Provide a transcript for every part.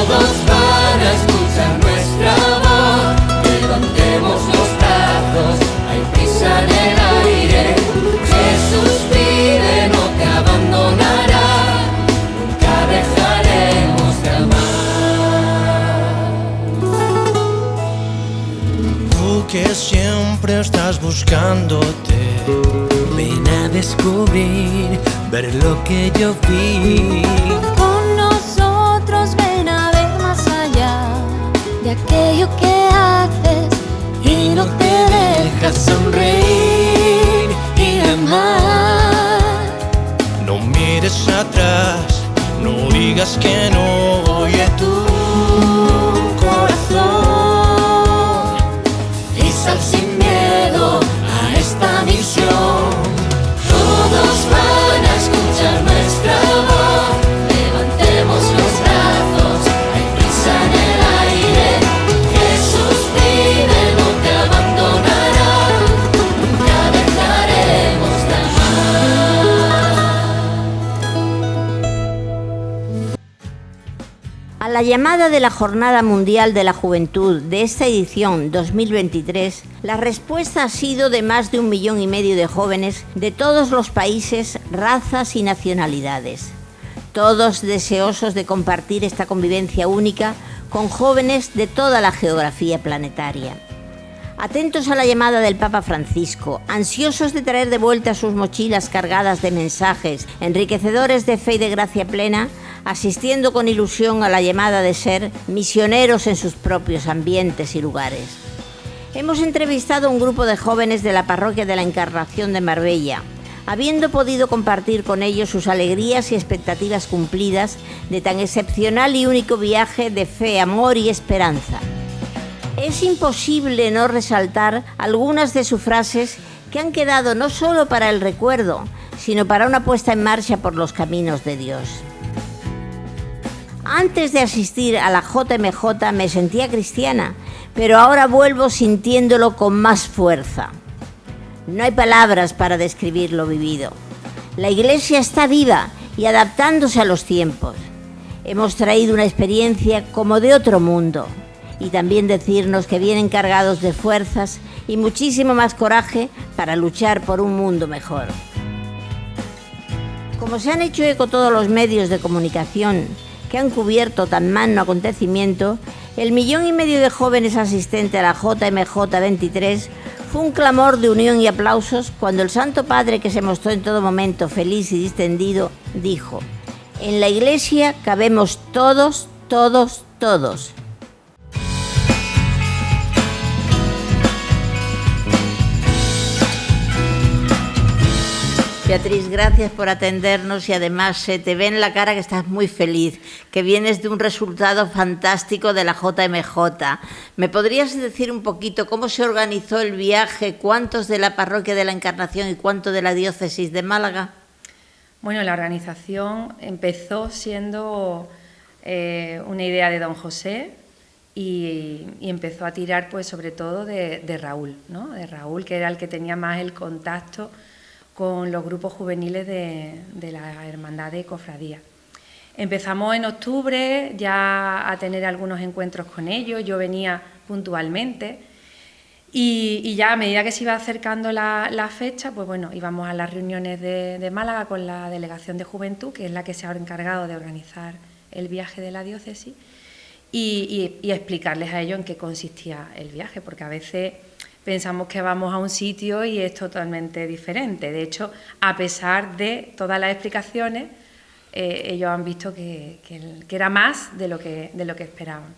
Todos van a escuchar nuestra voz, levantemos los brazos, hay prisa en el aire. Jesús vive, no te abandonará, nunca dejaremos de amar. Tú que siempre estás buscándote, ven a descubrir, ver lo que yo vi. Con nosotros ven a ver más allá de aquello que haces y no te dejas sonreír y amar. No mires atrás, no digas que no, oye tu corazón Y sal sin miedo a esta misión. Todos van a escuchar nuestra voz, levantemos los brazos, hay prisa en el aire. Jesús vive, no te abandonará, nunca dejaremos de amar. A la llamada de la Jornada Mundial de la Juventud de esta edición 2023, la respuesta ha sido de más de 1,5 millones de jóvenes de todos los países, razas y nacionalidades. Todos deseosos de compartir esta convivencia única con jóvenes de toda la geografía planetaria. Atentos a la llamada del Papa Francisco, ansiosos de traer de vuelta sus mochilas cargadas de mensajes enriquecedores de fe y de gracia plena, asistiendo con ilusión a la llamada de ser misioneros en sus propios ambientes y lugares. Hemos entrevistado a un grupo de jóvenes de la Parroquia de la Encarnación de Marbella, habiendo podido compartir con ellos sus alegrías y expectativas cumplidas de tan excepcional y único viaje de fe, amor y esperanza. Es imposible no resaltar algunas de sus frases que han quedado no solo para el recuerdo, sino para una puesta en marcha por los caminos de Dios. Antes de asistir a la JMJ me sentía cristiana, pero ahora vuelvo sintiéndolo con más fuerza. No hay palabras para describir lo vivido. La Iglesia está viva y adaptándose a los tiempos. Hemos traído una experiencia como de otro mundo y también decirnos que vienen cargados de fuerzas y muchísimo más coraje para luchar por un mundo mejor. Como se han hecho eco todos los medios de comunicación que han cubierto tan magno acontecimiento, el 1,5 millones de jóvenes asistentes a la JMJ 23 fue un clamor de unión y aplausos cuando el Santo Padre, que se mostró en todo momento feliz y distendido, dijo: en la Iglesia cabemos todos, todos, todos. Beatriz, gracias por atendernos y además se te ve en la cara que estás muy feliz, que vienes de un resultado fantástico de la JMJ. ¿Me podrías decir un poquito cómo se organizó el viaje? ¿Cuántos de la Parroquia de la Encarnación y cuánto de la Diócesis de Málaga? Bueno, la organización empezó siendo una idea de don José y empezó a tirar pues sobre todo de Raúl, ¿no? De Raúl, que era el que tenía más el contacto con los grupos juveniles de la Hermandad de Cofradía. Empezamos en octubre ya a tener algunos encuentros con ellos, yo venía puntualmente y ya a medida que se iba acercando la fecha, pues bueno, íbamos a las reuniones de Málaga con la Delegación de Juventud, que es la que se ha encargado de organizar el viaje de la diócesis, y explicarles a ellos en qué consistía el viaje, porque a veces pensamos que vamos a un sitio y es totalmente diferente. De hecho, a pesar de todas las explicaciones, ellos han visto que era más de lo que esperaban.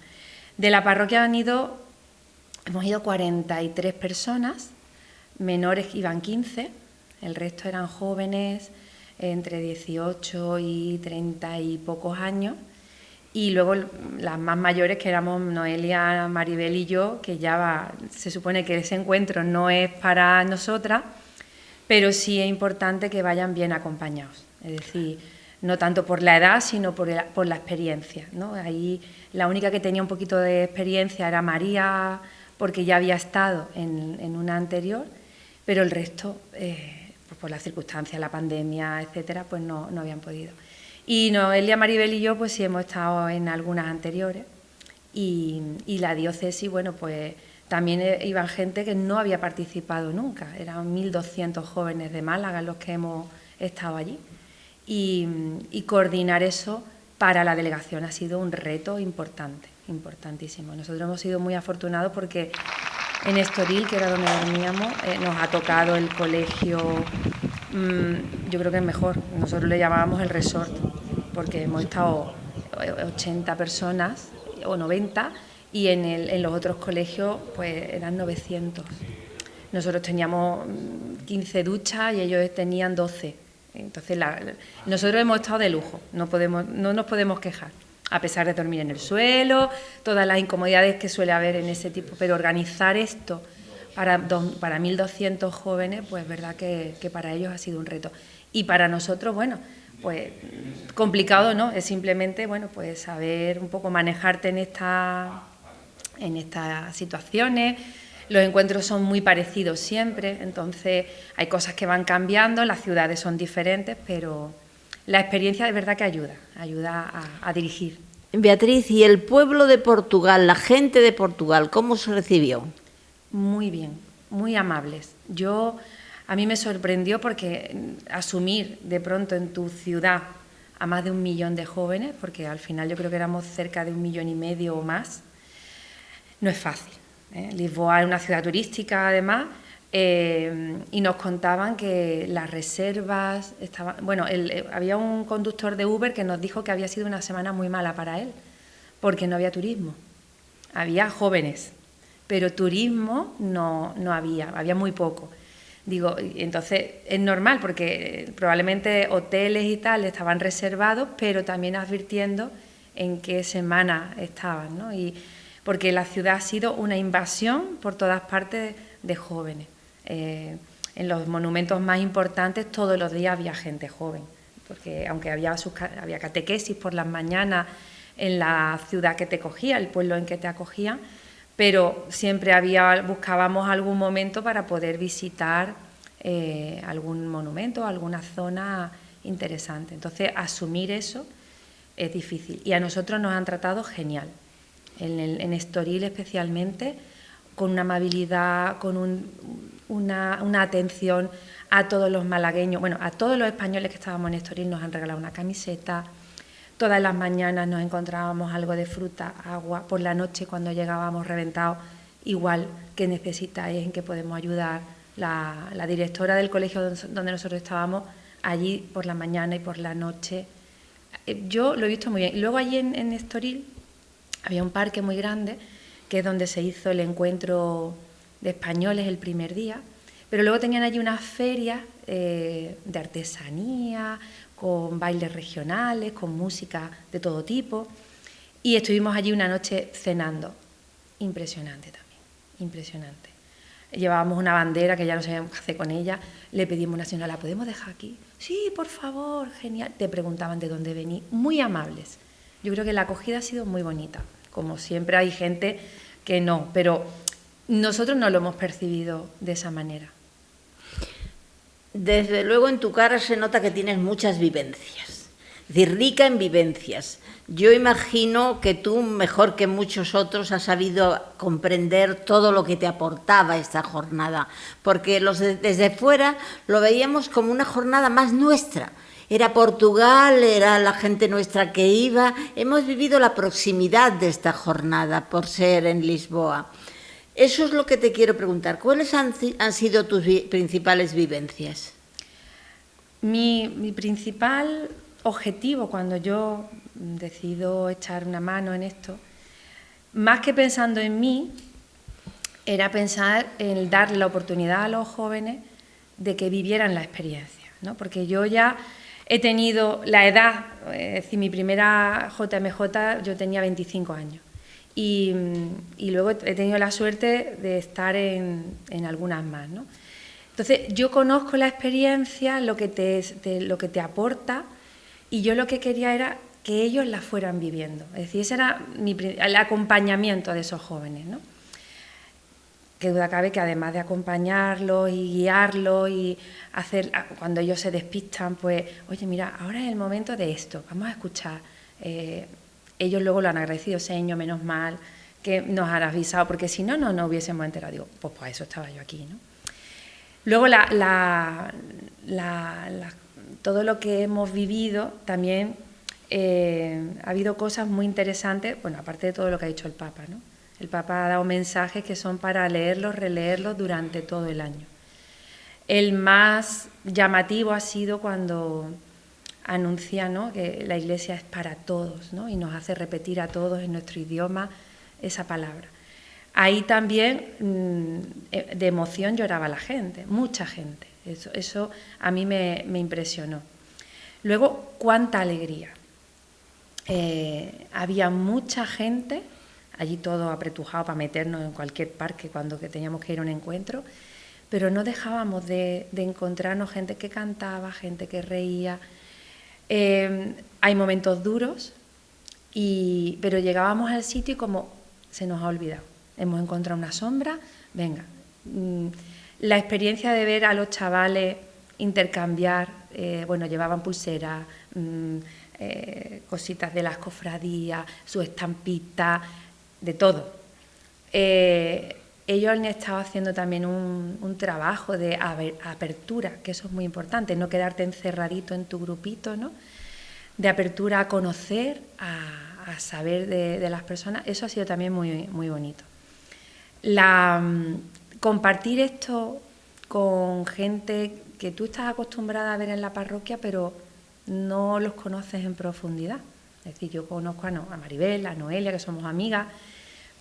De la parroquia hemos ido 43 personas, menores iban 15, el resto eran jóvenes entre 18 y 30 y pocos años. Y luego las más mayores, que éramos Noelia, Maribel y yo, que ya se supone que ese encuentro no es para nosotras, pero sí es importante que vayan bien acompañados. Es decir, no tanto por la edad, sino por la experiencia, ¿no? Ahí la única que tenía un poquito de experiencia era María, porque ya había estado en una anterior, pero el resto, pues por las circunstancias, la pandemia, etcétera, pues no habían podido. Y Noelia, Maribel y yo pues sí hemos estado en algunas anteriores y la diócesis, bueno, pues también iban gente que no había participado nunca, eran 1.200 jóvenes de Málaga los que hemos estado allí y coordinar eso para la delegación ha sido un reto importante, importantísimo. Nosotros hemos sido muy afortunados porque en Estoril, que era donde dormíamos, nos ha tocado el colegio, yo creo que es mejor, nosotros le llamábamos el resort, porque hemos estado 80 personas o 90 y en los otros colegios pues eran 900. Nosotros teníamos 15 duchas y ellos tenían 12. Entonces nosotros hemos estado de lujo, no nos podemos quejar, a pesar de dormir en el suelo, todas las incomodidades que suele haber en ese tipo, pero organizar esto para 1.200 jóvenes, pues es verdad que para ellos ha sido un reto. Y para nosotros, bueno, pues complicado no, es simplemente, bueno, pues saber un poco manejarte en estas situaciones. Los encuentros son muy parecidos siempre, entonces hay cosas que van cambiando, las ciudades son diferentes, pero la experiencia de verdad que ayuda a dirigir. Beatriz, ¿y el pueblo de Portugal, la gente de Portugal, cómo se recibió? Muy bien, muy amables. A mí me sorprendió porque asumir de pronto en tu ciudad a más de 1 millón de jóvenes, porque al final yo creo que éramos cerca de 1,5 millones o más, no es fácil. Lisboa es una ciudad turística además y nos contaban que las reservas estaban... Bueno, había un conductor de Uber que nos dijo que había sido una semana muy mala para él porque no había turismo, había jóvenes, pero turismo no había muy poco. Digo, entonces es normal porque probablemente hoteles y tal estaban reservados, pero también advirtiendo en qué semana estaban, ¿no? Porque la ciudad ha sido una invasión por todas partes de jóvenes. En los monumentos más importantes todos los días había gente joven, porque aunque había catequesis por las mañanas en la ciudad que te cogía, el pueblo en que te acogían, pero siempre buscábamos algún momento para poder visitar algún monumento, alguna zona interesante. Entonces, asumir eso es difícil y a nosotros nos han tratado genial. En Estoril especialmente, con una amabilidad, con una atención a todos los malagueños, bueno, a todos los españoles que estábamos en Estoril nos han regalado una camiseta, todas las mañanas nos encontrábamos algo de fruta, agua, por la noche cuando llegábamos reventados, igual que necesitáis, en que podemos ayudar. La directora del colegio donde nosotros estábamos, allí por la mañana y por la noche, yo lo he visto muy bien. Luego allí en Estoril había un parque muy grande, que es donde se hizo el encuentro de españoles el primer día, pero luego tenían allí unas ferias de artesanía, con bailes regionales, con música de todo tipo, y estuvimos allí una noche cenando. Impresionante también, impresionante. Llevábamos una bandera que ya no sabíamos qué hacer con ella, le pedimos a una señora, ¿la podemos dejar aquí? Sí, por favor, genial. Te preguntaban de dónde venís, muy amables. Yo creo que la acogida ha sido muy bonita. Como siempre hay gente que no, pero nosotros no lo hemos percibido de esa manera. Desde luego en tu cara se nota que tienes muchas vivencias, es decir, rica en vivencias. Yo imagino que tú, mejor que muchos otros, has sabido comprender todo lo que te aportaba esta jornada, porque desde fuera lo veíamos como una jornada más nuestra. Era Portugal, era la gente nuestra que iba. Hemos vivido la proximidad de esta jornada por ser en Lisboa. Eso es lo que te quiero preguntar. ¿Cuáles han sido tus principales vivencias? Mi principal objetivo cuando yo decido echar una mano en esto, más que pensando en mí, era pensar en darle la oportunidad a los jóvenes de que vivieran la experiencia, ¿no? Porque yo ya he tenido la edad, es decir, mi primera JMJ yo tenía 25 años y luego he tenido la suerte de estar en algunas más, ¿no? Entonces yo conozco la experiencia, lo que te aporta, y yo lo que quería era que ellos la fueran viviendo, es decir, ese era el acompañamiento de esos jóvenes, ¿no? qué duda cabe que además de acompañarlos y guiarlos y hacer, cuando ellos se despistan, pues, oye, mira, ahora es el momento de esto, vamos a escuchar. Ellos luego lo han agradecido, señor, menos mal que nos han avisado, porque si no, no nos hubiésemos enterado. Digo, pues para eso estaba yo aquí, ¿no? Luego, todo lo que hemos vivido también ha habido cosas muy interesantes, bueno, aparte de todo lo que ha dicho el Papa, ¿no? El Papa ha dado mensajes que son para leerlos, releerlos durante todo el año. El más llamativo ha sido cuando anuncia, ¿no?, que la Iglesia es para todos, ¿no?, y nos hace repetir a todos en nuestro idioma esa palabra. Ahí también de emoción lloraba la gente, mucha gente. Eso a mí me impresionó. Luego, cuánta alegría. Había mucha gente, allí todo apretujado para meternos en cualquier parque cuando que teníamos que ir a un encuentro, pero no dejábamos de encontrarnos gente que cantaba, gente que reía. Hay momentos duros, pero llegábamos al sitio y como se nos ha olvidado. Hemos encontrado una sombra, venga. La experiencia de ver a los chavales intercambiar, bueno, llevaban pulseras, cositas de las cofradías, su estampita, de todo. Ellos han estado haciendo también un trabajo de apertura, que eso es muy importante, no quedarte encerradito en tu grupito, ¿no? De apertura a conocer, a saber de las personas, eso ha sido también muy, muy bonito. Compartir esto con gente que tú estás acostumbrada a ver en la parroquia, pero no los conoces en profundidad. Es decir, yo conozco a Maribel, a Noelia, que somos amigas,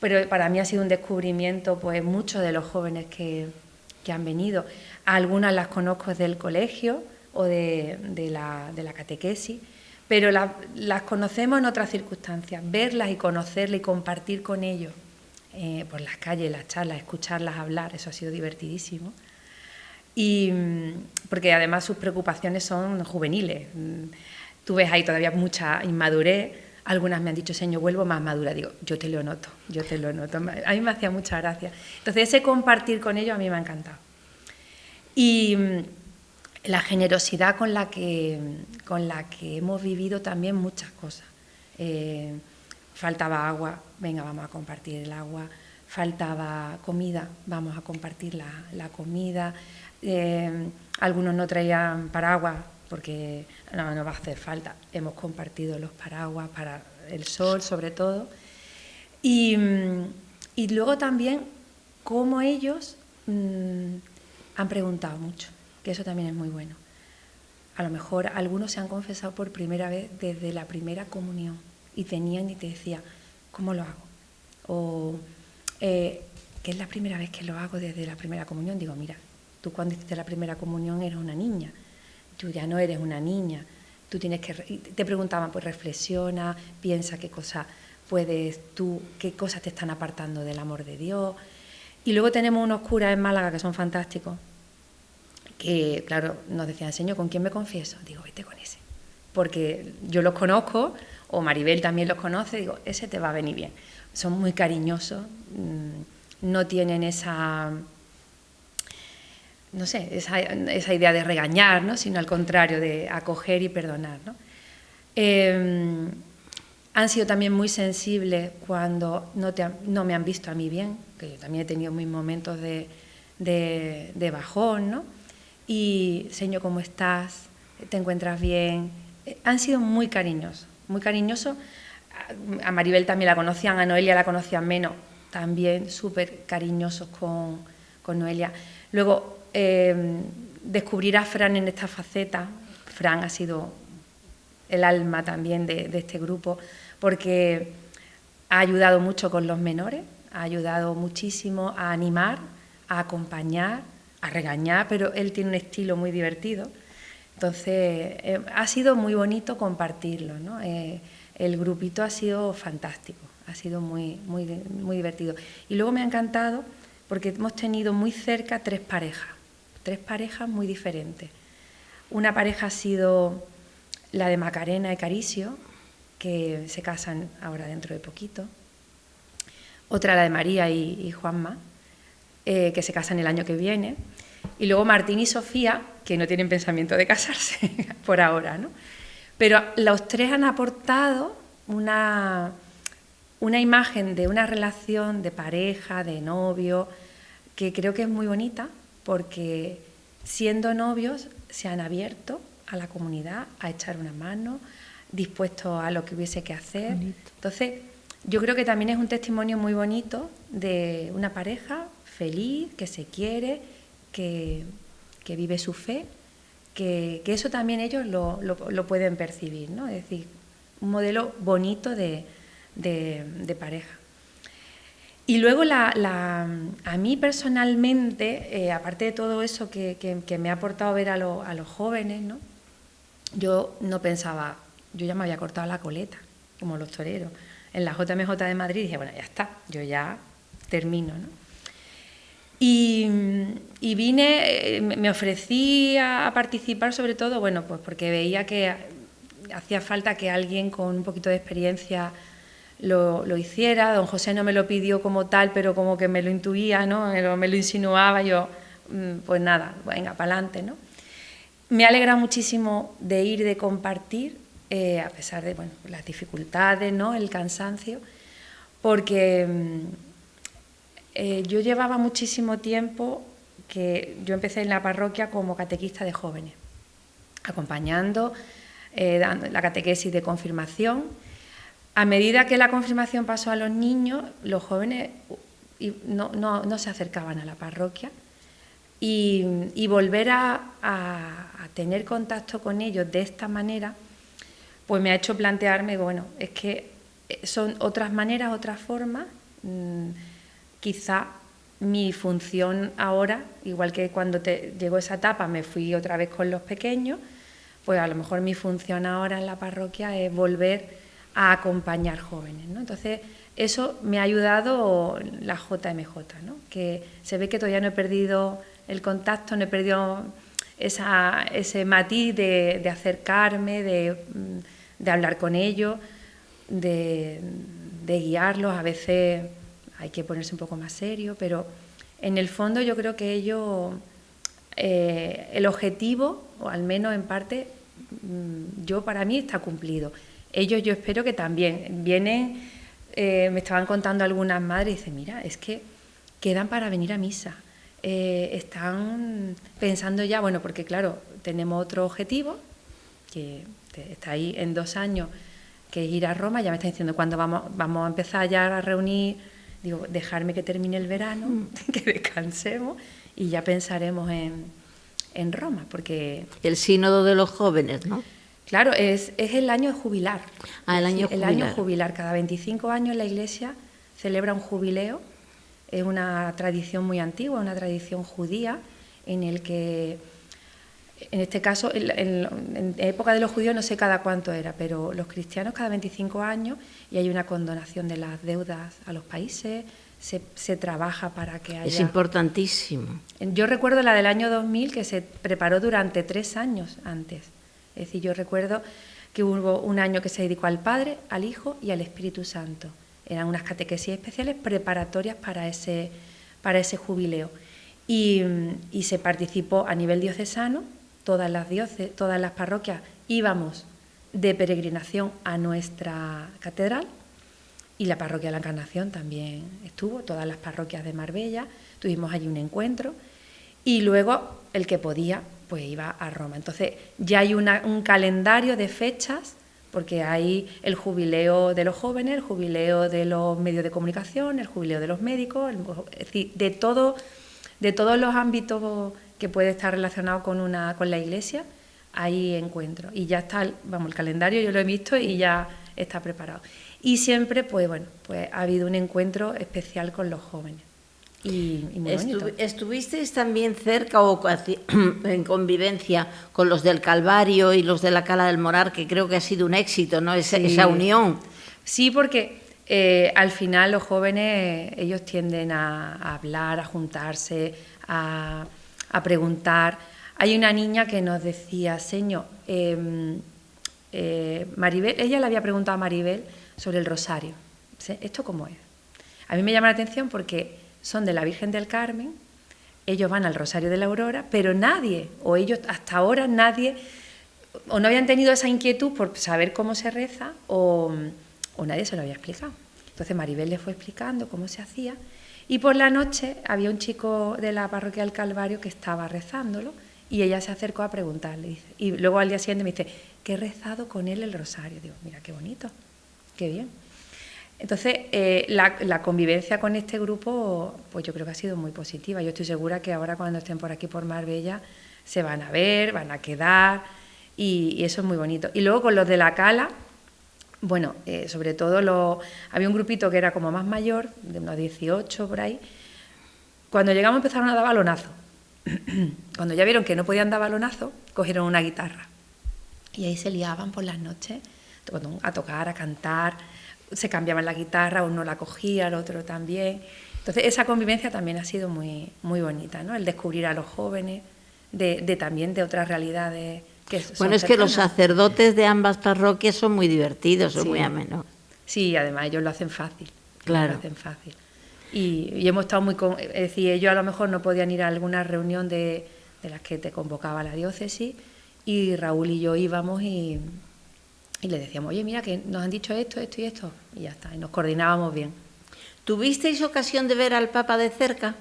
pero para mí ha sido un descubrimiento, pues, muchos de los jóvenes que han venido. A algunas las conozco del colegio o de la catequesis, pero las conocemos en otras circunstancias. Verlas y conocerlas y compartir con ellos por las calles, las charlas, escucharlas hablar, eso ha sido divertidísimo. Y porque además sus preocupaciones son juveniles. Tú ves ahí todavía mucha inmadurez. Algunas me han dicho, señor, vuelvo más madura. Digo, yo te lo noto. A mí me hacía mucha gracia. Entonces, ese compartir con ellos a mí me ha encantado. Y la generosidad con la que hemos vivido también muchas cosas. Faltaba agua, venga, vamos a compartir el agua. Faltaba comida, vamos a compartir la comida. Algunos no traían paraguas porque no va a hacer falta. Hemos compartido los paraguas para el sol, sobre todo. Y luego también cómo ellos han preguntado mucho, que eso también es muy bueno. A lo mejor algunos se han confesado por primera vez desde la primera comunión y te decía, ¿cómo lo hago? O que es la primera vez que lo hago desde la primera comunión. Digo, mira, tú cuando hiciste la primera comunión eres una niña, tú ya no eres una niña, tú tienes que... Te preguntaban, pues reflexiona, piensa qué cosas qué cosas te están apartando del amor de Dios. Y luego tenemos unos curas en Málaga que son fantásticos, que, claro, nos decían, Señor, ¿con quién me confieso? Digo, vete con ese, porque yo los conozco, o Maribel también los conoce, digo, ese te va a venir bien. Son muy cariñosos, no tienen esa idea de regañar, ¿no?, sino al contrario, de acoger y perdonar, ¿no? Han sido también muy sensibles cuando no me han visto a mí bien, que yo también he tenido mis momentos de bajón, ¿no? Y, Señor, ¿cómo estás? ¿Te encuentras bien? Han sido muy cariñosos, muy cariñosos. A Maribel también la conocían, a Noelia la conocían menos, también súper cariñosos con Noelia. Luego, descubrir a Fran en esta faceta. Fran ha sido el alma también de este grupo, porque ha ayudado mucho con los menores, ha ayudado muchísimo a animar, a acompañar, a regañar, pero él tiene un estilo muy divertido. Entonces, ha sido muy bonito compartirlo, ¿no? El grupito ha sido fantástico, ha sido muy, muy, muy divertido. Y luego me ha encantado porque hemos tenido muy cerca tres parejas muy diferentes. Una pareja ha sido la de Macarena y Caricio, que se casan ahora dentro de poquito. Otra la de María y Juanma, que se casan el año que viene. Y luego Martín y Sofía, que no tienen pensamiento de casarse por ahora, ¿no? Pero los tres han aportado una imagen de una relación de pareja, de novio, que creo que es muy bonita, porque siendo novios se han abierto a la comunidad, a echar una mano, dispuestos a lo que hubiese que hacer. Bonito. Entonces, yo creo que también es un testimonio muy bonito de una pareja feliz, que se quiere, que vive su fe, que eso también ellos lo pueden percibir, ¿no? Es decir, un modelo bonito de pareja. Y luego a mí personalmente, aparte de todo eso que me ha aportado ver a los jóvenes, ¿no? Yo no pensaba, yo ya me había cortado la coleta, como los toreros. En la JMJ de Madrid dije, bueno, ya está, yo ya termino, ¿no? Y vine, me ofrecí a participar sobre todo, bueno, pues porque veía que hacía falta que alguien con un poquito de experiencia lo hiciera. Don José no me lo pidió como tal, pero como que me lo intuía, ¿no? Me lo insinuaba, yo, pues nada, venga, para adelante, ¿no? Me alegra muchísimo de ir, de compartir, a pesar de, bueno, las dificultades, ¿no? El cansancio, porque yo llevaba muchísimo tiempo que yo empecé en la parroquia como catequista de jóvenes, acompañando, dando la catequesis de confirmación. A medida que la confirmación pasó a los niños, los jóvenes no se acercaban a la parroquia y volver a tener contacto con ellos de esta manera, pues me ha hecho plantearme, bueno, es que son otras maneras, otras formas. Quizá mi función ahora, igual que cuando llegó esa etapa me fui otra vez con los pequeños, pues a lo mejor mi función ahora en la parroquia es volver a acompañar jóvenes, ¿no? Entonces, eso me ha ayudado la JMJ, ¿no? Que se ve que todavía no he perdido el contacto, no he perdido ese matiz de acercarme, de hablar con ellos, de guiarlos. A veces hay que ponerse un poco más serio, pero en el fondo yo creo que ellos, el objetivo, o al menos en parte, para mí está cumplido. Ellos yo espero que también. Vienen, me estaban contando algunas madres y dicen, mira, es que quedan para venir a misa. Están pensando ya, bueno, porque claro, tenemos otro objetivo, que está ahí en 2 años, que es ir a Roma. Ya me están diciendo cuándo vamos a empezar ya a reunir. Digo, dejarme que termine el verano, que descansemos y ya pensaremos en Roma, porque... El sínodo de los jóvenes, ¿no? Claro, es el año jubilar. El año jubilar. El año jubilar. Cada 25 años la Iglesia celebra un jubileo. Es una tradición muy antigua, una tradición judía, en el que, en este caso, en época de los judíos no sé cada cuánto era, pero los cristianos cada 25 años, y hay una condonación de las deudas a los países, se trabaja para que haya... Es importantísimo. Yo recuerdo la del año 2000, que se preparó durante 3 años antes. Es decir, yo recuerdo que hubo un año que se dedicó al Padre, al Hijo y al Espíritu Santo. Eran unas catequesis especiales preparatorias para ese jubileo. Y se participó a nivel diocesano, todas las parroquias íbamos de peregrinación a nuestra catedral, y la parroquia de la Encarnación también estuvo, todas las parroquias de Marbella, tuvimos allí un encuentro, y luego el que podía pues iba a Roma. Entonces ya hay un calendario de fechas, porque hay el jubileo de los jóvenes, el jubileo de los medios de comunicación, el jubileo de los médicos, es decir, de todos los ámbitos que puede estar relacionado con la Iglesia, hay encuentros. Y ya está, el calendario yo lo he visto y ya está preparado. Y siempre, pues ha habido un encuentro especial con los jóvenes. Y muy bonito. ¿Estuvisteis también cerca o en convivencia con los del Calvario y los de la Cala del Morar, que creo que ha sido un éxito, ¿no? Esa unión. Sí, porque al final los jóvenes, ellos tienden a hablar, a juntarse, a preguntar. Hay una niña que nos decía, Señor, Maribel, ella le había preguntado a Maribel sobre el rosario. ¿Esto cómo es? A mí me llama la atención porque son de la Virgen del Carmen, ellos van al Rosario de la Aurora, pero nadie, o ellos hasta ahora nadie, o no habían tenido esa inquietud por saber cómo se reza, o nadie se lo había explicado. Entonces Maribel les fue explicando cómo se hacía, y por la noche había un chico de la parroquia del Calvario que estaba rezándolo, y ella se acercó a preguntarle, dice, y luego al día siguiente me dice, que he rezado con él el rosario. Digo, mira, qué bonito, qué bien. Entonces, la convivencia con este grupo, pues yo creo que ha sido muy positiva. Yo estoy segura que ahora cuando estén por aquí por Marbella se van a ver, van a quedar, y eso es muy bonito. Y luego con los de la Cala, bueno, sobre todo había un grupito que era como más mayor, de unos 18 por ahí. Cuando llegamos empezaron a dar balonazo. Cuando ya vieron que no podían dar balonazo, cogieron una guitarra. Y ahí se liaban por las noches a tocar, a cantar, se cambiaban la guitarra, uno la cogía, el otro también. Entonces esa convivencia también ha sido muy, muy bonita, ¿no? El descubrir a los jóvenes también de otras realidades que son Bueno, es que los cercanas. sacerdotes de ambas parroquias son muy divertidos, son Sí. muy amenos. Sí, además ellos lo hacen fácil. Claro. Lo hacen fácil. Y hemos estado es decir, ellos a lo mejor no podían ir a alguna reunión de las que te convocaba la diócesis, y Raúl y yo íbamos y le decíamos, oye, mira, que nos han dicho esto, esto y esto, y ya está, y nos coordinábamos bien. ¿Tuvisteis ocasión de ver al Papa de cerca?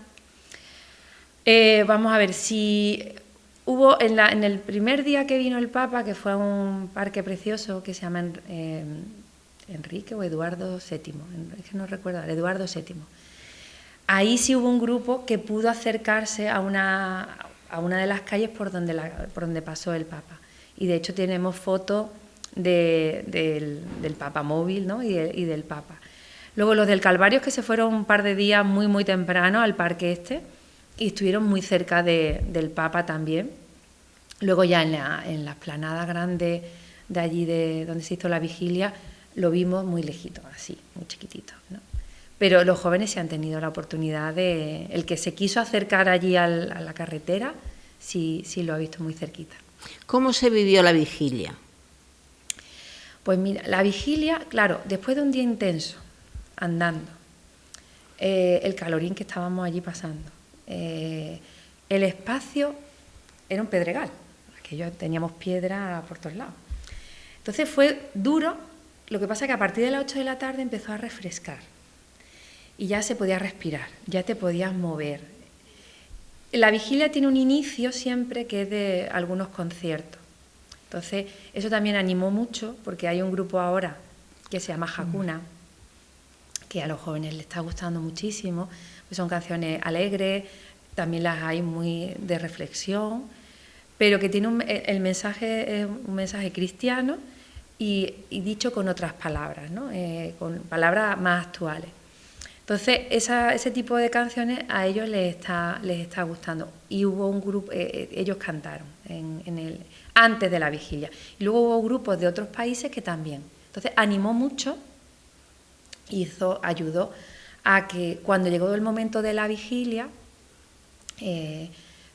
Vamos a ver, si hubo en el primer día que vino el Papa, que fue a un parque precioso que se llama Enrique o Eduardo VII, es que no recuerdo, Eduardo VII. Ahí sí hubo un grupo que pudo acercarse a una de las calles por donde pasó el Papa. Y de hecho tenemos fotos del Papa móvil, ¿no? y del Papa. Luego los del Calvario, que se fueron un par de días muy, muy temprano al parque y estuvieron muy cerca del Papa también. Luego ya en la explanada grande de allí donde se hizo la vigilia, lo vimos muy lejito, así, muy chiquitito, ¿no? Pero los jóvenes sí han tenido la oportunidad el que se quiso acercar allí a la carretera, sí lo ha visto muy cerquita. ¿Cómo se vivió la vigilia? Pues mira, la vigilia, claro, después de un día intenso, andando, el calorín que estábamos allí pasando, el espacio era un pedregal, aquello teníamos piedra por todos lados. Entonces fue duro, lo que pasa es que a partir de las 8 de la tarde empezó a refrescar y ya se podía respirar, ya te podías mover. La vigilia tiene un inicio siempre que es de algunos conciertos. Entonces, eso también animó mucho, porque hay un grupo ahora que se llama Hakuna, que a los jóvenes les está gustando muchísimo, pues son canciones alegres, también las hay muy de reflexión, pero que tiene el mensaje es un mensaje cristiano y dicho con otras palabras, ¿no? Con palabras más actuales. Entonces, ese tipo de canciones a ellos les está gustando. Y hubo un grupo, ellos cantaron antes de la vigilia. Y luego hubo grupos de otros países que también. Entonces, animó mucho, ayudó a que cuando llegó el momento de la vigilia,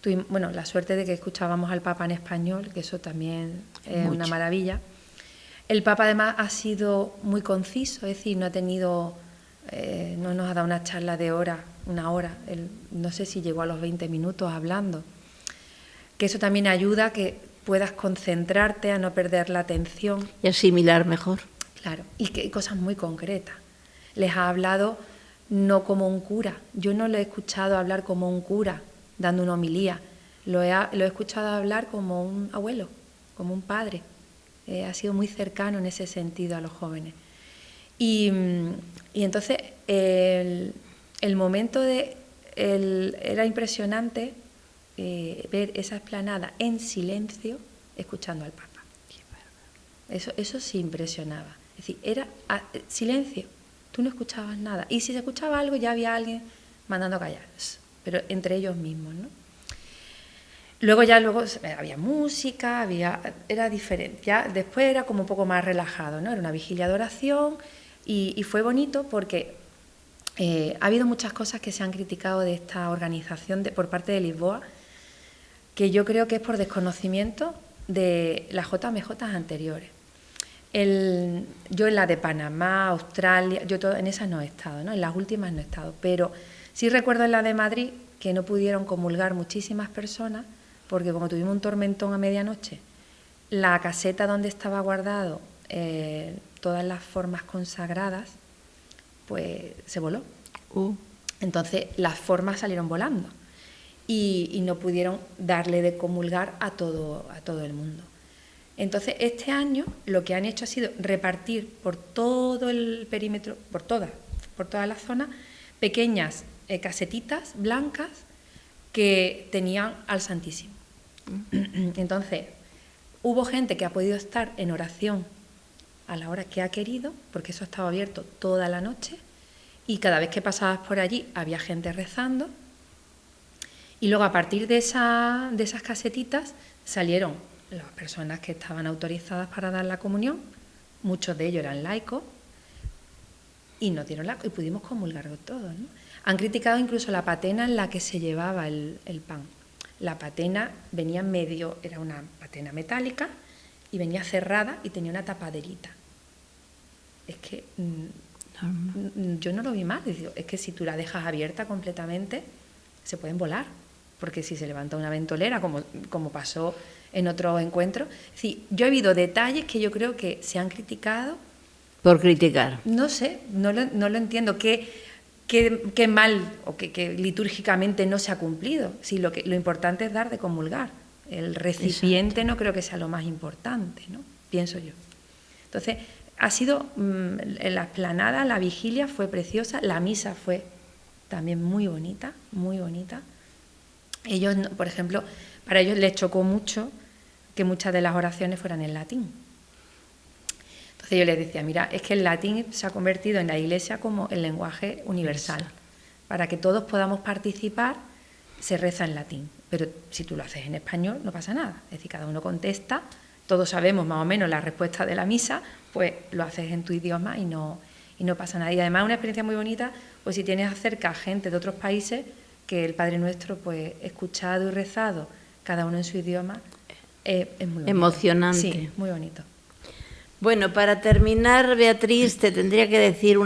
tuvimos, bueno, la suerte de que escuchábamos al Papa en español, que eso también es una maravilla. El Papa además ha sido muy conciso, es decir, no nos ha dado una charla de una hora, no sé si llegó a los 20 minutos hablando, que eso también ayuda a que puedas concentrarte, a no perder la atención. Y asimilar mejor. Claro, y que cosas muy concretas. Les ha hablado no como un cura, yo no lo he escuchado hablar como un cura, dando una homilía, lo he escuchado hablar como un abuelo, como un padre. Ha sido muy cercano en ese sentido a los jóvenes. Y entonces el momento era impresionante ver esa explanada en silencio escuchando al Papa. Eso sí impresionaba. Es decir, era silencio, tú no escuchabas nada. Y si se escuchaba algo ya había alguien mandando callar, pero entre ellos mismos, ¿no? Luego había música, era diferente. Ya después era como un poco más relajado, ¿no? Era una vigilia de oración y fue bonito porque ha habido muchas cosas que se han criticado de esta organización por parte de Lisboa, que yo creo que es por desconocimiento de las JMJ anteriores. Yo en la de Panamá, Australia, en esas no he estado, ¿no? En las últimas no he estado, pero Sí recuerdo en la de Madrid que no pudieron comulgar muchísimas personas porque como tuvimos un tormentón a medianoche, la caseta donde estaba guardado todas las formas consagradas, pues se voló. Entonces las formas salieron volando y no pudieron darle de comulgar a todo el mundo. Entonces este año lo que han hecho ha sido repartir por todo el perímetro, por toda la zona, pequeñas casetitas blancas que tenían al Santísimo. Entonces hubo gente que ha podido estar en oración a la hora que ha querido, porque eso estaba abierto toda la noche, y cada vez que pasabas por allí había gente rezando. Y luego a partir de esas casetitas salieron las personas que estaban autorizadas para dar la comunión, muchos de ellos eran laicos, y nos dieron y pudimos comulgar todos, ¿no? Han criticado incluso la patena en la que se llevaba el pan. La patena venía en medio, era una patena metálica, y venía cerrada y tenía una tapaderita. Es que yo no lo vi mal, es que si tú la dejas abierta completamente, se pueden volar, porque si se levanta una ventolera, como pasó en otro encuentro. Es decir, yo he habido detalles que yo creo que se han criticado. Por criticar. No sé, no lo entiendo. ¿Qué mal o que litúrgicamente no se ha cumplido? Si lo importante es dar de comulgar. El recipiente Exacto. No creo que sea lo más importante, ¿no? Pienso yo. Entonces, ha sido en la explanada, la vigilia fue preciosa, la misa fue también muy bonita, muy bonita. Ellos, por ejemplo, para ellos les chocó mucho que muchas de las oraciones fueran en latín. Entonces yo les decía, mira, es que el latín se ha convertido en la Iglesia como el lenguaje universal. Para que todos podamos participar, se reza en latín. Pero si tú lo haces en español, no pasa nada. Es decir, cada uno contesta, todos sabemos más o menos la respuesta de la misa, pues lo haces en tu idioma y no pasa nada. Y además una experiencia muy bonita, pues si tienes cerca gente de otros países, que el Padre Nuestro, pues escuchado y rezado, cada uno en su idioma, es muy bonito. Emocionante. Sí, muy bonito. Bueno, para terminar, Beatriz, te tendría que decir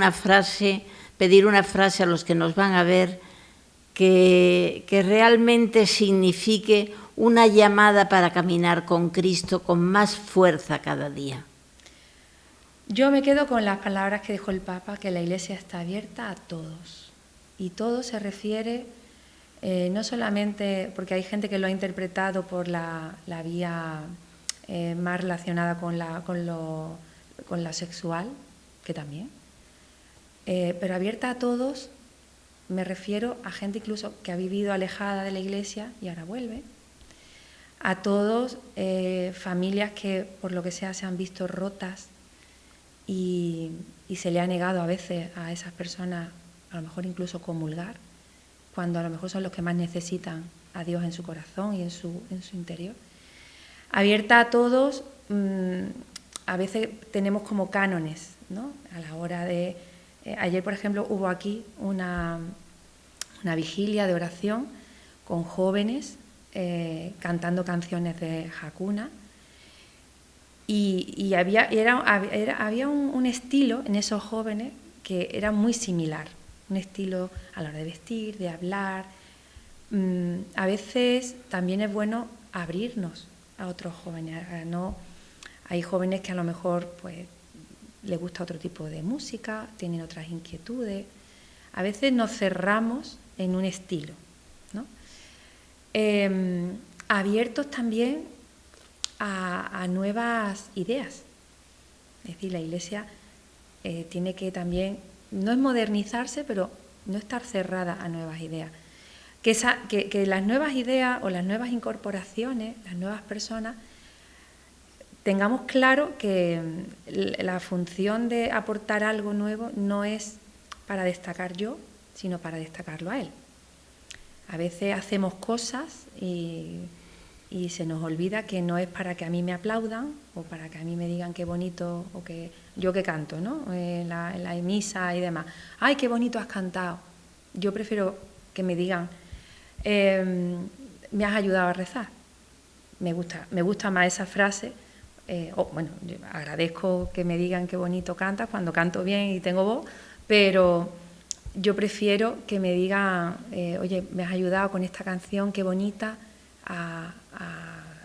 pedir una frase a los que nos van a ver que realmente signifique una llamada para caminar con Cristo con más fuerza cada día. Yo me quedo con las palabras que dijo el Papa, que la Iglesia está abierta a todos. Y todo se refiere no solamente, porque hay gente que lo ha interpretado por la vía más relacionada con la sexual, que también, pero abierta a todos, me refiero a gente incluso que ha vivido alejada de la Iglesia y ahora vuelve, a todos, familias que por lo que sea se han visto rotas y se le ha negado a veces a esas personas, a lo mejor incluso comulgar, cuando a lo mejor son los que más necesitan a Dios en su corazón y en su interior. Abierta a todos, a veces tenemos como cánones, ¿no? A la hora de... ayer, por ejemplo, hubo aquí una vigilia de oración con jóvenes cantando canciones de Hakuna y había un estilo en esos jóvenes que era muy similar, un estilo a la hora de vestir, de hablar. A veces también es bueno abrirnos a otros jóvenes. No, hay jóvenes que a lo mejor pues les gusta otro tipo de música, tienen otras inquietudes. A veces nos cerramos en un estilo, ¿no? Abiertos también a nuevas ideas. Es decir, la Iglesia tiene que también, no es modernizarse, pero no estar cerrada a nuevas ideas. Que las nuevas ideas o las nuevas incorporaciones, las nuevas personas, tengamos claro que la función de aportar algo nuevo no es para destacar yo, sino para destacarlo a él. A veces hacemos cosas y se nos olvida que no es para que a mí me aplaudan o para que a mí me digan qué bonito, o que yo que canto, ¿no? En la misa y demás. ¡Ay, qué bonito has cantado! Yo prefiero que me digan, me has ayudado a rezar. Me gusta más esa frase. Bueno, yo agradezco que me digan qué bonito cantas cuando canto bien y tengo voz, pero yo prefiero que me digan, oye, me has ayudado con esta canción, qué bonita, a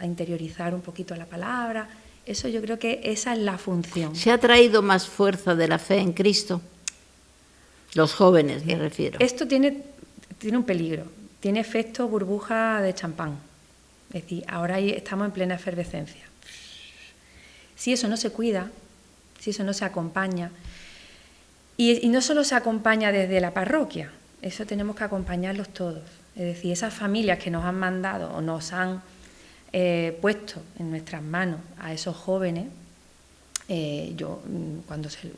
interiorizar un poquito la palabra. Eso yo creo que esa es la función. ¿Se ha traído más fuerza de la fe en Cristo? Los jóvenes, me refiero. Esto tiene un peligro, tiene efecto burbuja de champán. Es decir, ahora estamos en plena efervescencia. Si eso no se cuida, si eso no se acompaña, y no solo se acompaña desde la parroquia, eso tenemos que acompañarlos todos. Es decir, esas familias que nos han mandado o nos han puesto en nuestras manos a esos jóvenes, yo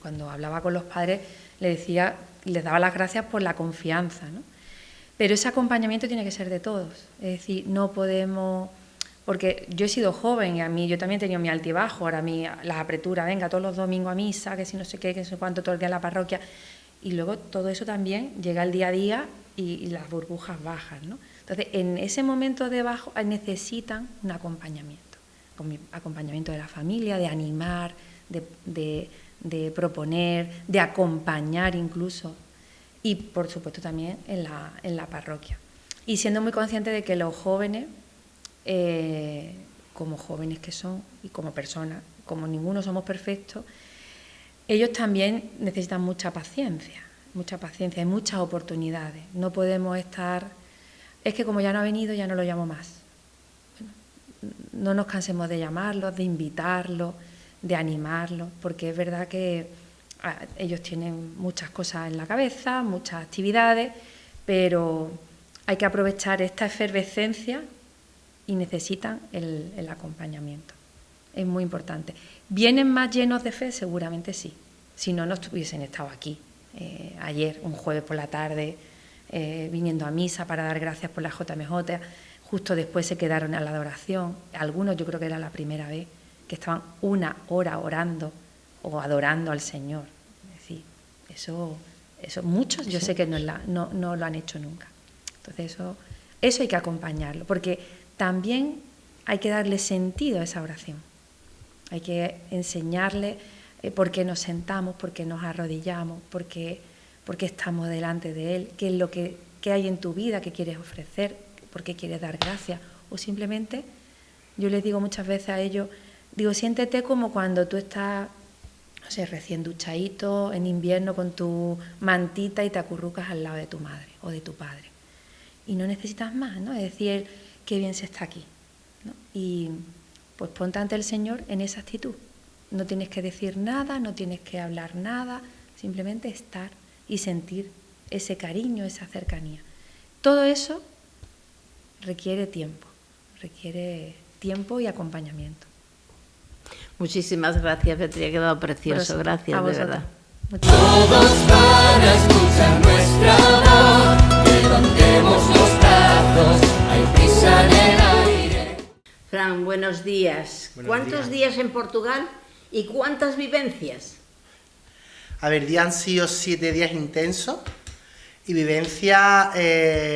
cuando hablaba con los padres les daba las gracias por la confianza, ¿no? Pero ese acompañamiento tiene que ser de todos. Es decir, no podemos... Porque yo he sido joven y yo también he tenido mi altibajo, ahora las apreturas, venga, todos los domingos a misa, que si no sé qué, que no sé cuánto, todo el día en la parroquia. Y luego todo eso también llega el día a día y las burbujas bajan, ¿no? Entonces, en ese momento de bajo necesitan un acompañamiento. Acompañamiento de la familia, de animar, de proponer, de acompañar incluso. Y, por supuesto, también en la parroquia. Y siendo muy consciente de que los jóvenes, como jóvenes que son y como personas, como ninguno somos perfectos, ellos también necesitan mucha paciencia y muchas oportunidades. No podemos estar... Es que como ya no ha venido, ya no lo llamo más. Bueno, no nos cansemos de llamarlos, de invitarlos, de animarlos, porque es verdad que ellos tienen muchas cosas en la cabeza, muchas actividades, pero hay que aprovechar esta efervescencia y necesitan el acompañamiento. Es muy importante. ¿Vienen más llenos de fe? Seguramente sí. Si no, no hubiesen estado aquí ayer, un jueves por la tarde, viniendo a misa para dar gracias por la JMJ. Justo después se quedaron a la adoración. Algunos, yo creo que era la primera vez, que estaban 1 hora orando o adorando al Señor. Es decir, eso muchos yo sé que no lo han hecho nunca. Entonces eso hay que acompañarlo, porque también hay que darle sentido a esa oración. Hay que enseñarle por qué nos sentamos, por qué nos arrodillamos, por qué estamos delante de Él, qué es lo que hay en tu vida que quieres ofrecer, por qué quieres dar gracias. O simplemente, yo les digo muchas veces a ellos, siéntete como cuando tú estás, no sé, recién duchadito, en invierno con tu mantita y te acurrucas al lado de tu madre o de tu padre. Y no necesitas más, ¿no? Es decir, qué bien se está aquí, ¿no? Y pues ponte ante el Señor en esa actitud. No tienes que decir nada, no tienes que hablar nada, simplemente estar y sentir ese cariño, esa cercanía. Todo eso requiere tiempo y acompañamiento. Muchísimas gracias, Petri, ha quedado precioso. Gracias, de verdad. Todos van a escuchar nuestra voz, levantemos los brazos, hay prisa en el aire. Fran, buenos días. ¿Cuántos días en Portugal y cuántas vivencias? A ver, han sido 7 días intensos y vivencia,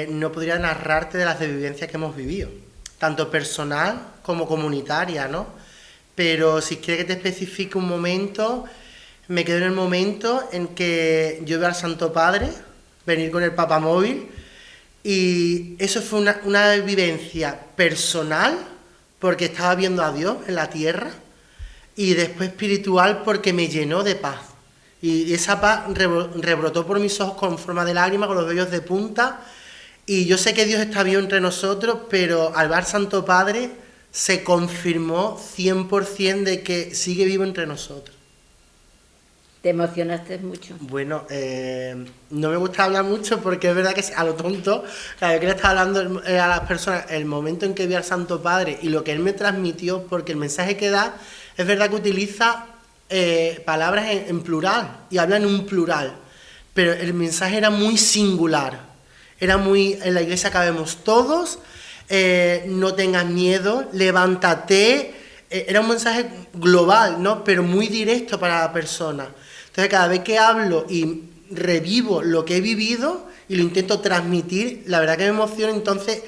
no podría narrarte de las de vivencias que hemos vivido, tanto personal como comunitaria, ¿no? Pero si quieres que te especifique un momento, me quedo en el momento en que yo veo al Santo Padre venir con el papamóvil, y eso fue una vivencia personal porque estaba viendo a Dios en la tierra, y después espiritual porque me llenó de paz. Y esa paz rebrotó por mis ojos con forma de lágrimas, con los vellos de punta, y yo sé que Dios está vivo entre nosotros, pero al ver al Santo Padre se confirmó 100% de que sigue vivo entre nosotros. ¿Te emocionaste mucho? Bueno, no me gusta hablar mucho porque es verdad que a lo tonto, cada vez que le estaba hablando a las personas, el momento en que vi al Santo Padre y lo que él me transmitió, porque el mensaje que da, es verdad que utiliza palabras en plural y habla en un plural, pero el mensaje era muy singular, era muy, en la iglesia cabemos todos, no tengas miedo, levántate, era un mensaje global, ¿no? Pero muy directo para la persona. Entonces cada vez que hablo y revivo lo que he vivido y lo intento transmitir, la verdad que me emociona. Entonces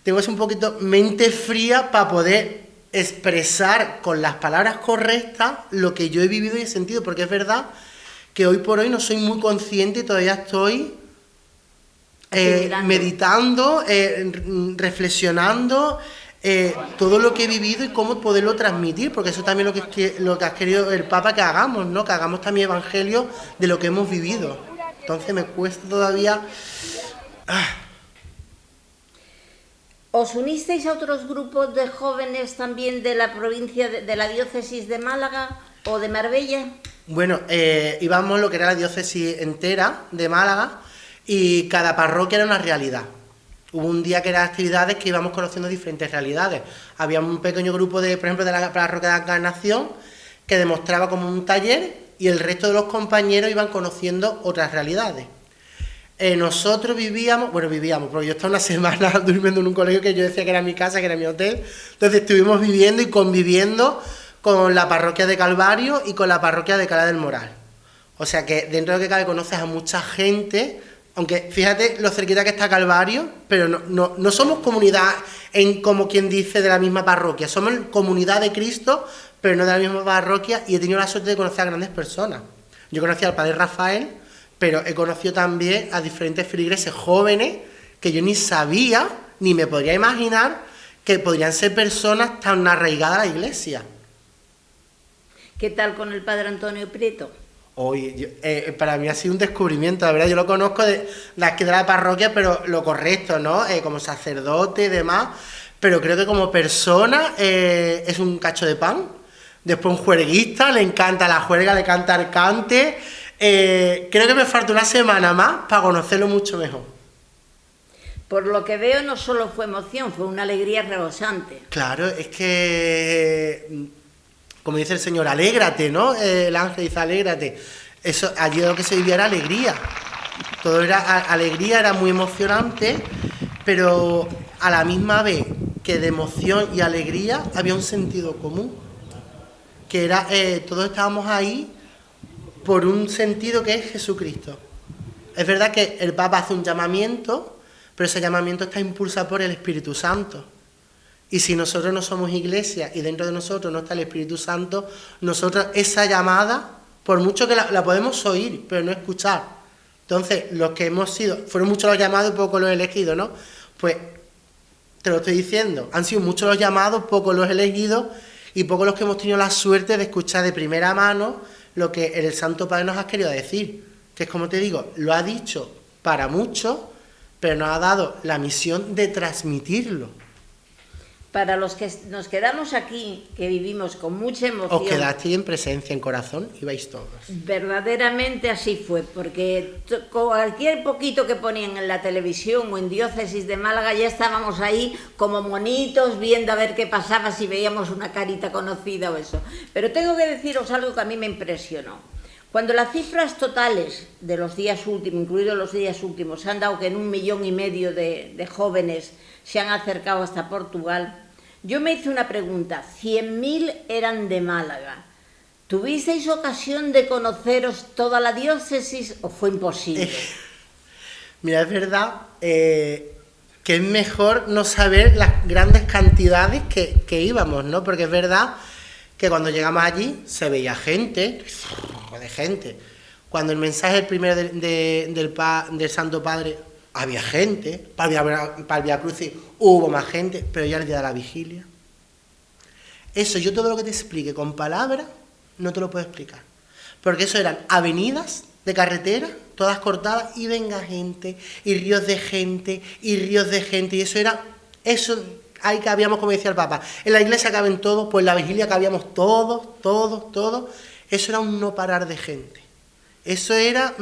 tengo que ser un poquito mente fría para poder expresar con las palabras correctas lo que yo he vivido y he sentido, porque es verdad que hoy por hoy no soy muy consciente y todavía estoy meditando, reflexionando todo lo que he vivido y cómo poderlo transmitir, porque eso también es lo que ha querido el Papa que hagamos, ¿no? Que hagamos también evangelio de lo que hemos vivido. Entonces me cuesta todavía... ¿Os unisteis a otros grupos de jóvenes también de la provincia, de la diócesis de Málaga o de Marbella? Bueno, íbamos lo que era la diócesis entera de Málaga y cada parroquia era una realidad. Hubo un día que eran actividades que íbamos conociendo diferentes realidades. Había un pequeño grupo, por ejemplo, de la parroquia de la Encarnación que demostraba como un taller y el resto de los compañeros iban conociendo otras realidades. Nosotros vivíamos, porque yo estaba una semana durmiendo en un colegio que yo decía que era mi casa, que era mi hotel. Entonces estuvimos viviendo y conviviendo con la parroquia de Calvario y con la parroquia de Cala del Moral. O sea que dentro de lo que cabe conoces a mucha gente, aunque fíjate lo cerquita que está Calvario, pero no somos comunidad como quien dice de la misma parroquia, somos comunidad de Cristo, pero no de la misma parroquia, y he tenido la suerte de conocer a grandes personas. Yo conocí al padre Rafael, pero he conocido también a diferentes feligreses jóvenes que yo ni sabía, ni me podría imaginar que podrían ser personas tan arraigadas a la iglesia. ¿Qué tal con el padre Antonio Prieto? Oye, para mí ha sido un descubrimiento, la verdad, yo lo conozco de aquí de la parroquia, pero lo correcto, ¿no? Como sacerdote y demás, pero creo que como persona es un cacho de pan. Después un juerguista, le encanta la juerga, le encanta el cante. Creo que me falta una semana más para conocerlo mucho mejor. Por lo que veo, no solo fue emoción, fue una alegría rebosante. Claro, es que, como dice el Señor, alégrate, ¿no? El ángel dice, alégrate. Eso, allí lo que se vivía era alegría. Todo era alegría, era muy emocionante, pero a la misma vez que de emoción y alegría había un sentido común. Que era, todos estábamos ahí por un sentido que es Jesucristo. Es verdad que el Papa hace un llamamiento, pero ese llamamiento está impulsado por el Espíritu Santo. Y si nosotros no somos iglesia y dentro de nosotros no está el Espíritu Santo, nosotros esa llamada, por mucho que la podemos oír, pero no escuchar. Entonces, los que hemos sido, fueron muchos los llamados y pocos los elegidos, ¿no? Pues, te lo estoy diciendo, han sido muchos los llamados, pocos los elegidos y pocos los que hemos tenido la suerte de escuchar de primera mano lo que el Santo Padre nos ha querido decir, que es como te digo, lo ha dicho para muchos, pero nos ha dado la misión de transmitirlo. Para los que nos quedamos aquí, que vivimos con mucha emoción... Os quedasteis en presencia, en corazón, y vais todos. Verdaderamente así fue, porque cualquier poquito que ponían en la televisión o en Diócesis de Málaga ya estábamos ahí como monitos viendo a ver qué pasaba, si veíamos una carita conocida o eso. Pero tengo que deciros algo que a mí me impresionó. Cuando las cifras totales de los días últimos, incluidos los días últimos, han dado que en 1,5 millones de jóvenes se han acercado hasta Portugal, yo me hice una pregunta. 100.000 eran de Málaga. ¿Tuvisteis ocasión de conoceros toda la diócesis o fue imposible? Mira, es verdad que es mejor no saber las grandes cantidades que íbamos, ¿no? Porque es verdad que cuando llegamos allí se veía gente, de gente. Cuando el mensaje el primero del Santo Padre, había gente, para el Vía Crucis hubo más gente, pero ya el día de la vigilia. Eso, yo todo lo que te explique con palabras, no te lo puedo explicar. Porque eso eran avenidas de carretera, todas cortadas, y venga gente, y ríos de gente, y ríos de gente, y eso ahí cabíamos, como decía el Papa. En la iglesia caben todos, pues en la vigilia cabíamos todos. Eso era un no parar de gente. Eso era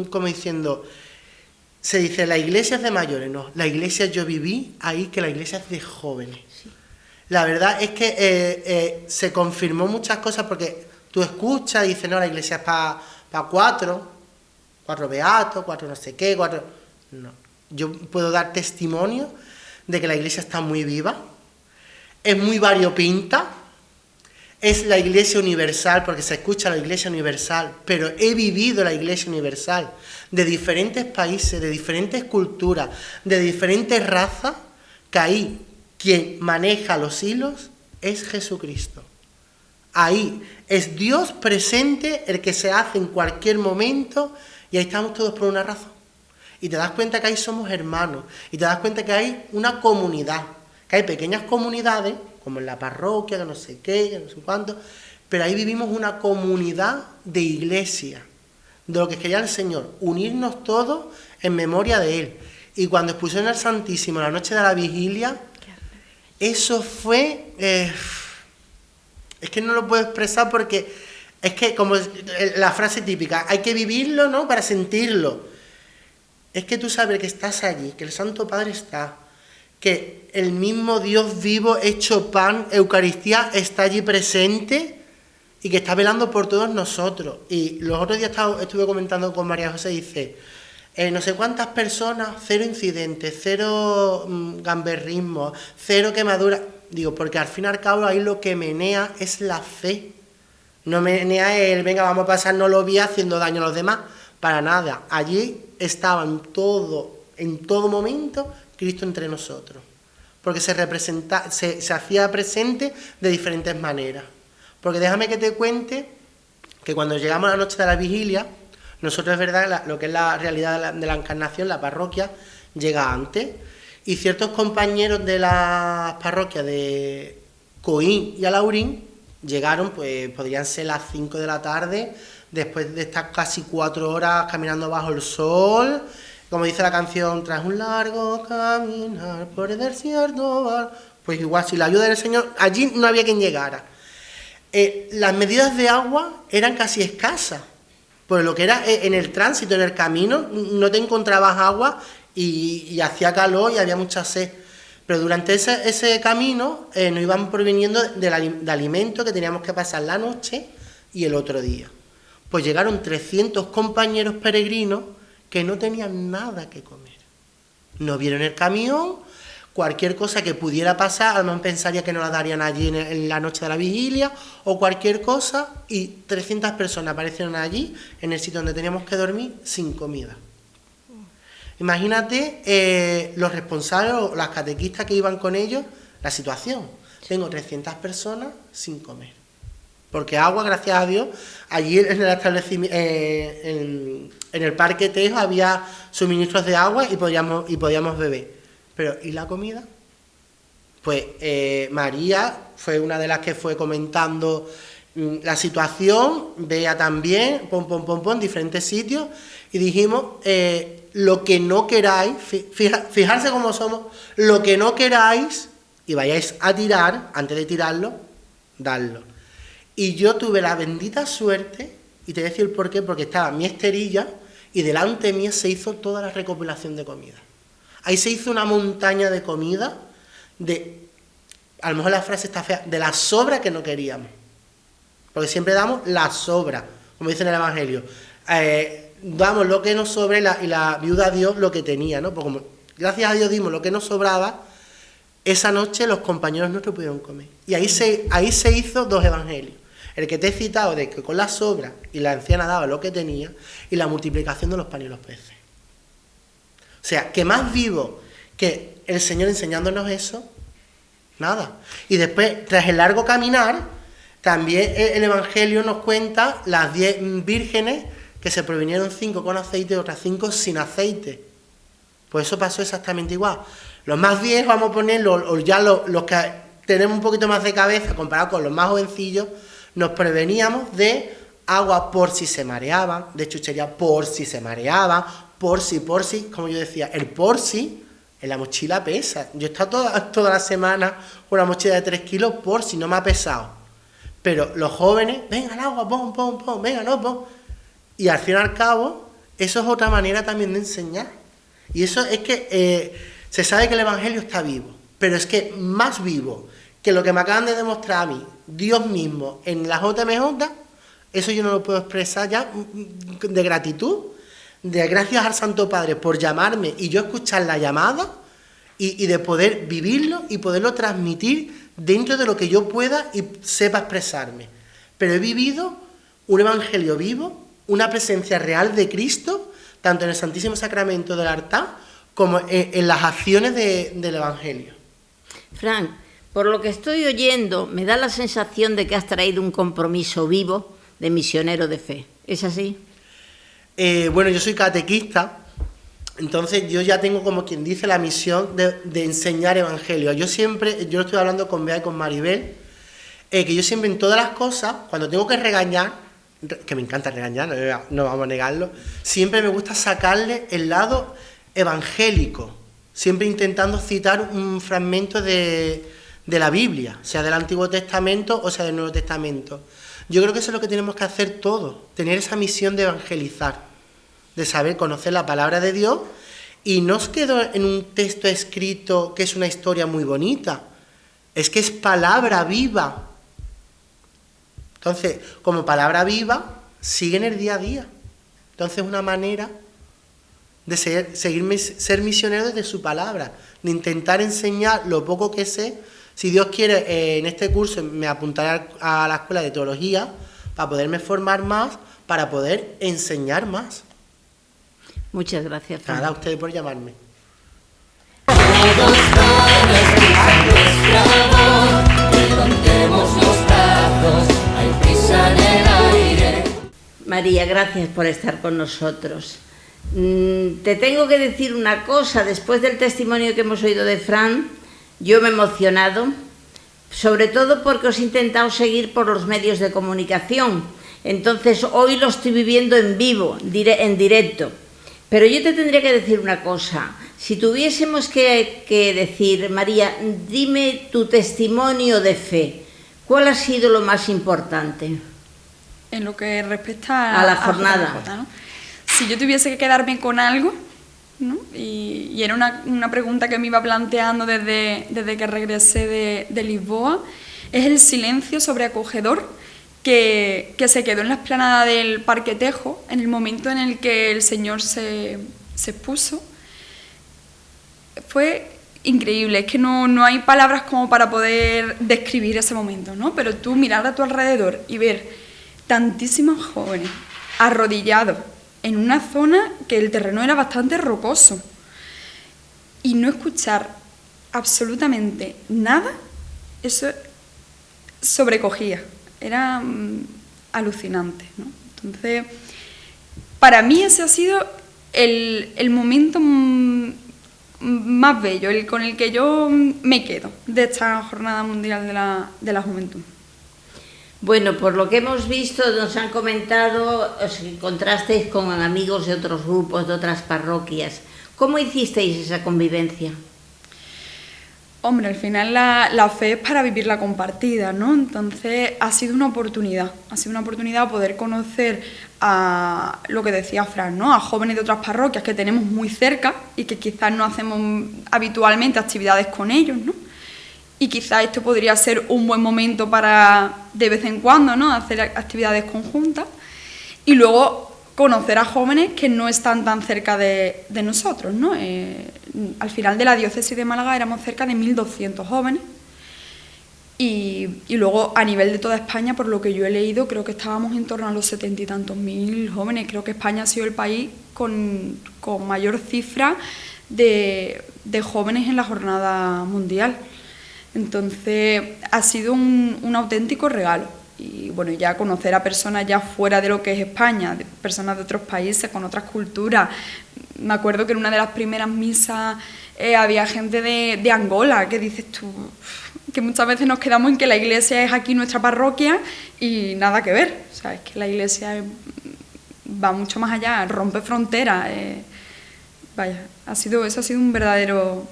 como diciendo... Se dice, la iglesia es de mayores, no, la iglesia yo viví ahí, que la iglesia es de jóvenes. Sí. La verdad es que se confirmó muchas cosas porque tú escuchas y dices, no, la iglesia es para 4 beatos, 4 no sé qué, 4... No, yo puedo dar testimonio de que la iglesia está muy viva, es muy variopinta, es la iglesia universal, porque se escucha la iglesia universal, pero he vivido la iglesia universal de diferentes países, de diferentes culturas, de diferentes razas, que ahí quien maneja los hilos es Jesucristo. Ahí es Dios presente, el que se hace en cualquier momento, y ahí estamos todos por una razón. y te das cuenta que ahí somos hermanos, y te das cuenta que hay una comunidad, que hay pequeñas comunidades, como en la parroquia, que no sé qué, que no sé cuánto, pero ahí vivimos una comunidad de iglesia, de lo que quería el Señor, unirnos todos en memoria de Él. Y cuando expusieron al Santísimo la noche de la vigilia, eso fue... es que no lo puedo expresar porque es que, como la frase típica, hay que vivirlo, ¿no?, para sentirlo. Es que tú sabes que estás allí, que el Santo Padre está, que el mismo Dios vivo, hecho pan, Eucaristía, está allí presente y que está velando por todos nosotros. Y los otros días estuve comentando con María José, dice, no sé cuántas personas, 0 incidentes, 0 gamberrismo, 0 quemaduras. Digo, porque al fin y al cabo ahí lo que menea es la fe. No menea el, venga, vamos a pasárnoslo bien haciendo daño a los demás. Para nada. Allí estaba en todo momento, Cristo entre nosotros. Porque se hacía presente de diferentes maneras. Porque déjame que te cuente que cuando llegamos a la noche de la vigilia, nosotros, es verdad, lo que es la realidad de la encarnación, la parroquia, llega antes. Y ciertos compañeros de las parroquias de Coín y Alaurín llegaron, pues podrían ser las 5 de la tarde, después de estar casi 4 horas caminando bajo el sol, como dice la canción, tras un largo caminar por el desierto, pues igual, si la ayuda del Señor, allí no había quien llegara. Las medidas de agua eran casi escasas, por lo que era en el tránsito, en el camino, no te encontrabas agua y hacía calor y había mucha sed. Pero durante ese camino nos iban proveniendo de alimentos que teníamos que pasar la noche y el otro día. Pues llegaron 300 compañeros peregrinos que no tenían nada que comer. No vieron el camión, cualquier cosa que pudiera pasar, a lo mejor pensaría que nos la darían allí en la noche de la vigilia, o cualquier cosa, y 300 personas aparecieron allí, en el sitio donde teníamos que dormir, sin comida. Imagínate los responsables o las catequistas que iban con ellos, la situación. Tengo 300 personas sin comer. Porque agua, gracias a Dios, allí en el establecimiento, en el Parque Tejo había suministros de agua y podíamos beber. Pero, ¿y la comida? Pues María fue una de las que fue comentando la situación, Bea también, en diferentes sitios, y dijimos, lo que no queráis, fijarse cómo somos, lo que no queráis, y vayáis a tirar, antes de tirarlo, dadlo. Y yo tuve la bendita suerte, y te voy a decir por qué, porque estaba mi esterilla, y delante mía se hizo toda la recopilación de comida. Ahí se hizo una montaña de comida, a lo mejor la frase está fea, de la sobra que no queríamos. Porque siempre damos la sobra, como dice en el Evangelio. Damos lo que nos sobra y la viuda dio lo que tenía, ¿no? Pues como gracias a Dios dimos lo que nos sobraba, esa noche los compañeros nuestros pudieron comer. Y ahí se hizo 2 evangelios. El que te he citado de que con la sobra y la anciana daba lo que tenía, y la multiplicación de los panes y los peces. O sea, que más vivo que el Señor enseñándonos eso, nada. Y después, tras el largo caminar, también el Evangelio nos cuenta las 10 vírgenes que se provinieron 5 con aceite y otras 5 sin aceite. Pues eso pasó exactamente igual. Los más viejos, vamos a ponerlos, ya los que tenemos un poquito más de cabeza comparado con los más jovencillos, nos preveníamos de agua por si se mareaban, de chuchería por si se mareaban, por si, como yo decía, el por si en la mochila pesa. Yo he estado toda la semana con una mochila de 3 kilos por si no me ha pesado. Pero los jóvenes, venga el agua, pon, venga, no, pon. Y al fin y al cabo, eso es otra manera también de enseñar. Y eso es que se sabe que el Evangelio está vivo, pero es que más vivo que lo que me acaban de demostrar a mí, Dios mismo, en la JMJ, eso yo no lo puedo expresar ya de gratitud, de gracias al Santo Padre por llamarme y yo escuchar la llamada y de poder vivirlo y poderlo transmitir dentro de lo que yo pueda y sepa expresarme. Pero he vivido un Evangelio vivo, una presencia real de Cristo, tanto en el Santísimo Sacramento del altar como en las acciones del Evangelio. Frank, por lo que estoy oyendo, me da la sensación de que has traído un compromiso vivo de misionero de fe. ¿Es así? Bueno, yo soy catequista Entonces yo ya tengo, como quien dice, la misión de enseñar evangelio. Yo lo estoy hablando con Bea y con Maribel, que yo siempre en todas las cosas, cuando tengo que regañar, que me encanta regañar, no vamos a negarlo, siempre me gusta sacarle el lado evangélico, siempre intentando citar un fragmento de la Biblia, sea del Antiguo Testamento o sea del Nuevo Testamento. Yo creo que eso es lo que tenemos que hacer todos, tener esa misión de evangelizar, de saber conocer la palabra de Dios, y no os quedo en un texto escrito que es una historia muy bonita, es que es palabra viva. Entonces, como palabra viva, sigue en el día a día. Entonces, una manera de ser misionero desde su palabra, de intentar enseñar lo poco que sé. Si Dios quiere, en este curso me apuntaré a la escuela de teología para poderme formar más, para poder enseñar más. Muchas gracias, Fran. Nada, a ustedes por llamarme. Todos van a escuchar nuestra voz, levantemos los brazos, hay prisa en el aire. María, gracias por estar con nosotros. Te tengo que decir una cosa, después del testimonio que hemos oído de Fran, yo me he emocionado, sobre todo porque os he intentado seguir por los medios de comunicación. Entonces hoy lo estoy viviendo en vivo, en directo. Pero yo te tendría que decir una cosa. Si tuviésemos que decir, María, dime tu testimonio de fe, ¿cuál ha sido lo más importante? En lo que respecta a la jornada, ¿no? Si yo tuviese que quedarme con algo, ¿no? Y era una pregunta que me iba planteando desde que regresé de Lisboa, es el silencio sobreacogedor que se quedó en la explanada del Parque Tejo en el momento en el que el Señor se expuso. Fue increíble, es que no hay palabras como para poder describir ese momento, ¿no? Pero tú mirar a tu alrededor y ver tantísimos jóvenes arrodillados en una zona que el terreno era bastante rocoso y no escuchar absolutamente nada, eso sobrecogía. Era alucinante, ¿no? Entonces, para mí ese ha sido el momento más bello, el con el que yo me quedo de esta Jornada Mundial de la Juventud. Bueno, por lo que hemos visto, nos han comentado, os encontrasteis con amigos de otros grupos, de otras parroquias. ¿Cómo hicisteis esa convivencia? Hombre, al final la fe es para vivirla compartida, ¿no? Entonces ha sido una oportunidad poder conocer a lo que decía Fran, ¿no? A jóvenes de otras parroquias que tenemos muy cerca y que quizás no hacemos habitualmente actividades con ellos, ¿no? Y quizás esto podría ser un buen momento para, de vez en cuando, ¿no?, hacer actividades conjuntas. Y luego conocer a jóvenes que no están tan cerca de nosotros, ¿no? Al final de la diócesis de Málaga éramos cerca de 1.200 jóvenes y luego a nivel de toda España, por lo que yo he leído, creo que estábamos en torno a los 70 y tantos mil jóvenes. Creo que España ha sido el país con mayor cifra de jóvenes en la Jornada Mundial. Entonces ha sido un auténtico regalo. Y bueno, ya conocer a personas ya fuera de lo que es España, personas de otros países, con otras culturas. Me acuerdo que en una de las primeras misas había gente de Angola, que dices tú, que muchas veces nos quedamos en que la iglesia es aquí nuestra parroquia y nada que ver. O sea, es que la iglesia va mucho más allá, rompe fronteras. Vaya, eso ha sido un verdadero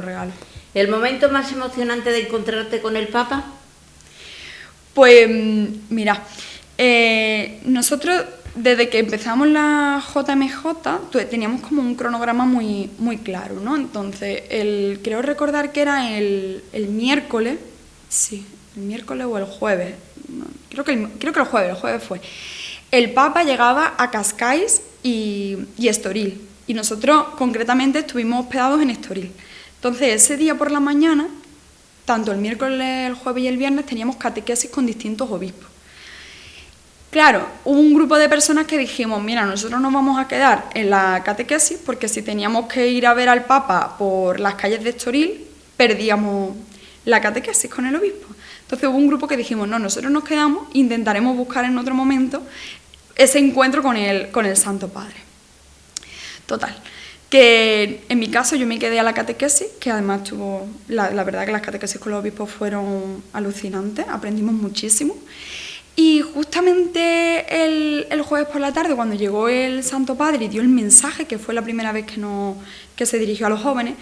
regalo. ¿El momento más emocionante de encontrarte con el Papa? Pues mira, nosotros desde que empezamos la JMJ teníamos como un cronograma muy, muy claro, ¿no? Entonces, creo recordar que era el miércoles, sí, el miércoles o el jueves, no, creo que el jueves fue. El Papa llegaba a Cascais y Estoril, y nosotros concretamente estuvimos hospedados en Estoril. Entonces, ese día por la mañana, tanto el miércoles, el jueves y el viernes, teníamos catequesis con distintos obispos. Claro, hubo un grupo de personas que dijimos, mira, nosotros nos vamos a quedar en la catequesis porque si teníamos que ir a ver al Papa por las calles de Estoril, perdíamos la catequesis con el obispo. Entonces hubo un grupo que dijimos, no, nosotros nos quedamos, intentaremos buscar en otro momento ese encuentro con el Santo Padre. Total, que en mi caso yo me quedé a la catequesis, que además la verdad que las catequesis con los obispos fueron alucinantes, aprendimos muchísimo. Y justamente el jueves por la tarde, cuando llegó el Santo Padre y dio el mensaje, que fue la primera vez que se dirigió a los jóvenes,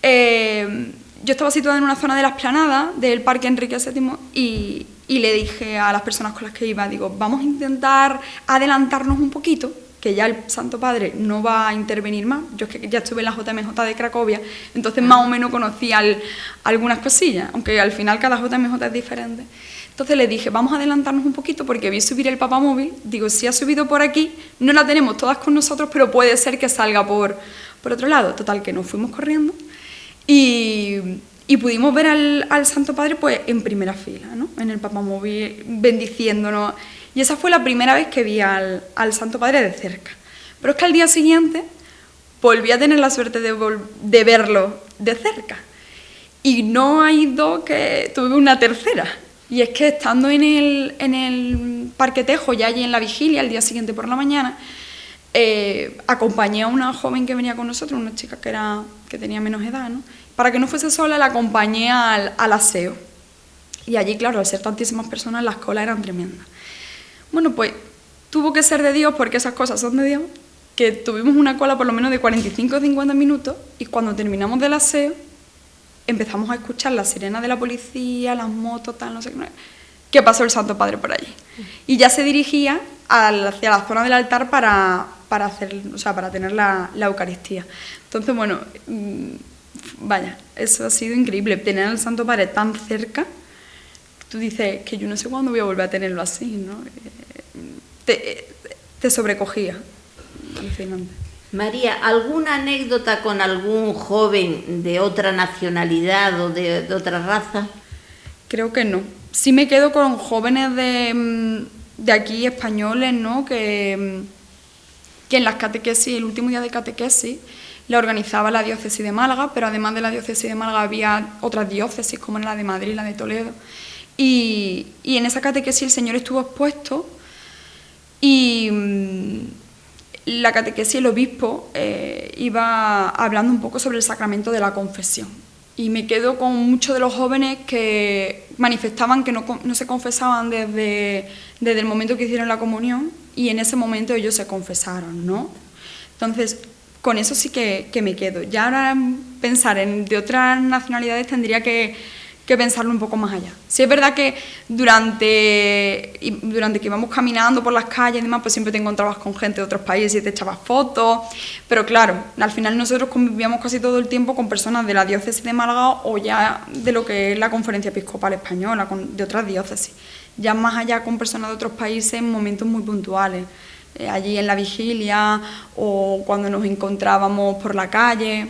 yo estaba situada en una zona de la explanada del Parque Enrique VII y le dije a las personas con las que iba, digo, vamos a intentar adelantarnos un poquito, que ya el Santo Padre no va a intervenir más. Yo es que ya estuve en la JMJ de Cracovia, entonces más o menos conocía algunas cosillas, aunque al final cada JMJ es diferente. Entonces le dije, vamos a adelantarnos un poquito porque vi subir el papamóvil, digo, si ha subido por aquí, no la tenemos todas con nosotros, pero puede ser que salga por otro lado. Total, que nos fuimos corriendo y pudimos ver al Santo Padre pues en primera fila, ¿no? En el papamóvil, bendiciéndonos. Y esa fue la primera vez que vi al Santo Padre de cerca. Pero es que al día siguiente volví a tener la suerte de verlo de cerca. Y no ha ido que tuve una tercera. Y es que estando en el Parque Tejo, ya allí en la vigilia, el día siguiente por la mañana, acompañé a una joven que venía con nosotros, una chica que tenía menos edad, ¿no? Para que no fuese sola, la acompañé al aseo. Y allí, claro, al ser tantísimas personas, las colas eran tremendas. Bueno, pues tuvo que ser de Dios, porque esas cosas son de Dios, que tuvimos una cola por lo menos de 45 o 50 minutos y cuando terminamos del aseo empezamos a escuchar las sirenas de la policía, las motos, tal, no sé qué, que pasó el Santo Padre por allí. Y ya se dirigía hacia la zona del altar para tener la Eucaristía. Entonces, bueno, vaya, eso ha sido increíble, tener al Santo Padre tan cerca. Tú dices que yo no sé cuándo voy a volver a tenerlo así, ¿no? Te sobrecogía. Alucinante. María, ¿alguna anécdota con algún joven de otra nacionalidad o de otra raza? Creo que no. Sí me quedo con jóvenes de aquí, españoles, ¿no? Que en las catequesis, el último día de catequesis, la organizaba la diócesis de Málaga, pero además de la diócesis de Málaga había otras diócesis, como la de Madrid y la de Toledo. Y en esa catequesis el Señor estuvo expuesto y la catequesis, el obispo, iba hablando un poco sobre el sacramento de la confesión. Y me quedo con muchos de los jóvenes que manifestaban que no se confesaban desde el momento que hicieron la comunión y en ese momento ellos se confesaron, ¿no? Entonces, con eso sí que me quedo. Ya ahora pensar de otras nacionalidades tendría que pensarlo un poco más allá. Sí es verdad que durante que íbamos caminando por las calles y demás, pues siempre te encontrabas con gente de otros países y te echabas fotos, pero claro, al final nosotros convivíamos casi todo el tiempo con personas de la diócesis de Málaga o ya de lo que es la Conferencia Episcopal Española, de otras diócesis, ya más allá con personas de otros países en momentos muy puntuales, allí en la vigilia o cuando nos encontrábamos por la calle,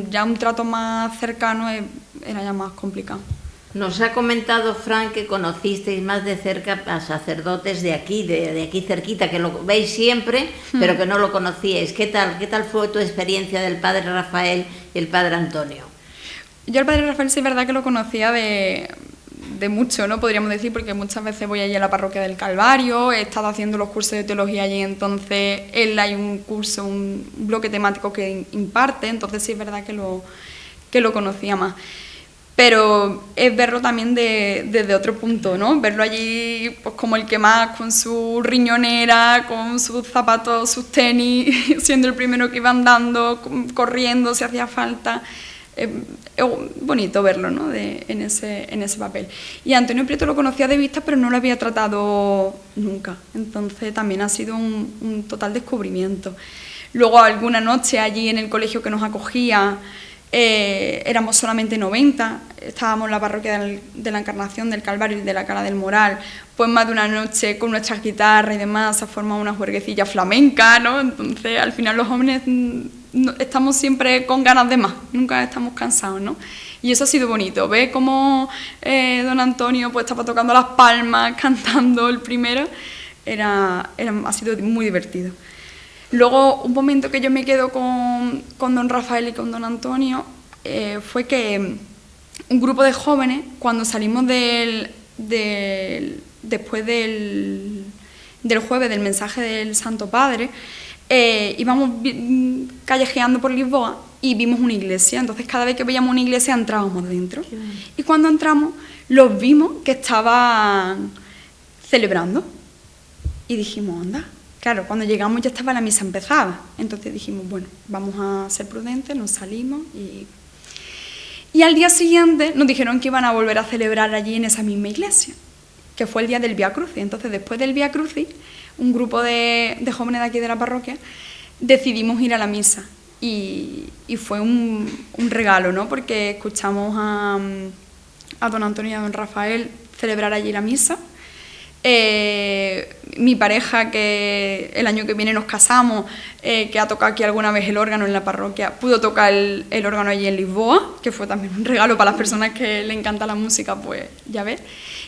ya un trato más cercano era ya más complicado. Nos ha comentado Fran que conocisteis más de cerca a sacerdotes de aquí cerquita, que lo veis siempre, pero que no lo conocíais. ¿Qué tal fue tu experiencia del padre Rafael y el padre Antonio? Yo al padre Rafael sí es verdad que lo conocía de mucho, ¿no? Podríamos decir, porque muchas veces voy allí a la parroquia del Calvario, he estado haciendo los cursos de teología allí, entonces él hay un curso, un bloque temático que imparte, entonces sí es verdad que lo conocía más. Pero es verlo también desde otro punto, ¿no? Verlo allí pues como el que más, con su riñonera, con sus zapatos, sus tenis, siendo el primero que iba andando, corriendo si hacía falta. Es bonito verlo, ¿no? en ese papel. Y a Antonio Prieto lo conocía de vista, pero no lo había tratado nunca. Entonces también ha sido un total descubrimiento. Luego alguna noche allí en el colegio que nos acogía, éramos solamente 90, estábamos en la parroquia de la Encarnación, del Calvario y de la Cala del Moral, pues más de una noche con nuestras guitarras y demás se ha formado una juerguecilla flamenca, ¿no? Entonces al final los jóvenes estamos siempre con ganas de más, nunca estamos cansados, ¿no? Y eso ha sido bonito, ver cómo don Antonio pues estaba tocando las palmas, cantando el primero, ha sido muy divertido. Luego, un momento que yo me quedo con don Rafael y con don Antonio fue que un grupo de jóvenes, cuando salimos después del jueves del mensaje del Santo Padre, íbamos callejeando por Lisboa y vimos una iglesia. Entonces cada vez que veíamos una iglesia entrábamos dentro. Y cuando entramos los vimos que estaban celebrando. Y dijimos, anda. Claro, cuando llegamos ya estaba la misa empezada. Entonces dijimos, bueno, vamos a ser prudentes, nos salimos y al día siguiente nos dijeron que iban a volver a celebrar allí en esa misma iglesia, que fue el día del Vía Crucis. Entonces, después del Vía Crucis, un grupo de jóvenes de aquí de la parroquia decidimos ir a la misa. Y fue un regalo, ¿no? Porque escuchamos a don Antonio y a don Rafael celebrar allí la misa. Mi pareja, que el año que viene nos casamos, que ha tocado aquí alguna vez el órgano en la parroquia, pudo tocar el órgano allí en Lisboa, que fue también un regalo para las personas que le encanta la música, pues ya ves.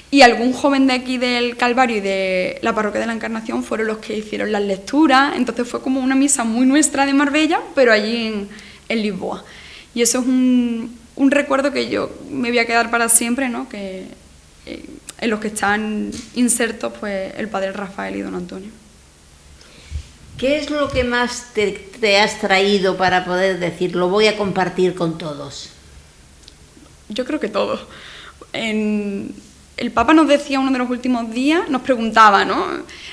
Y algún joven de aquí del Calvario y de la parroquia de la Encarnación fueron los que hicieron las lecturas. Entonces fue como una misa muy nuestra de Marbella, pero allí en Lisboa. Y eso es un recuerdo que yo me voy a quedar para siempre, ¿no? Que en los que están insertos pues el padre Rafael y don Antonio. ¿Qué es lo que más te has traído para poder decir, lo voy a compartir con todos? Yo creo que todo. El Papa nos decía uno de los últimos días, nos preguntaba, ¿no?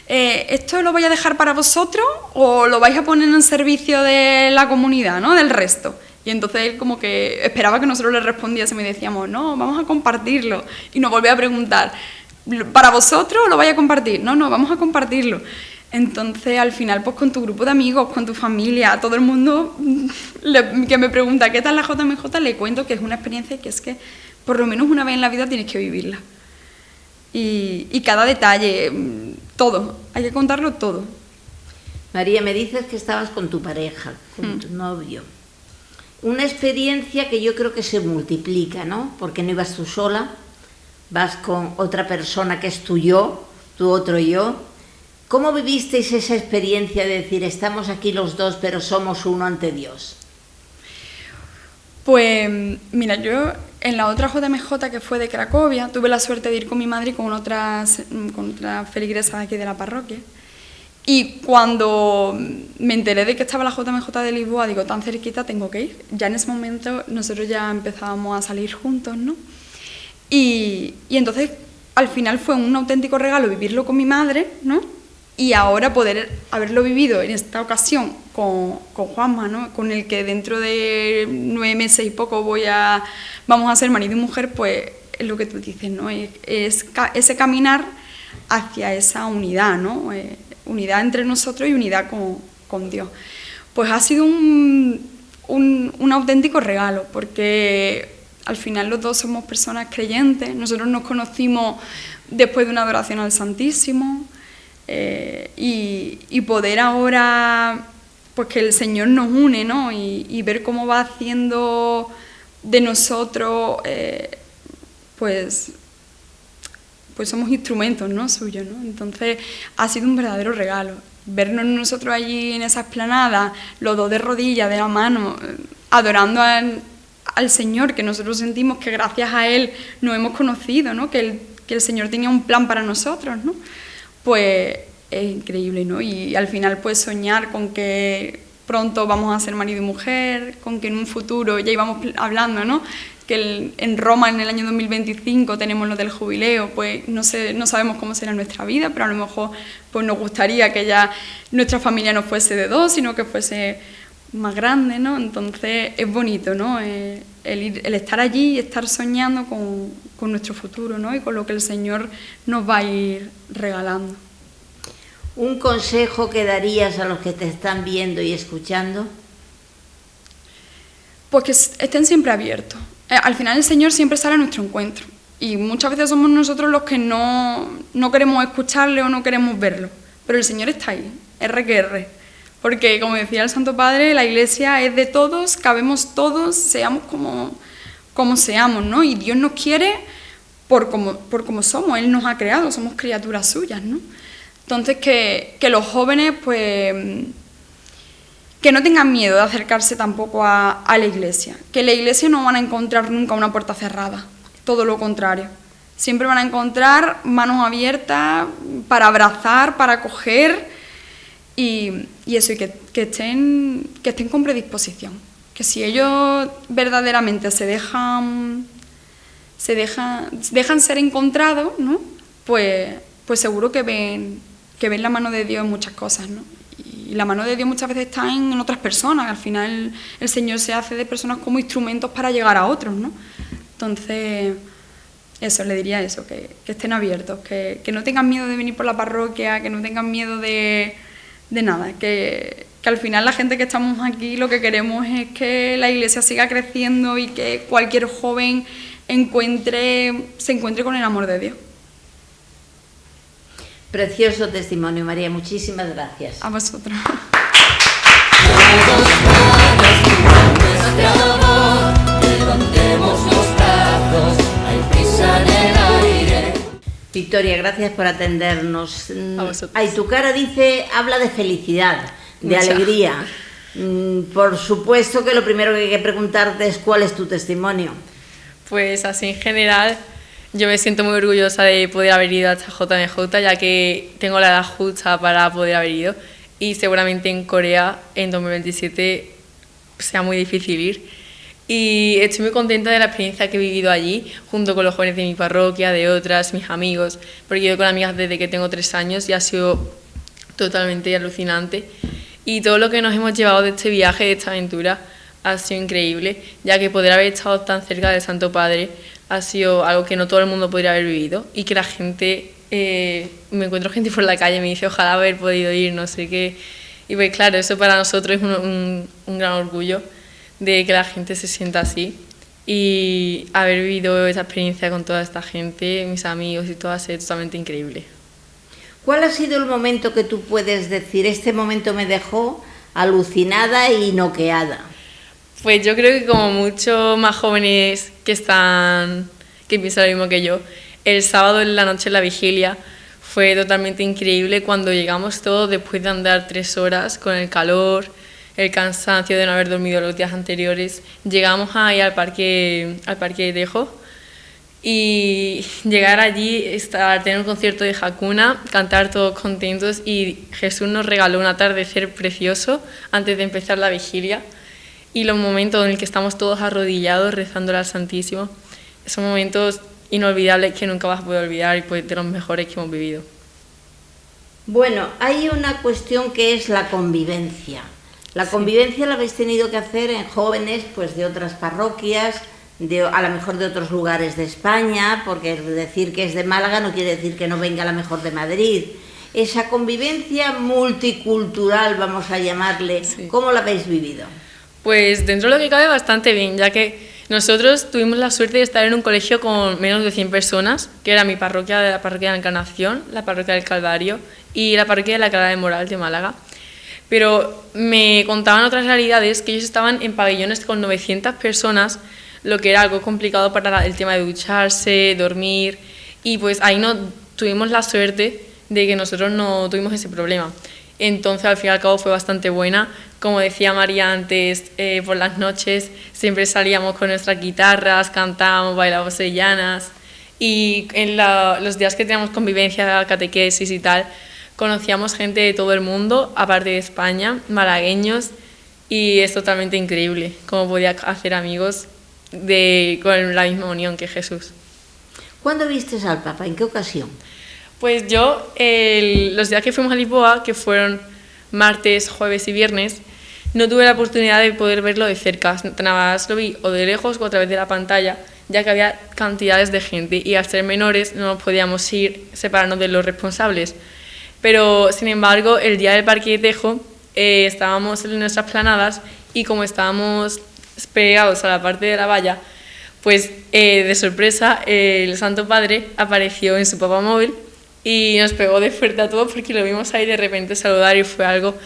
¿Esto lo vais a dejar para vosotros o lo vais a poner en servicio de la comunidad, ¿no? Del resto. Y entonces él como que esperaba que nosotros le respondiésemos y decíamos, no, vamos a compartirlo. Y nos volvía a preguntar, ¿para vosotros lo vais a compartir? No, vamos a compartirlo. Entonces al final pues con tu grupo de amigos, con tu familia, a todo el mundo que me pregunta ¿qué tal la JMJ? Le cuento que es una experiencia que es que por lo menos una vez en la vida tienes que vivirla. Y cada detalle, todo, hay que contarlo todo. María, me dices que estabas con tu pareja, con tu novio. Una experiencia que yo creo que se multiplica, ¿no? Porque no ibas tú sola, vas con otra persona que es tu yo, tu otro yo. ¿Cómo vivisteis esa experiencia de decir, estamos aquí los dos, pero somos uno ante Dios? Pues mira, yo en la otra JMJ que fue de Cracovia, tuve la suerte de ir con mi madre y con otra feligresas de aquí de la parroquia. Y cuando me enteré de que estaba la JMJ de Lisboa, digo, tan cerquita, tengo que ir. Ya en ese momento nosotros ya empezábamos a salir juntos, ¿no? Y entonces al final fue un auténtico regalo vivirlo con mi madre, ¿no? Y ahora poder haberlo vivido en esta ocasión con Juanma, ¿no? Con el que dentro de 9 meses y poco vamos a ser marido y mujer, pues es lo que tú dices, ¿no? Es ese caminar hacia esa unidad, ¿no? Unidad entre nosotros y unidad con Dios. Pues ha sido un auténtico regalo, porque al final los dos somos personas creyentes. Nosotros nos conocimos después de una adoración al Santísimo, y poder ahora pues que el Señor nos une, ¿no? Y ver cómo va haciendo de nosotros pues somos instrumentos, ¿no? Suyos, ¿no? Entonces ha sido un verdadero regalo vernos nosotros allí en esa explanada, los dos de rodillas, de la mano, adorando al Señor, que nosotros sentimos que gracias a Él nos hemos conocido, ¿no? Que el Señor tenía un plan para nosotros, ¿no? Pues es increíble, ¿no? Y al final pues soñar con que pronto vamos a ser marido y mujer, con que en un futuro, ya íbamos hablando, ¿no? Que en Roma en el año 2025 tenemos lo del jubileo, pues no sabemos cómo será nuestra vida, pero a lo mejor pues nos gustaría que ya nuestra familia no fuese de 2, sino que fuese más grande, ¿no? Entonces es bonito, ¿no? El estar allí y estar soñando con nuestro futuro, ¿no? Y con lo que el Señor nos va a ir regalando. ¿Un consejo que darías a los que te están viendo y escuchando? Pues que estén siempre abiertos. Al final el Señor siempre sale a nuestro encuentro y muchas veces somos nosotros los que no queremos escucharle o no queremos verlo, pero el Señor está ahí, R que R, porque como decía el Santo Padre, la Iglesia es de todos, cabemos todos, seamos como seamos, ¿no? Y Dios nos quiere por como somos, Él nos ha creado, somos criaturas suyas, ¿no? Entonces que los jóvenes pues que no tengan miedo de acercarse tampoco a la Iglesia, que en la Iglesia no van a encontrar nunca una puerta cerrada, todo lo contrario. Siempre van a encontrar manos abiertas para abrazar, para acoger y eso, y que estén con predisposición. Que si ellos verdaderamente se dejan ser encontrados, ¿no? Pues seguro que ven la mano de Dios en muchas cosas, ¿no? Y la mano de Dios muchas veces está en otras personas. Al final el Señor se hace de personas como instrumentos para llegar a otros, ¿no? Entonces, eso, le diría eso, que estén abiertos, que no tengan miedo de venir por la parroquia, que no tengan miedo de nada, que al final la gente que estamos aquí lo que queremos es que la iglesia siga creciendo y que cualquier joven se encuentre con el amor de Dios. Precioso testimonio, María. Muchísimas gracias. A vosotros. Nuestra voz, levantemos los brazos, hay prisa en el aire. Victoria, gracias por atendernos. A vosotros. Ay, tu cara habla de felicidad, de Mucha. alegría. Por supuesto que lo primero que hay que preguntarte es cuál es tu testimonio. Pues así en general, yo me siento muy orgullosa de poder haber ido a esta JMJ, ya que tengo la edad justa para poder haber ido, y seguramente en Corea en 2027 sea muy difícil ir. Y estoy muy contenta de la experiencia que he vivido allí, junto con los jóvenes de mi parroquia, de otras, mis amigos, porque yo he ido con amigas desde que tengo 3 años y ha sido totalmente alucinante. Y todo lo que nos hemos llevado de este viaje, de esta aventura, ha sido increíble, ya que poder haber estado tan cerca del Santo Padre ha sido algo que no todo el mundo podría haber vivido, y que la gente, me encuentro gente por la calle y me dice ojalá haber podido ir, no sé qué, y pues claro, eso para nosotros es un gran orgullo de que la gente se sienta así, y haber vivido esa experiencia con toda esta gente, mis amigos y todo, ha sido totalmente increíble. ¿Cuál ha sido el momento que tú puedes decir, este momento me dejó alucinada y noqueada? Pues yo creo que como muchos más jóvenes que piensan lo mismo que yo, el sábado en la noche en la vigilia fue totalmente increíble cuando llegamos todos después de andar 3 horas con el calor, el cansancio de no haber dormido los días anteriores. Llegamos ahí al parque de Tejo y llegar allí, tener un concierto de Hakuna, cantar todos contentos, y Jesús nos regaló un atardecer precioso antes de empezar la vigilia. Y los momentos en el que estamos todos arrodillados rezándole al Santísimo, son momentos inolvidables que nunca vas a poder olvidar, y pues de los mejores que hemos vivido. Bueno, hay una cuestión que es la convivencia. La convivencia la habéis tenido que hacer en jóvenes pues de otras parroquias, a lo mejor de otros lugares de España, porque decir que es de Málaga no quiere decir que no venga a lo mejor de Madrid. Esa convivencia multicultural, vamos a llamarle, Sí. ¿Cómo la habéis vivido? Pues dentro de lo que cabe bastante bien, ya que nosotros tuvimos la suerte de estar en un colegio con menos de 100 personas, que era mi parroquia, la parroquia de la Encarnación, la parroquia del Calvario y la parroquia de la Clara de Moral de Málaga. Pero me contaban otras realidades, que ellos estaban en pabellones con 900 personas, lo que era algo complicado para el tema de ducharse, dormir, y pues ahí no tuvimos la suerte de que nosotros no tuvimos ese problema. Entonces, al fin y al cabo, fue bastante buena. Como decía María antes, por las noches siempre salíamos con nuestras guitarras, cantábamos, bailábamos sevillanas, y en los días que teníamos convivencia, catequesis y tal, conocíamos gente de todo el mundo, aparte de España, malagueños, y es totalmente increíble cómo podía hacer amigos con la misma unión que Jesús. ¿Cuándo vistes al Papa? ¿En qué ocasión? Pues yo, los días que fuimos a Lisboa, que fueron martes, jueves y viernes, no tuve la oportunidad de poder verlo de cerca, nada más lo vi o de lejos o a través de la pantalla, ya que había cantidades de gente y al ser menores no nos podíamos separarnos de los responsables. Pero, sin embargo, el día del Parque de Tejo estábamos en nuestras planadas, y como estábamos pegados a la parte de la valla, pues de sorpresa el Santo Padre apareció en su papamóvil y nos pegó de fuerte a todos, porque lo vimos ahí de repente saludar, y fue algo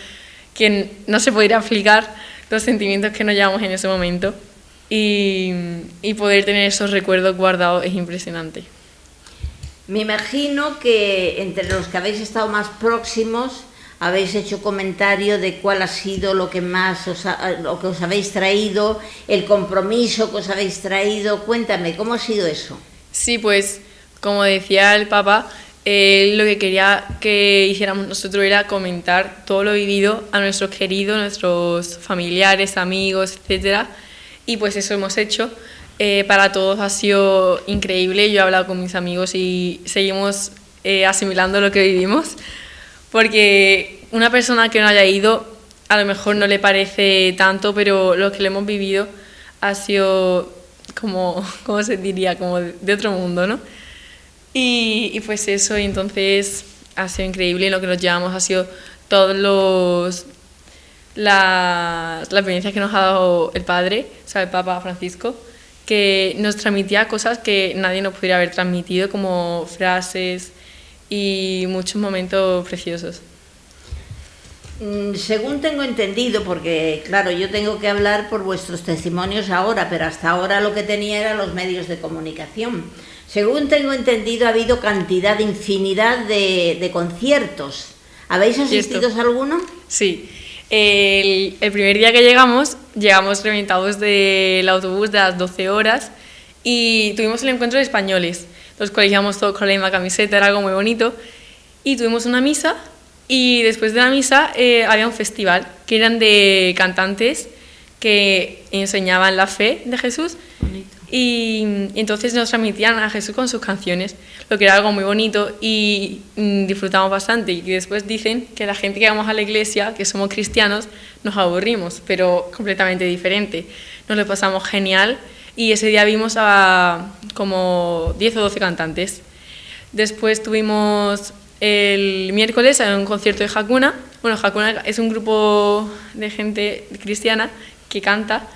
que no se podría explicar, los sentimientos que nos llevamos en ese momento, y poder tener esos recuerdos guardados es impresionante. Me imagino que entre los que habéis estado más próximos habéis hecho comentario de cuál ha sido lo que más lo que os habéis traído, el compromiso que os habéis traído. Cuéntame, ¿cómo ha sido eso? Sí, pues como decía el Papa, lo que quería que hiciéramos nosotros era comentar todo lo vivido a nuestros queridos, nuestros familiares, amigos, etc. Y pues eso hemos hecho. Para todos ha sido increíble. Yo he hablado con mis amigos y seguimos asimilando lo que vivimos, porque una persona que no haya ido a lo mejor no le parece tanto, pero lo que le hemos vivido ha sido como, ¿cómo se diría? Como de otro mundo, ¿no? Y pues eso, y entonces ha sido increíble. Lo que nos llevamos ha sido todos las experiencias que nos ha dado el Padre, o sea, el Papa Francisco, que nos transmitía cosas que nadie nos podría haber transmitido, como frases y muchos momentos preciosos. Según tengo entendido, porque claro, yo tengo que hablar por vuestros testimonios ahora, pero hasta ahora lo que tenía eran los medios de comunicación. Según tengo entendido, ha habido infinidad de conciertos. ¿Habéis asistido a alguno? Sí. El primer día que llegamos reventados del autobús de las 12 horas y tuvimos el encuentro de españoles. Los colegíamos todos con la misma camiseta, era algo muy bonito. Y tuvimos una misa y después de la misa había un festival que eran de cantantes que enseñaban la fe de Jesús. Bonito. Y entonces nos transmitían a Jesús con sus canciones, lo que era algo muy bonito y disfrutamos bastante. Y después dicen que la gente que vamos a la iglesia, que somos cristianos, nos aburrimos, pero completamente diferente. Nos lo pasamos genial y ese día vimos a como 10 o 12 cantantes. Después tuvimos el miércoles un concierto de Hakuna. Bueno, Hakuna es un grupo de gente cristiana que canta.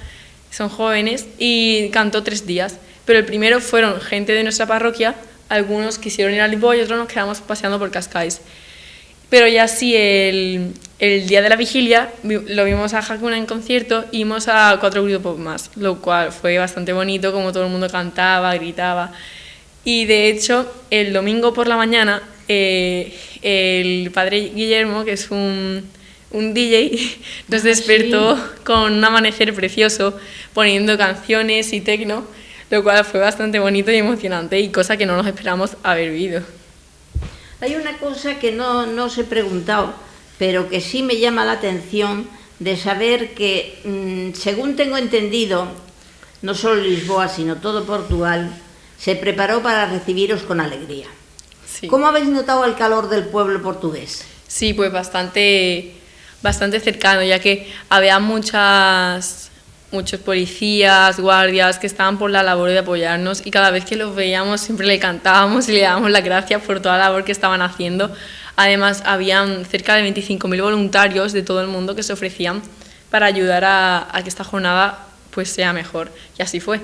Son jóvenes y cantó 3 días, pero el primero fueron gente de nuestra parroquia, algunos quisieron ir a Lisboa y otros nos quedamos paseando por Cascais. Pero ya sí, el día de la vigilia lo vimos a Hakuna en concierto y vimos a 4 grupos más, lo cual fue bastante bonito, como todo el mundo cantaba, gritaba. Y de hecho, el domingo por la mañana, el padre Guillermo, que es un DJ, nos despertó con un amanecer precioso, poniendo canciones y tecno, lo cual fue bastante bonito y emocionante y cosa que no nos esperamos haber vivido. Hay una cosa que no os he preguntado, pero que sí me llama la atención, de saber que, según tengo entendido, no solo Lisboa, sino todo Portugal, se preparó para recibiros con alegría. Sí. ¿Cómo habéis notado el calor del pueblo portugués? Sí, pues bastante cercano, ya que había muchos policías, guardias que estaban por la labor de apoyarnos y cada vez que los veíamos siempre le cantábamos y le dábamos las gracias por toda la labor que estaban haciendo. Además, habían cerca de 25.000 voluntarios de todo el mundo que se ofrecían para ayudar a que esta jornada pues sea mejor, y así fue.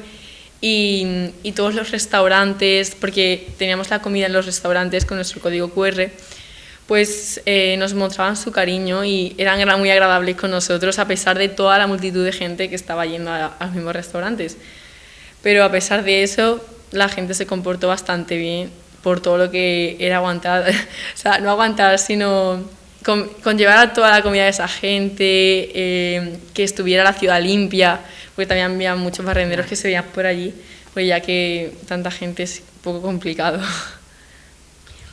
Y todos los restaurantes, porque teníamos la comida en los restaurantes con nuestro código QR, pues nos mostraban su cariño y eran muy agradables con nosotros a pesar de toda la multitud de gente que estaba yendo a los mismos restaurantes. Pero a pesar de eso, la gente se comportó bastante bien por todo lo que era aguantar, o sea, no aguantar, sino con llevar a toda la comida de esa gente, que estuviera la ciudad limpia, porque también había muchos barrenderos que se veían por allí, pues ya que tanta gente es un poco complicado.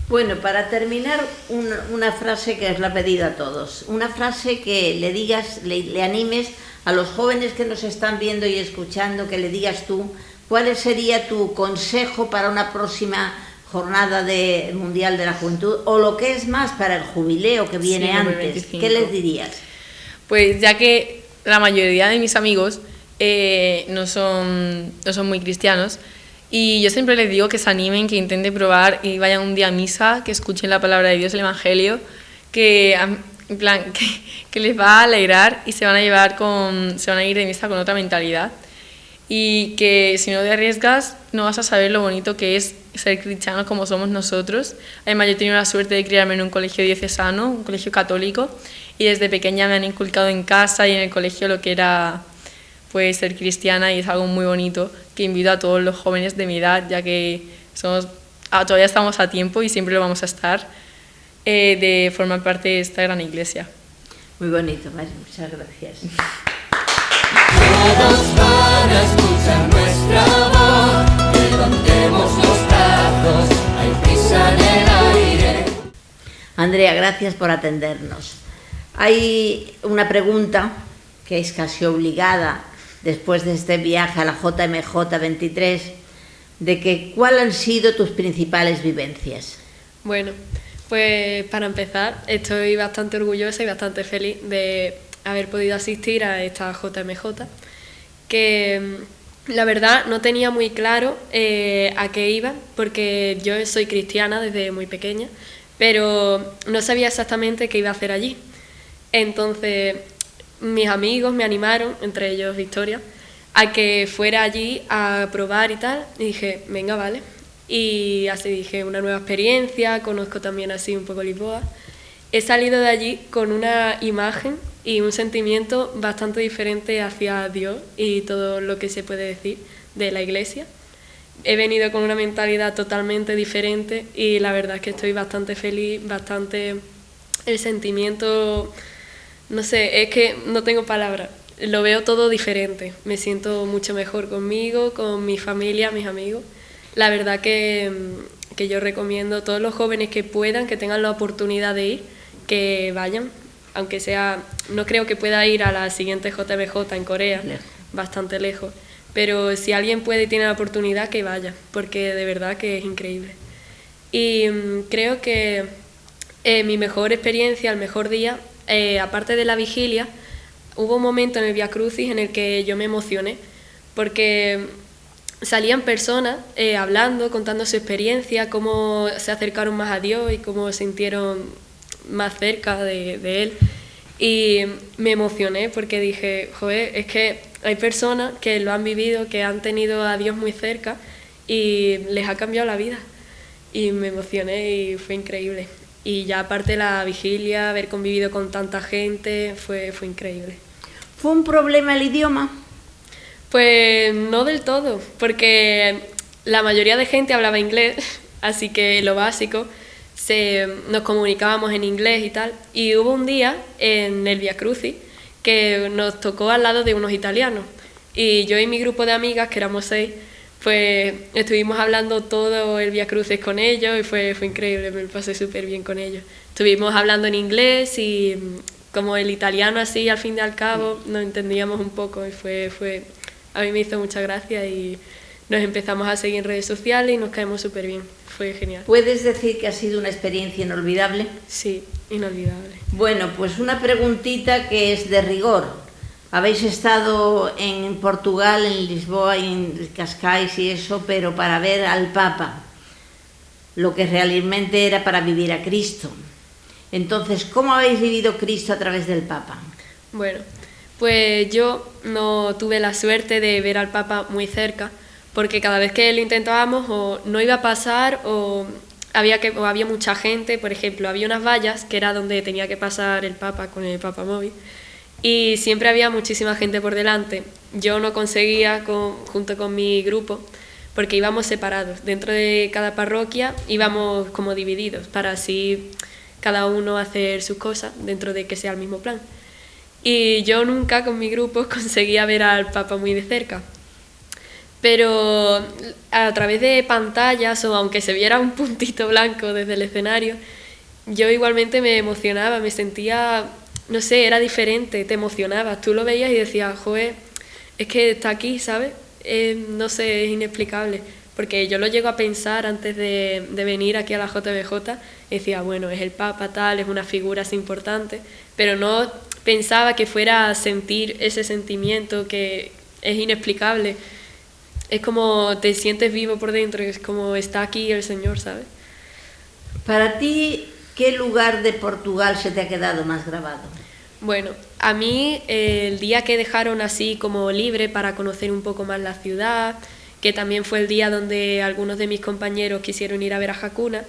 Bueno, para terminar, una frase que os la he pedido a todos, una frase que le digas, le animes a los jóvenes que nos están viendo y escuchando, que le digas tú, ¿cuál sería tu consejo para una próxima jornada mundial de la juventud, o lo que es más para el jubileo que viene antes? 25. ¿Qué les dirías? Pues ya que la mayoría de mis amigos no son muy cristianos, y yo siempre les digo que se animen, que intenten probar y vayan un día a misa, que escuchen la palabra de Dios, el Evangelio, que les va a alegrar y se van a ir de misa con otra mentalidad, y que si no te arriesgas no vas a saber lo bonito que es ser cristiano como somos nosotros. Además, yo he tenido la suerte de criarme en un colegio diocesano, un colegio católico, y desde pequeña me han inculcado en casa y en el colegio lo que era pues ser cristiana, y es algo muy bonito que invito a todos los jóvenes de mi edad, ya que todavía estamos a tiempo y siempre lo vamos a estar, de formar parte de esta gran iglesia. Muy bonito, Mari, muchas gracias. Todos van a escuchar nuestra voz, levantemos los brazos, hay prisa en el aire. Andrea, gracias por atendernos. Hay una pregunta que es casi obligada después de este viaje a la JMJ 23, de que ¿cuáles han sido tus principales vivencias? Bueno, pues para empezar, estoy bastante orgullosa y bastante feliz de haber podido asistir a esta JMJ, que la verdad no tenía muy claro a qué iba, porque yo soy cristiana desde muy pequeña, pero no sabía exactamente qué iba a hacer allí. Entonces, mis amigos me animaron, entre ellos Victoria, a que fuera allí a probar y tal, y dije, venga, vale. Y así dije, una nueva experiencia, conozco también así un poco Lisboa. He salido de allí con una imagen y un sentimiento bastante diferente hacia Dios y todo lo que se puede decir de la Iglesia. He venido con una mentalidad totalmente diferente y la verdad es que estoy bastante feliz, bastante... El sentimiento, no sé, es que no tengo palabras. Lo veo todo diferente, me siento mucho mejor conmigo, con mi familia, mis amigos. La verdad que yo recomiendo a todos los jóvenes que puedan, que tengan la oportunidad de ir, que vayan, aunque sea, no creo que pueda ir a la siguiente JMJ en Corea, bastante lejos, pero si alguien puede y tiene la oportunidad, que vaya, porque de verdad que es increíble. Y creo que mi mejor experiencia, el mejor día, aparte de la vigilia, hubo un momento en el Via Crucis en el que yo me emocioné, porque salían personas hablando, contando su experiencia, cómo se acercaron más a Dios y cómo sintieron más cerca de Él. Y me emocioné porque dije, joder, es que hay personas que lo han vivido, que han tenido a Dios muy cerca y les ha cambiado la vida. Y me emocioné y fue increíble. Y ya aparte la vigilia, haber convivido con tanta gente, fue increíble. ¿Fue un problema el idioma? Pues no del todo, porque la mayoría de gente hablaba inglés, así que lo básico, nos comunicábamos en inglés y tal. Y hubo un día en el Via Crucis que nos tocó al lado de unos italianos. Y yo y mi grupo de amigas, que éramos 6, pues estuvimos hablando todo el Via Crucis con ellos y fue increíble, me pasé súper bien con ellos. Estuvimos hablando en inglés y como el italiano así, al fin y al cabo, nos entendíamos un poco y a mí me hizo mucha gracia y nos empezamos a seguir en redes sociales y nos caemos súper bien, fue genial. ¿Puedes decir que ha sido una experiencia inolvidable? Sí, inolvidable. Bueno, pues una preguntita que es de rigor. Habéis estado en Portugal, en Lisboa y en Cascais y eso, pero para ver al Papa, lo que realmente era para vivir a Cristo. Entonces, ¿cómo habéis vivido Cristo a través del Papa? Bueno, pues yo no tuve la suerte de ver al Papa muy cerca, porque cada vez que lo intentábamos o no iba a pasar o había mucha gente. Por ejemplo, había unas vallas que era donde tenía que pasar el Papa con el Papa móvil y siempre había muchísima gente por delante. Yo no conseguía junto con mi grupo porque íbamos separados. Dentro de cada parroquia íbamos como divididos para así cada uno hacer sus cosas dentro de que sea el mismo plan. Y yo nunca con mi grupo conseguía ver al Papa muy de cerca. Pero a través de pantallas o aunque se viera un puntito blanco desde el escenario, yo igualmente me emocionaba, me sentía, no sé, era diferente, te emocionabas. Tú lo veías y decías, joder, es que está aquí, ¿sabes? No sé, es inexplicable. Porque yo lo llego a pensar antes de venir aquí a la JMJ, y decía, bueno, es el Papa tal, es una figura así importante, pero no pensaba que fuera a sentir ese sentimiento que es inexplicable. Es como te sientes vivo por dentro, es como está aquí el Señor, ¿sabes? Para ti, ¿qué lugar de Portugal se te ha quedado más grabado? Bueno, a mí el día que dejaron así como libre para conocer un poco más la ciudad, que también fue el día donde algunos de mis compañeros quisieron ir a ver a Hakuna,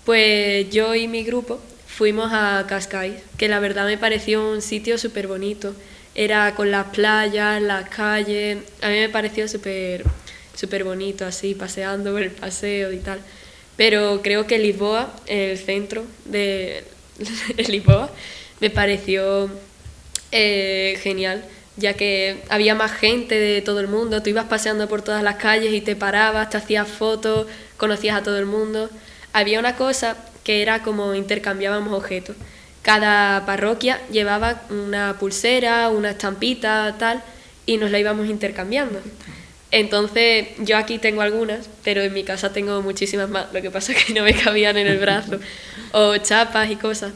pues yo y mi grupo fuimos a Cascais, que la verdad me pareció un sitio súper bonito. Era con las playas, las calles, a mí me pareció súper bonito así, paseando por el paseo y tal. Pero creo que Lisboa, el centro de Lisboa, me pareció genial, ya que había más gente de todo el mundo. Tú ibas paseando por todas las calles y te parabas, te hacías fotos, conocías a todo el mundo. Había una cosa que era como intercambiábamos objetos. Cada parroquia llevaba una pulsera, una estampita, tal, y nos la íbamos intercambiando. Entonces, yo aquí tengo algunas, pero en mi casa tengo muchísimas más, lo que pasa es que no me cabían en el brazo, o chapas y cosas.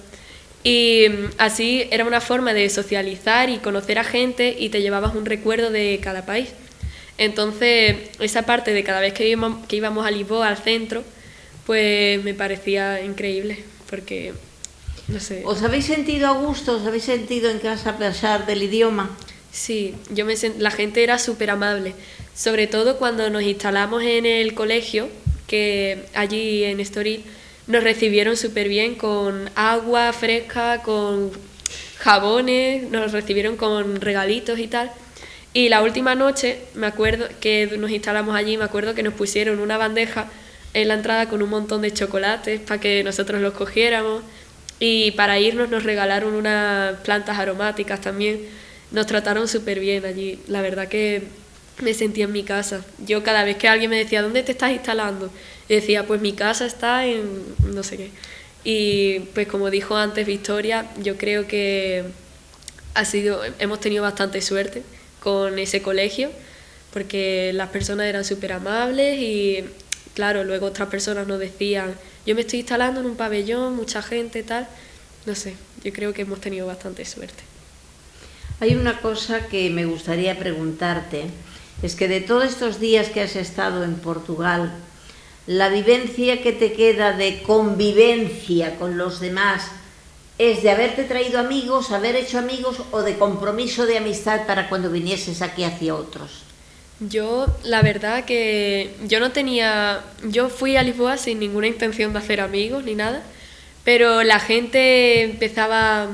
Y así era una forma de socializar y conocer a gente y te llevabas un recuerdo de cada país. Entonces, esa parte de cada vez que íbamos a Lisboa, al centro, pues me parecía increíble, porque, no sé... ¿Os habéis sentido a gusto? ¿Os habéis sentido en casa a pesar del idioma? Sí, la gente era súper amable, sobre todo cuando nos instalamos en el colegio, que allí en Estoril nos recibieron súper bien con agua fresca, con jabones, nos recibieron con regalitos y tal. Y la última noche, me acuerdo que nos instalamos allí, me acuerdo que nos pusieron una bandeja en la entrada con un montón de chocolates para que nosotros los cogiéramos, y para irnos nos regalaron unas plantas aromáticas también. Nos trataron súper bien allí, la verdad que me sentía en mi casa. Yo cada vez que alguien me decía, ¿dónde te estás instalando? Y decía, pues mi casa está en no sé qué. Y pues como dijo antes Victoria, yo creo que hemos tenido bastante suerte con ese colegio, porque las personas eran súper amables y claro, luego otras personas nos decían, yo me estoy instalando en un pabellón, mucha gente, tal. No sé, yo creo que hemos tenido bastante suerte. Hay una cosa que me gustaría preguntarte, es que de todos estos días que has estado en Portugal, la vivencia que te queda de convivencia con los demás, ¿es de haberte traído amigos, haber hecho amigos, o de compromiso de amistad para cuando vinieses aquí hacia otros? Yo, la verdad que yo fui a Lisboa sin ninguna intención de hacer amigos ni nada, pero la gente empezaba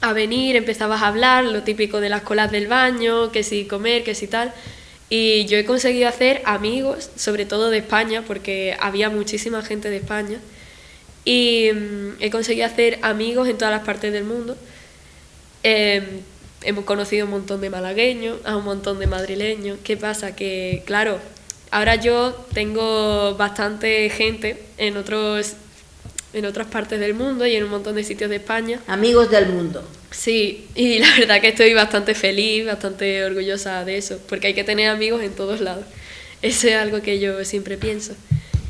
a venir, empezabas a hablar, lo típico de las colas del baño, que si comer, que si tal, y yo he conseguido hacer amigos, sobre todo de España, porque había muchísima gente de España, y he conseguido hacer amigos en todas las partes del mundo. Hemos conocido un montón de malagueños, a un montón de madrileños. ¿Qué pasa? Que, claro, ahora yo tengo bastante gente en otras partes del mundo y en un montón de sitios de España. Amigos del mundo. Sí, y la verdad que estoy bastante feliz, bastante orgullosa de eso, porque hay que tener amigos en todos lados. Eso es algo que yo siempre pienso.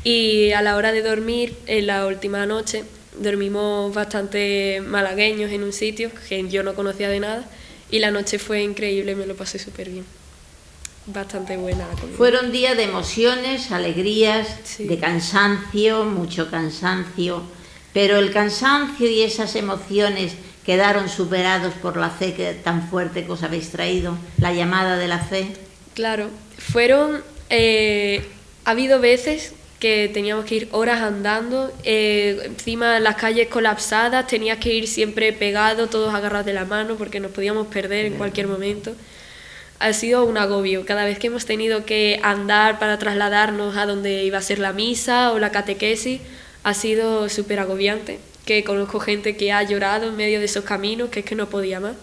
Y a la hora de dormir, en la última noche, dormimos bastante malagueños en un sitio que yo no conocía de nada, y la noche fue increíble, me lo pasé súper bien. Bastante buena la comida. Fueron días de emociones, alegrías, Sí. de cansancio, mucho cansancio, pero el cansancio y esas emociones quedaron superados por la fe tan fuerte que os habéis traído, la llamada de la fe. Claro, ha habido veces que teníamos que ir horas andando, encima las calles colapsadas, tenías que ir siempre pegado, todos agarrados de la mano porque nos podíamos perder en cualquier momento. Ha sido un agobio, cada vez que hemos tenido que andar para trasladarnos a donde iba a ser la misa o la catequesis, ha sido súper agobiante, que conozco gente que ha llorado en medio de esos caminos, que es que no podía más.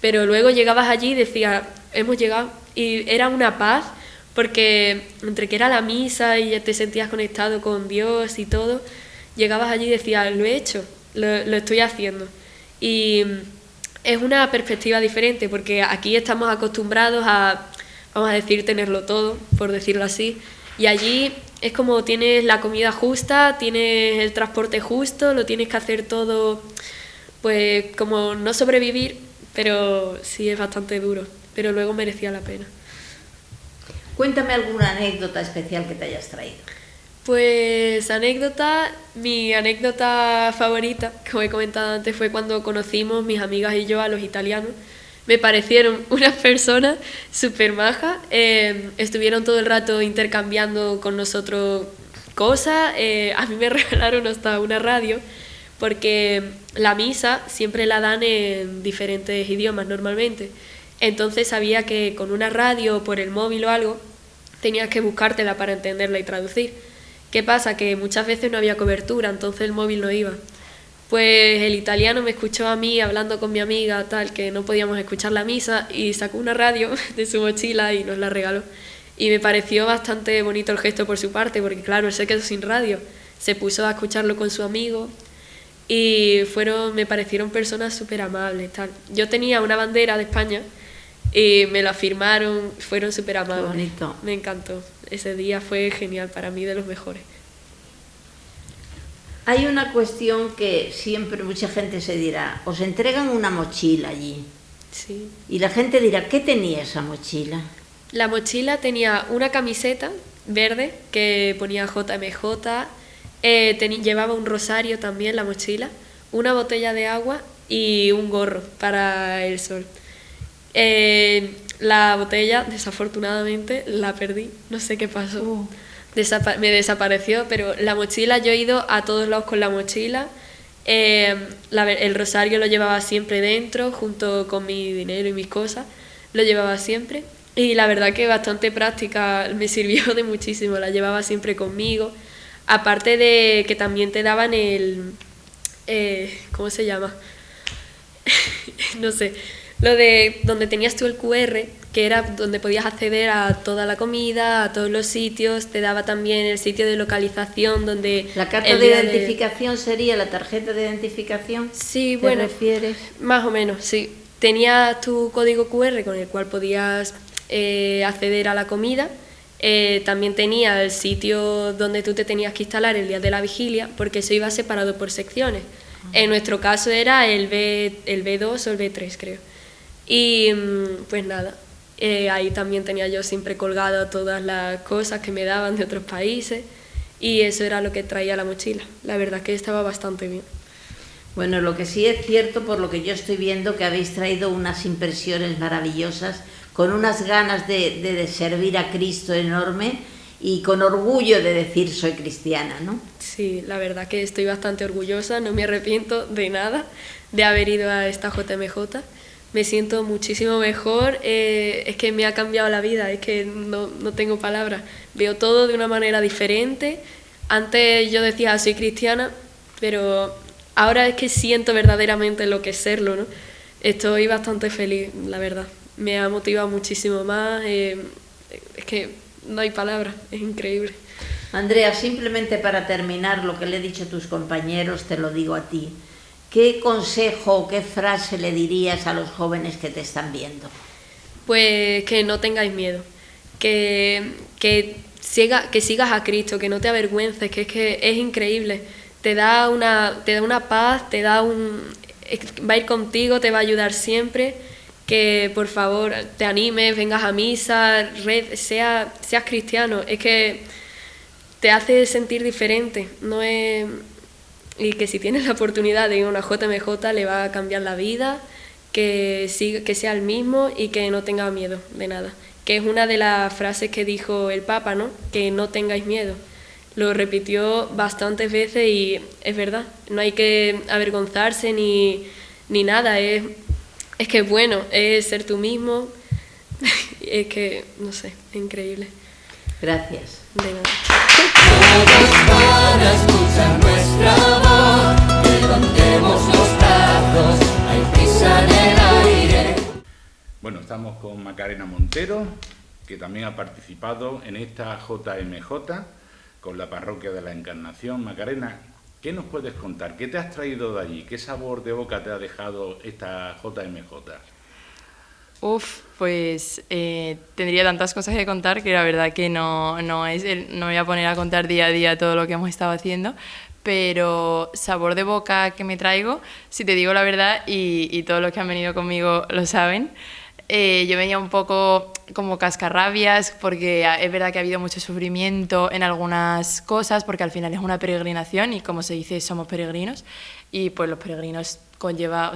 Pero luego llegabas allí y decías, hemos llegado, y era una paz, porque entre que era la misa y ya te sentías conectado con Dios y todo, llegabas allí y decías, lo he hecho, lo estoy haciendo. Y es una perspectiva diferente, porque aquí estamos acostumbrados a, vamos a decir, tenerlo todo, por decirlo así, y allí es como tienes la comida justa, tienes el transporte justo, lo tienes que hacer todo, pues como no sobrevivir, pero sí es bastante duro, pero luego merecía la pena. Cuéntame alguna anécdota especial que te hayas traído. Pues mi anécdota favorita, como he comentado antes, fue cuando conocimos mis amigas y yo a los italianos. Me parecieron unas personas súper majas, estuvieron todo el rato intercambiando con nosotros cosas, a mí me regalaron hasta una radio, porque la misa siempre la dan en diferentes idiomas normalmente, entonces sabía que con una radio o por el móvil o algo tenías que buscártela para entenderla y traducir. ¿Qué pasa? Que muchas veces no había cobertura, entonces el móvil no iba. Pues el italiano me escuchó a mí hablando con mi amiga, tal, que no podíamos escuchar la misa, y sacó una radio de su mochila y nos la regaló. Y me pareció bastante bonito el gesto por su parte, porque claro, él se quedó sin radio. se puso a escucharlo con su amigo y me parecieron personas súper amables, tal. Yo tenía una bandera de España y me la firmaron, fueron súper amables. Qué bonito. Me encantó. Ese día fue genial, para mí de los mejores. Hay una cuestión que siempre mucha gente se dirá, os entregan una mochila allí Sí. y la gente dirá, ¿qué tenía esa mochila? La mochila tenía una camiseta verde que ponía JMJ, llevaba un rosario también la mochila, una botella de agua y un gorro para el sol. La botella, desafortunadamente, la perdí, no sé qué pasó. Me desapareció, pero la mochila, yo he ido a todos lados con la mochila. El rosario lo llevaba siempre dentro, junto con mi dinero y mis cosas, lo llevaba siempre. Y la verdad que bastante práctica, me sirvió de muchísimo, la llevaba siempre conmigo. Aparte de que también te daban ¿cómo se llama? No sé, lo de donde tenías tú el QR, que era donde podías acceder a toda la comida, a todos los sitios, te daba también el sitio de localización donde... ¿La carta de identificación sería la tarjeta de identificación? Sí, ¿Te bueno, refieres? más o menos, sí. Tenías tu código QR con el cual podías acceder a la comida. También tenía el sitio donde tú te tenías que instalar el día de la vigilia, porque eso iba separado por secciones. En nuestro caso era el B2 o el B3, creo. Y pues nada, ahí también tenía yo siempre colgado todas las cosas que me daban de otros países y eso era lo que traía la mochila. La verdad que estaba bastante bien. Bueno, lo que sí es cierto, por lo que yo estoy viendo, que habéis traído unas impresiones maravillosas, con unas ganas de servir a Cristo enorme y con orgullo de decir soy cristiana, ¿no? Sí, la verdad que estoy bastante orgullosa, no me arrepiento de nada de haber ido a esta JMJ. Me siento muchísimo mejor, es que me ha cambiado la vida, es que no tengo palabras. Veo todo de una manera diferente. Antes yo decía soy cristiana, pero ahora es que siento verdaderamente lo que es serlo, ¿no? Estoy bastante feliz, la verdad. Me ha motivado muchísimo más, es que no hay palabras, es increíble. Andrea, simplemente para terminar lo que le he dicho a tus compañeros, te lo digo a ti. ¿Qué consejo o qué frase le dirías a los jóvenes que te están viendo? Pues que no tengáis miedo, que sigas a Cristo, que no te avergüences, que es increíble. Te da una paz, va a ir contigo, te va a ayudar siempre. Que por favor te animes, vengas a misa, seas cristiano, es que te hace sentir diferente, no es... Y que si tienes la oportunidad de ir a una JMJ le va a cambiar la vida, que sea el mismo y que no tenga miedo de nada. Que es una de las frases que dijo el Papa, ¿no? Que no tengáis miedo. Lo repitió bastantes veces y es verdad, no hay que avergonzarse ni nada, es que es bueno, es ser tú mismo, es que, no sé, es increíble. Gracias. De nada. Todos para escuchar nuestra voz, levantemos los brazos, hay prisa en el aire. Bueno, estamos con Macarena Montero, que también ha participado en esta JMJ con la Parroquia de la Encarnación. Macarena, ¿qué nos puedes contar? ¿Qué te has traído de allí? ¿Qué sabor de boca te ha dejado esta JMJ? Pues tendría tantas cosas que contar que la verdad que no me voy a poner a contar día a día todo lo que hemos estado haciendo, pero sabor de boca que me traigo, si te digo la verdad, y todos los que han venido conmigo lo saben, yo venía un poco como cascarrabias porque es verdad que ha habido mucho sufrimiento en algunas cosas porque al final es una peregrinación y como se dice somos peregrinos y pues los peregrinos conlleva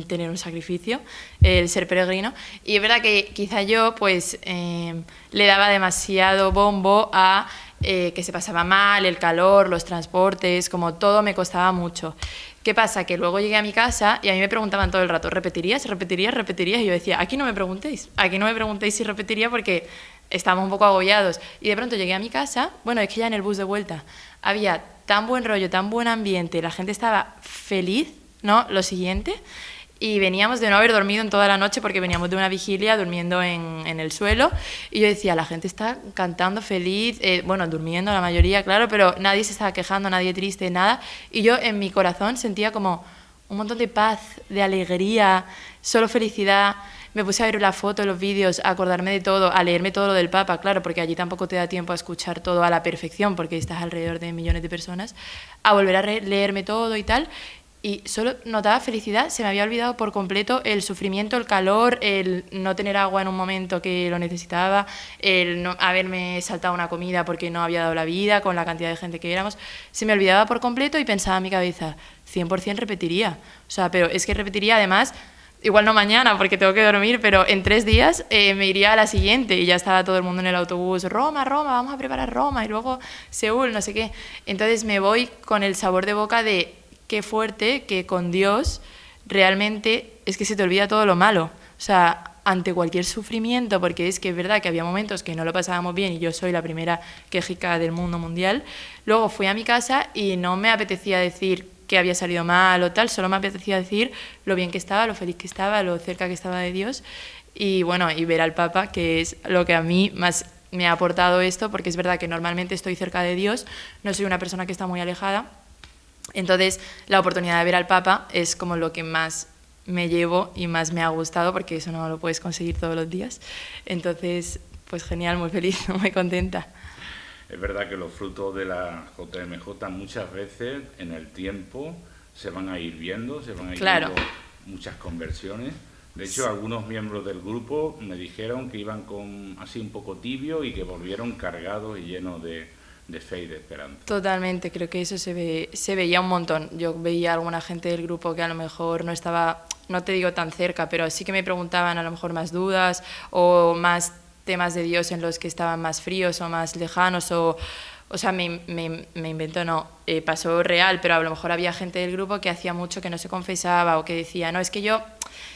tener un sacrificio, el ser peregrino, y es verdad que quizá yo pues le daba demasiado bombo a que se pasaba mal, el calor, los transportes, como todo me costaba mucho. ¿Qué pasa? Que luego llegué a mi casa y a mí me preguntaban todo el rato, ¿repetirías? Y yo decía, aquí no me preguntéis si repetiría porque estábamos un poco agobiados. Y de pronto llegué a mi casa, bueno, es que ya en el bus de vuelta había tan buen rollo, tan buen ambiente, la gente estaba feliz, ¿no? Lo siguiente, y veníamos de no haber dormido en toda la noche porque veníamos de una vigilia durmiendo en el suelo, y yo decía, la gente está cantando feliz, bueno, durmiendo la mayoría, claro, pero nadie se estaba quejando, nadie triste, nada, y yo en mi corazón sentía como un montón de paz, de alegría, solo felicidad. Me puse a ver la foto, los vídeos, a acordarme de todo, a leerme todo lo del Papa, claro, porque allí tampoco te da tiempo a escuchar todo a la perfección, porque estás alrededor de millones de personas, a volver a leerme todo y tal, y solo notaba felicidad. Se me había olvidado por completo el sufrimiento, el calor, el no tener agua en un momento que lo necesitaba, el no haberme saltado una comida porque no había dado la vida con la cantidad de gente que éramos. Se me olvidaba por completo y pensaba en mi cabeza, 100% repetiría. O sea, pero es que repetiría además... Igual no mañana porque tengo que dormir, pero en 3 días me iría a la siguiente y ya estaba todo el mundo en el autobús. Roma, Roma, vamos a preparar Roma y luego Seúl, no sé qué. Entonces me voy con el sabor de boca de qué fuerte que con Dios realmente es que se te olvida todo lo malo. O sea, ante cualquier sufrimiento, porque es que es verdad que había momentos que no lo pasábamos bien y yo soy la primera quejica del mundo mundial. Luego fui a mi casa y no me apetecía decir que había salido mal o tal, solo me apetecía decir lo bien que estaba, lo feliz que estaba, lo cerca que estaba de Dios, y bueno, y ver al Papa, que es lo que a mí más me ha aportado esto, porque es verdad que normalmente estoy cerca de Dios, no soy una persona que está muy alejada, entonces la oportunidad de ver al Papa es como lo que más me llevo y más me ha gustado, porque eso no lo puedes conseguir todos los días, entonces pues genial, muy feliz, muy contenta. Es verdad que los frutos de la JMJ muchas veces en el tiempo se van a ir viendo, se van a ir viendo muchas conversiones. De hecho, algunos miembros del grupo me dijeron que iban con así un poco tibio y que volvieron cargados y llenos de fe y de esperanza. Totalmente, creo que eso se veía un montón. Yo veía a alguna gente del grupo que a lo mejor no estaba, no te digo tan cerca, pero sí que me preguntaban a lo mejor más dudas o más temas de Dios en los que estaban más fríos o más lejanos, o sea, me invento, no, pasó real, pero a lo mejor había gente del grupo que hacía mucho que no se confesaba o que decía, no, es que yo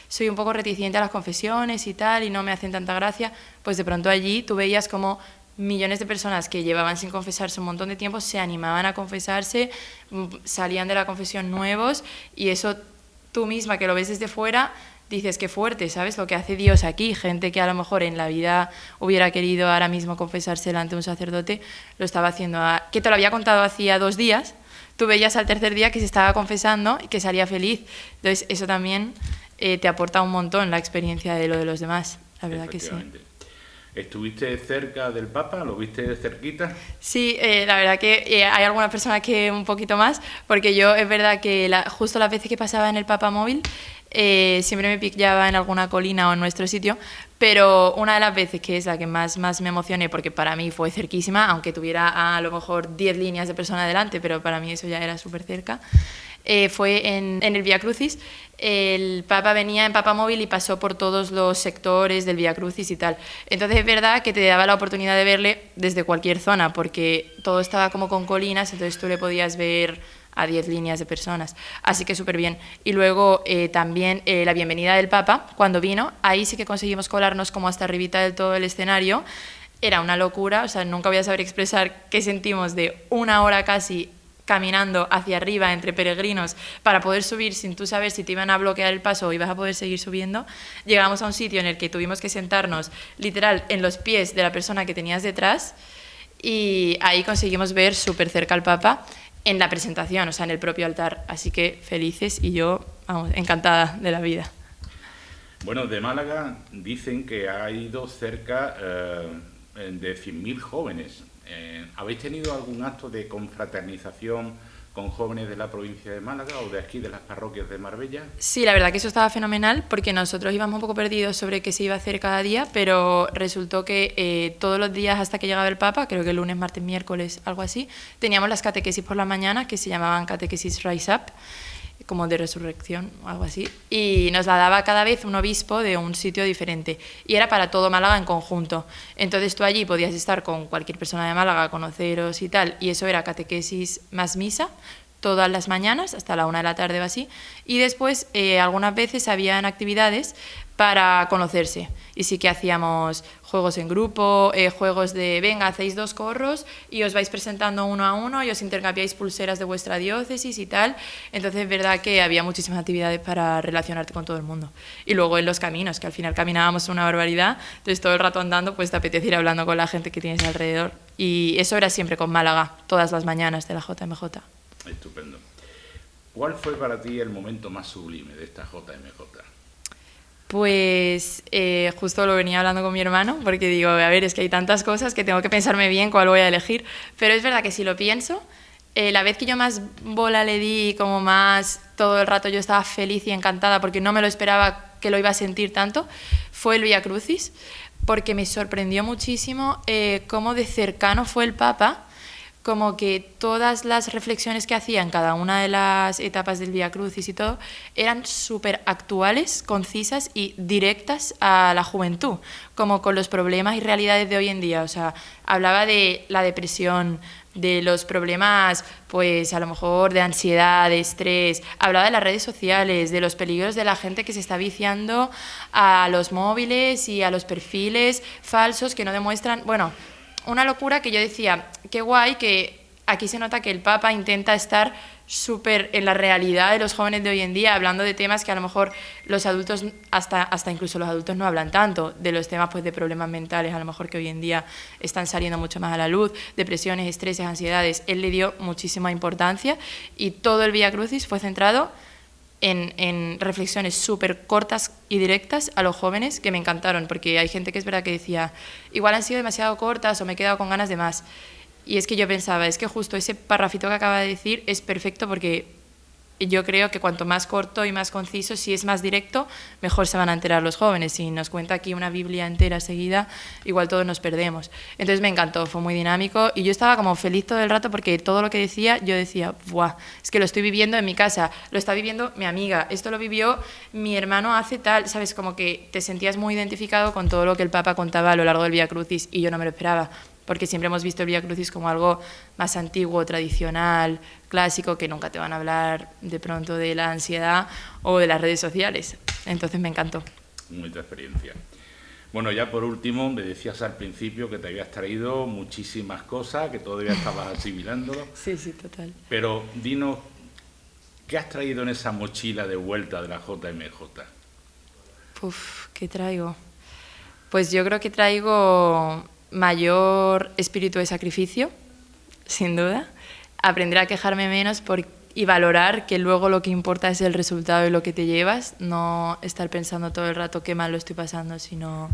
soy un poco reticente a las confesiones y tal, y no me hacen tanta gracia. Pues de pronto allí tú veías como millones de personas que llevaban sin confesarse un montón de tiempo se animaban a confesarse, salían de la confesión nuevos, y eso tú misma que lo ves desde fuera dices, qué fuerte, ¿sabes? Lo que hace Dios aquí. Gente que a lo mejor en la vida hubiera querido ahora mismo confesarse delante de un sacerdote, lo estaba haciendo. Que te lo había contado hacía 2 días, tú veías al tercer día que se estaba confesando y que salía feliz. Entonces eso también te aporta un montón la experiencia de lo de los demás, la verdad que sí. ¿Estuviste cerca del Papa? ¿Lo viste cerquita? Sí, la verdad que hay algunas personas que un poquito más, porque yo es verdad que justo las veces que pasaba en el Papa móvil, siempre me pillaba en alguna colina o en nuestro sitio, pero una de las veces que es la que más me emocioné, porque para mí fue cerquísima, aunque tuviera a lo mejor 10 líneas de persona delante, pero para mí eso ya era súper cerca, fue en el Vía Crucis. El Papa venía en Papa móvil y pasó por todos los sectores del Vía Crucis y tal. Entonces es verdad que te daba la oportunidad de verle desde cualquier zona, porque todo estaba como con colinas, entonces tú le podías ver a 10 líneas de personas, así que súper bien. Y luego también la bienvenida del Papa, cuando vino, ahí sí que conseguimos colarnos como hasta arribita del todo el escenario. Era una locura, o sea, nunca voy a saber expresar qué sentimos de 1 hora casi caminando hacia arriba entre peregrinos para poder subir sin tú saber si te iban a bloquear el paso o ibas a poder seguir subiendo. Llegamos a un sitio en el que tuvimos que sentarnos literal en los pies de la persona que tenías detrás, y ahí conseguimos ver súper cerca al Papa en la presentación, o sea, en el propio altar. Así que felices, y yo, vamos, encantada de la vida. Bueno, de Málaga dicen que ha ido cerca de 100.000 jóvenes. ¿Habéis tenido algún acto de confraternización con jóvenes de la provincia de Málaga o de aquí, de las parroquias de Marbella? Sí, la verdad que eso estaba fenomenal, porque nosotros íbamos un poco perdidos sobre qué se iba a hacer cada día, pero resultó que todos los días hasta que llegaba el Papa, creo que lunes, martes, miércoles, algo así, teníamos las catequesis por la mañana, que se llamaban catequesis Rise Up, como de resurrección o algo así, y nos la daba cada vez un obispo de un sitio diferente, y era para todo Málaga en conjunto. Entonces tú allí podías estar con cualquier persona de Málaga, conoceros y tal, y eso era catequesis más misa, todas las mañanas, hasta la 1 de la tarde o así, y después algunas veces habían actividades para conocerse. Y sí que hacíamos juegos en grupo, juegos de, venga, hacéis 2 corros y os vais presentando uno a uno y os intercambiáis pulseras de vuestra diócesis y tal. Entonces es verdad que había muchísimas actividades para relacionarte con todo el mundo. Y luego en los caminos, que al final caminábamos una barbaridad, entonces todo el rato andando pues te apetece ir hablando con la gente que tienes alrededor. Y eso era siempre con Málaga, todas las mañanas de la JMJ. Estupendo. ¿Cuál fue para ti el momento más sublime de esta JMJ? Pues justo lo venía hablando con mi hermano, porque digo, a ver, es que hay tantas cosas que tengo que pensarme bien cuál voy a elegir, pero es verdad que si lo pienso, la vez que yo más bola le di, como más todo el rato yo estaba feliz y encantada porque no me lo esperaba que lo iba a sentir tanto, fue el Vía Crucis, porque me sorprendió muchísimo cómo de cercano fue el Papa, como que todas las reflexiones que hacía en cada una de las etapas del Vía Crucis y todo eran súper actuales, concisas y directas a la juventud, como con los problemas y realidades de hoy en día. O sea, hablaba de la depresión, de los problemas, pues a lo mejor de ansiedad, de estrés, hablaba de las redes sociales, de los peligros de la gente que se está viciando a los móviles y a los perfiles falsos que no demuestran, bueno, una locura que yo decía, qué guay que aquí se nota que el Papa intenta estar súper en la realidad de los jóvenes de hoy en día, hablando de temas que a lo mejor los adultos, hasta incluso los adultos no hablan tanto, de los temas pues de problemas mentales, a lo mejor que hoy en día están saliendo mucho más a la luz, depresiones, estreses, ansiedades. Él le dio muchísima importancia y todo el Vía Crucis fue centrado en reflexiones súper cortas y directas a los jóvenes que me encantaron, porque hay gente que es verdad que decía, igual han sido demasiado cortas o me he quedado con ganas de más. Y es que yo pensaba, es que justo ese parrafito que acaba de decir es perfecto porque yo creo que cuanto más corto y más conciso, si es más directo, mejor se van a enterar los jóvenes. Si nos cuenta aquí una Biblia entera seguida, igual todos nos perdemos. Entonces me encantó, fue muy dinámico y yo estaba como feliz todo el rato porque todo lo que decía, yo decía, ¡buah! Es que lo estoy viviendo en mi casa, lo está viviendo mi amiga, esto lo vivió mi hermano hace tal, ¿sabes? Como que te sentías muy identificado con todo lo que el Papa contaba a lo largo del Vía Crucis y yo no me lo esperaba, porque siempre hemos visto el Vía Crucis como algo más antiguo, tradicional, clásico, que nunca te van a hablar de pronto de la ansiedad o de las redes sociales. Entonces me encantó. Mucha experiencia. Bueno, ya por último, me decías al principio que te habías traído muchísimas cosas, que todavía estabas asimilándolo. Sí, sí, total. Pero dinos, ¿qué has traído en esa mochila de vuelta de la JMJ? ¿Qué traigo? Pues yo creo que traigo mayor espíritu de sacrificio, sin duda, aprender a quejarme menos y valorar que luego lo que importa es el resultado y lo que te llevas, no estar pensando todo el rato qué mal lo estoy pasando, sino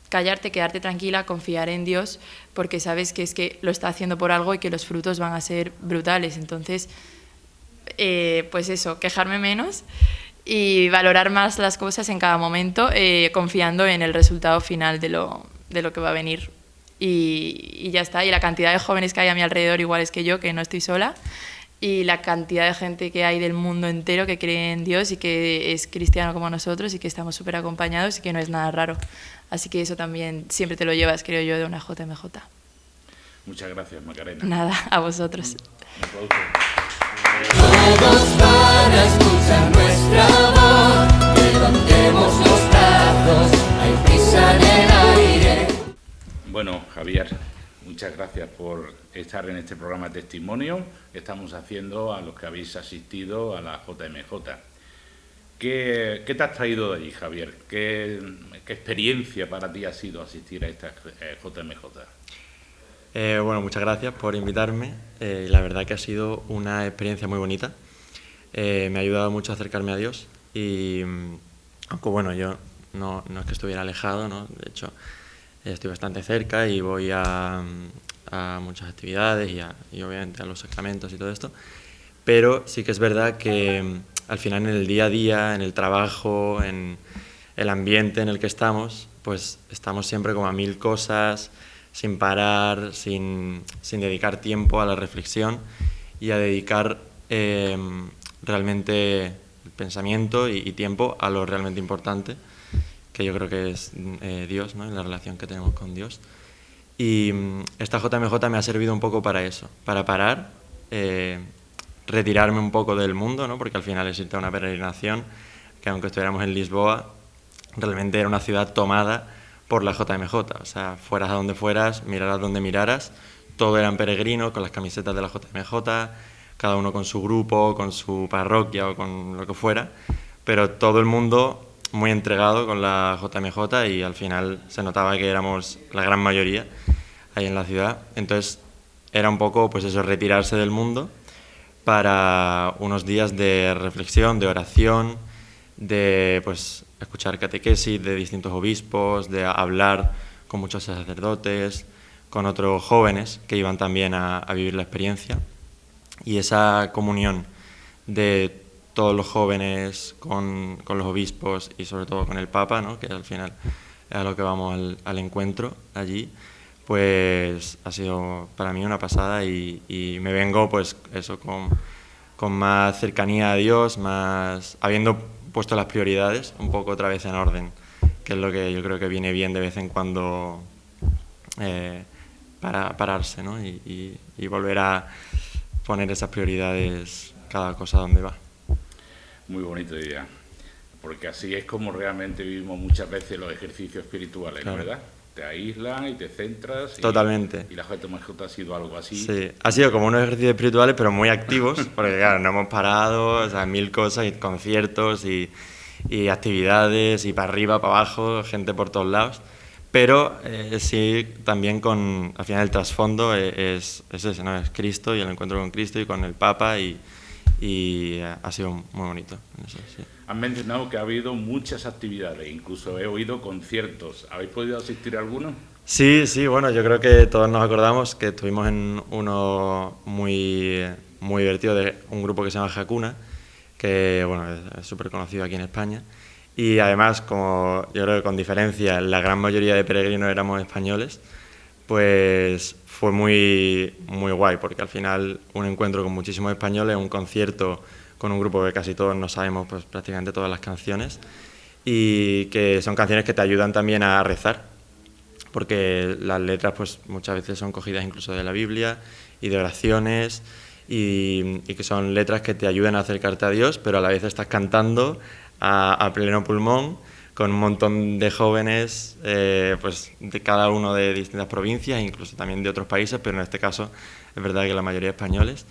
callarte, quedarte tranquila, confiar en Dios, porque sabes que es que lo está haciendo por algo y que los frutos van a ser brutales. Entonces, pues eso, quejarme menos y valorar más las cosas en cada momento, confiando en el resultado final de lo que va a venir. Y ya está. Y la cantidad de jóvenes que hay a mi alrededor, iguales que yo, que no estoy sola, y la cantidad de gente que hay del mundo entero que cree en Dios y que es cristiano como nosotros y que estamos súper acompañados y que no es nada raro. Así que eso también siempre te lo llevas, creo yo, de una JMJ. Muchas gracias, Macarena. Nada, a vosotros. Un aplauso. Todos van a escuchar nuestra voz, levantemos los brazos, hay prisa en el aire. Bueno, Javier, muchas gracias por estar en este programa de testimonio que estamos haciendo a los que habéis asistido a la JMJ. ¿Qué te has traído de allí, Javier? ¿Qué experiencia para ti ha sido asistir a esta JMJ? Bueno, muchas gracias por invitarme. La verdad que ha sido una experiencia muy bonita. Me ha ayudado mucho a acercarme a Dios y, aunque bueno, yo no es que estuviera alejado, ¿no? De hecho, estoy bastante cerca y voy a muchas actividades y obviamente a los sacramentos y todo esto, pero sí que es verdad que al final en el día a día, en el trabajo, en el ambiente en el que estamos, pues estamos siempre como a mil cosas, sin parar, sin dedicar tiempo a la reflexión y a dedicar realmente el pensamiento y tiempo a lo realmente importante, que yo creo que es Dios, ¿no? Y la relación que tenemos con Dios. Y esta JMJ me ha servido un poco para eso, para parar, retirarme un poco del mundo, ¿no? Porque al final es irte a una peregrinación, que aunque estuviéramos en Lisboa, realmente era una ciudad tomada por la JMJ, o sea, fueras a donde fueras, miraras donde miraras, todo eran peregrinos con las camisetas de la JMJ, cada uno con su grupo, con su parroquia o con lo que fuera, pero todo el mundo muy entregado con la JMJ y al final se notaba que éramos la gran mayoría ahí en la ciudad. Entonces era un poco pues eso, retirarse del mundo para unos días de reflexión, de oración, de pues escuchar catequesis de distintos obispos, de hablar con muchos sacerdotes, con otros jóvenes que iban también a vivir la experiencia. Y esa comunión de todos los jóvenes con los obispos y sobre todo con el Papa, ¿no? Que al final es a lo que vamos al encuentro allí, pues ha sido para mí una pasada y me vengo pues eso con más cercanía a Dios, más habiendo puesto las prioridades un poco otra vez en orden, que es lo que yo creo que viene bien de vez en cuando para pararse, ¿no? y volver a poner esas prioridades cada cosa donde va. Muy bonita idea, porque así es como realmente vivimos muchas veces los ejercicios espirituales, claro. ¿Verdad? Te aíslan y te centras. Totalmente. Y la JMJ ha sido algo así. Sí, ha sido como unos ejercicios espirituales, pero muy activos, porque claro, no hemos parado, o sea, 1000 cosas, y conciertos y actividades, y para arriba, para abajo, gente por todos lados. Pero sí, también con, al final el trasfondo es ese, ¿no? Es Cristo y el encuentro con Cristo y con el Papa y ha sido muy bonito. Eso, sí. Han mencionado que ha habido muchas actividades, incluso he oído conciertos. ¿Habéis podido asistir a alguno? Sí, bueno, yo creo que todos nos acordamos que estuvimos en uno muy divertido de un grupo que se llama Hakuna, que bueno, es súper conocido aquí en España. Y además, como yo creo que con diferencia la gran mayoría de peregrinos éramos españoles, pues fue muy guay, porque al final un encuentro con muchísimos españoles, un concierto con un grupo que casi todos no sabemos pues prácticamente todas las canciones, y que son canciones que te ayudan también a rezar, porque las letras pues muchas veces son cogidas incluso de la Biblia y de oraciones, y que son letras que te ayudan a acercarte a Dios, pero a la vez estás cantando a pleno pulmón con un montón de jóvenes pues de cada uno de distintas provincias, incluso también de otros países, pero en este caso es verdad que la mayoría españoles,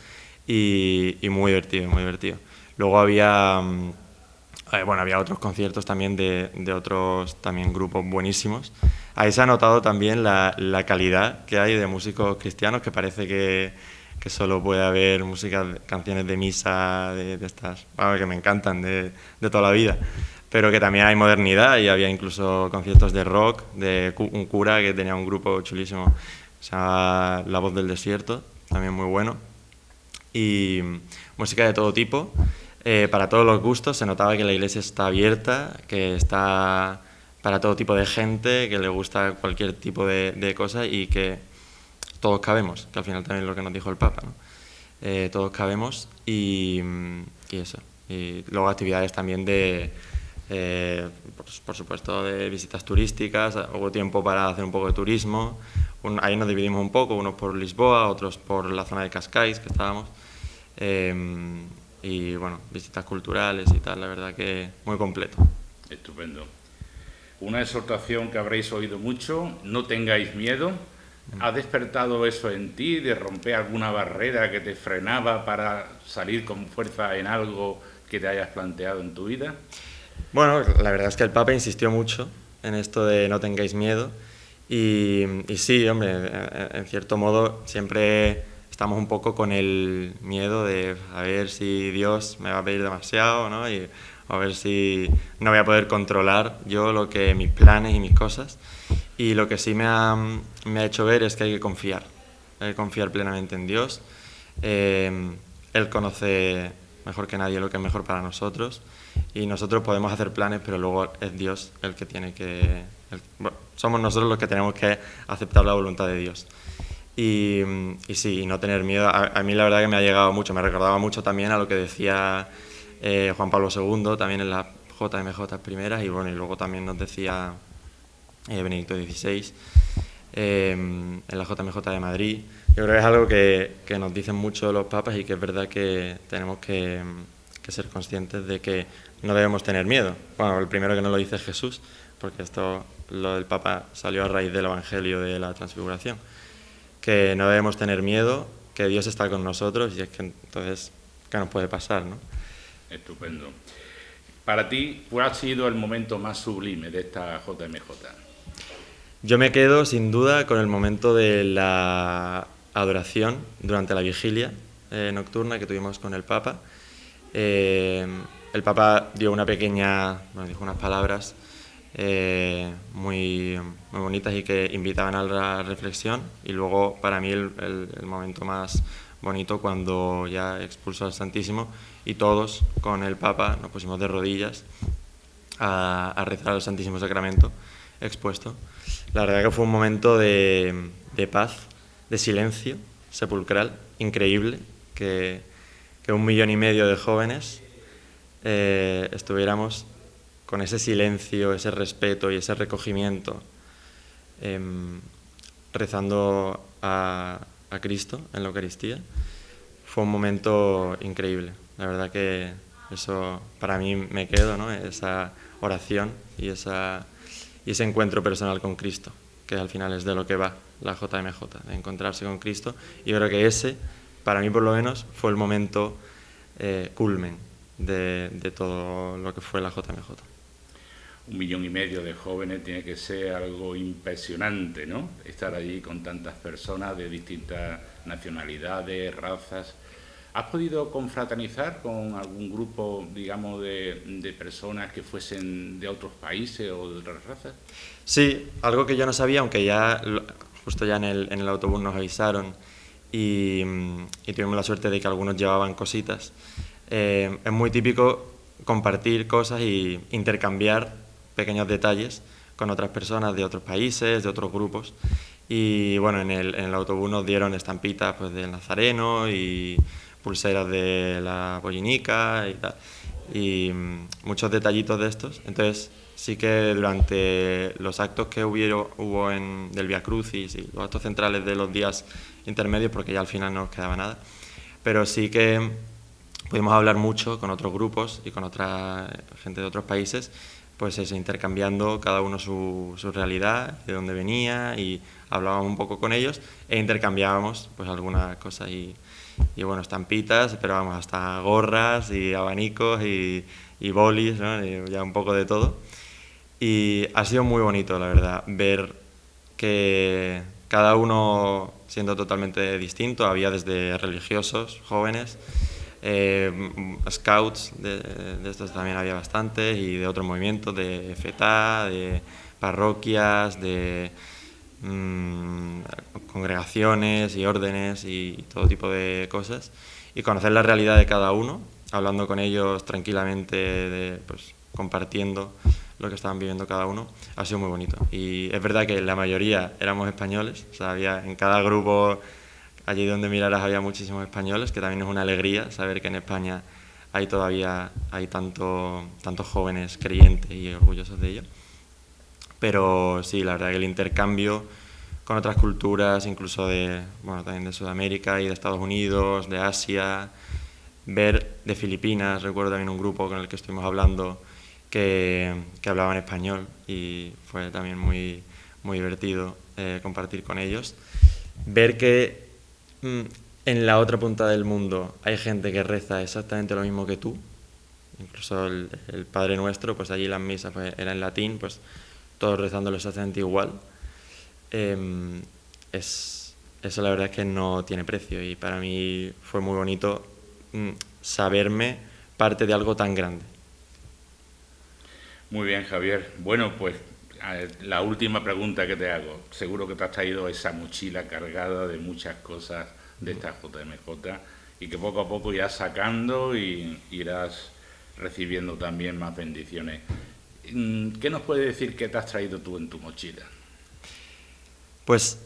y muy divertido, muy divertido. Luego había otros conciertos también de otros también grupos buenísimos. Ahí se ha notado también la calidad que hay de músicos cristianos, que parece que solo puede haber música, canciones de misa, de estas, que me encantan, de toda la vida, pero que también hay modernidad, y había incluso conciertos de rock, de un cura que tenía un grupo chulísimo, se llama La Voz del Desierto, también muy bueno, y música de todo tipo, para todos los gustos. Se notaba que la iglesia está abierta, que está para todo tipo de gente, que le gusta cualquier tipo de cosas, y que todos cabemos, que al final también es lo que nos dijo el Papa, ¿no? Todos cabemos y eso. Y luego actividades también por supuesto, de visitas turísticas. Hubo tiempo para hacer un poco de turismo. Ahí nos dividimos un poco, unos por Lisboa, otros por la zona de Cascais, que estábamos. Y bueno, visitas culturales y tal, la verdad que muy completo. Estupendo. Una exhortación que habréis oído mucho: no tengáis miedo. ¿Ha despertado eso en ti, de romper alguna barrera que te frenaba para salir con fuerza en algo que te hayas planteado en tu vida? Bueno, la verdad es que el Papa insistió mucho en esto de no tengáis miedo, y sí, hombre, en cierto modo siempre estamos un poco con el miedo de a ver si Dios me va a pedir demasiado, ¿no? Y a ver si no voy a poder controlar yo mis planes y mis cosas. Y lo que sí me ha hecho ver es que hay que confiar plenamente en Dios. Él conoce mejor que nadie lo que es mejor para nosotros, y nosotros podemos hacer planes, pero luego es Dios el que tiene que... somos nosotros los que tenemos que aceptar la voluntad de Dios. Y sí, y no tener miedo. A mí la verdad que me ha llegado mucho, me recordaba mucho también a lo que decía Juan Pablo II, también en las JMJ primeras, y bueno, y luego también nos decía Benedicto XVI, en la JMJ de Madrid. Yo creo que es algo que nos dicen mucho los papas y que es verdad que tenemos que ser conscientes de que no debemos tener miedo. Bueno, el primero que nos lo dice es Jesús, porque lo del Papa salió a raíz del Evangelio de la Transfiguración, que no debemos tener miedo, que Dios está con nosotros y es que entonces, ¿qué nos puede pasar, no? Estupendo. Para ti, ¿cuál ha sido el momento más sublime de esta JMJ? Yo me quedo sin duda con el momento de la adoración durante la vigilia nocturna que tuvimos con el Papa. El Papa dio dijo unas palabras muy bonitas y que invitaban a la reflexión, y luego para mí el momento más bonito cuando ya expulsó al Santísimo y todos con el Papa nos pusimos de rodillas a rezar al Santísimo Sacramento expuesto. La verdad que fue un momento de paz, de silencio sepulcral, increíble, que 1,5 millones de jóvenes estuviéramos con ese silencio, ese respeto y ese recogimiento, rezando a Cristo en la Eucaristía. Fue un momento increíble. La verdad que eso para mí me quedo, ¿no? Esa oración y ese encuentro personal con Cristo, que al final es de lo que va la JMJ, de encontrarse con Cristo. Y yo creo que ese, para mí por lo menos, fue el momento culmen de todo lo que fue la JMJ. 1,5 millones de jóvenes tiene que ser algo impresionante, ¿no? Estar allí con tantas personas de distintas nacionalidades, razas. ¿Has podido confraternizar con algún grupo, digamos, de personas que fuesen de otros países o de otras razas? Sí, algo que yo no sabía, aunque justo ya en el autobús nos avisaron y tuvimos la suerte de que algunos llevaban cositas. Es muy típico compartir cosas y intercambiar pequeños detalles con otras personas de otros países, de otros grupos. Y bueno, en el autobús nos dieron estampitas pues, del Nazareno y pulseras de la Pollinica y tal. Y muchos detallitos de estos. Entonces sí que durante los actos que hubo del Via Crucis y los actos centrales de los días intermedios, porque ya al final no nos quedaba nada, pero sí que pudimos hablar mucho con otros grupos y con otra gente de otros países, pues eso, intercambiando cada uno su realidad, de dónde venía, y hablábamos un poco con ellos e intercambiábamos pues algunas cosas y bueno, estampitas, pero vamos, hasta gorras y abanicos y bolis, ¿no? Y ya un poco de todo. Y ha sido muy bonito, la verdad, ver que cada uno siendo totalmente distinto. Había desde religiosos, jóvenes, scouts, de estos también había bastantes, y de otros movimientos, de FETA, de parroquias, de congregaciones y órdenes y todo tipo de cosas, y conocer la realidad de cada uno, hablando con ellos tranquilamente, pues, compartiendo lo que estaban viviendo cada uno, ha sido muy bonito. Y es verdad que la mayoría éramos españoles, o sea, había en cada grupo, allí donde miraras había muchísimos españoles, que también es una alegría saber que en España hay tantos jóvenes creyentes y orgullosos de ello. Pero sí, la verdad que el intercambio con otras culturas, incluso también de Sudamérica y de Estados Unidos, de Asia, ver de Filipinas, recuerdo también un grupo con el que estuvimos hablando que hablaban español, y fue también muy, muy divertido compartir con ellos. Ver que en la otra punta del mundo hay gente que reza exactamente lo mismo que tú, incluso el Padre Nuestro, pues allí las misas pues, era en latín, pues todos rezándolo exactamente igual. Eso la verdad es que no tiene precio, y para mí fue muy bonito saberme parte de algo tan grande. Muy bien, Javier. Bueno, pues la última pregunta que te hago. Seguro que te has traído esa mochila cargada de muchas cosas de esta JMJ y que poco a poco irás sacando y irás recibiendo también más bendiciones. ¿Qué nos puedes decir que te has traído tú en tu mochila? Pues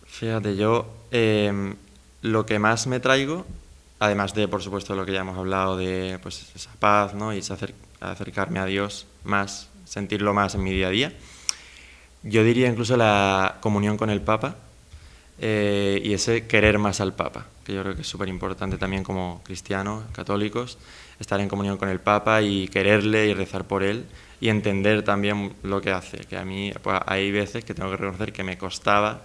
fíjate, yo lo que más me traigo, además de, por supuesto, lo que ya hemos hablado de pues, esa paz, ¿no? Y acercarme a Dios más, sentirlo más en mi día a día, yo diría incluso la comunión con el Papa y ese querer más al Papa, que yo creo que es súper importante también como cristianos, católicos, estar en comunión con el Papa y quererle y rezar por él y entender también lo que hace, que a mí pues, hay veces que tengo que reconocer que me costaba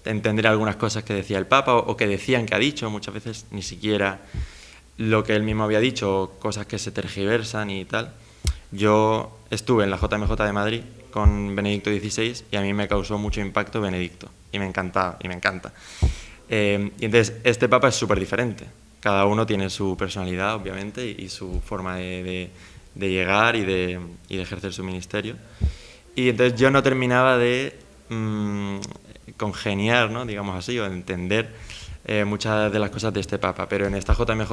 entender algunas cosas que decía el Papa o que decían que ha dicho, muchas veces ni siquiera lo que él mismo había dicho, o cosas que se tergiversan y tal. Yo estuve en la JMJ de Madrid con Benedicto XVI y a mí me causó mucho impacto Benedicto y me encantaba y me encanta. Y entonces este Papa es súper diferente, cada uno tiene su personalidad obviamente y su forma de llegar y de ejercer su ministerio. Y entonces yo no terminaba de congeniar, ¿no? Digamos así, o de entender muchas de las cosas de este Papa, pero en esta JMJ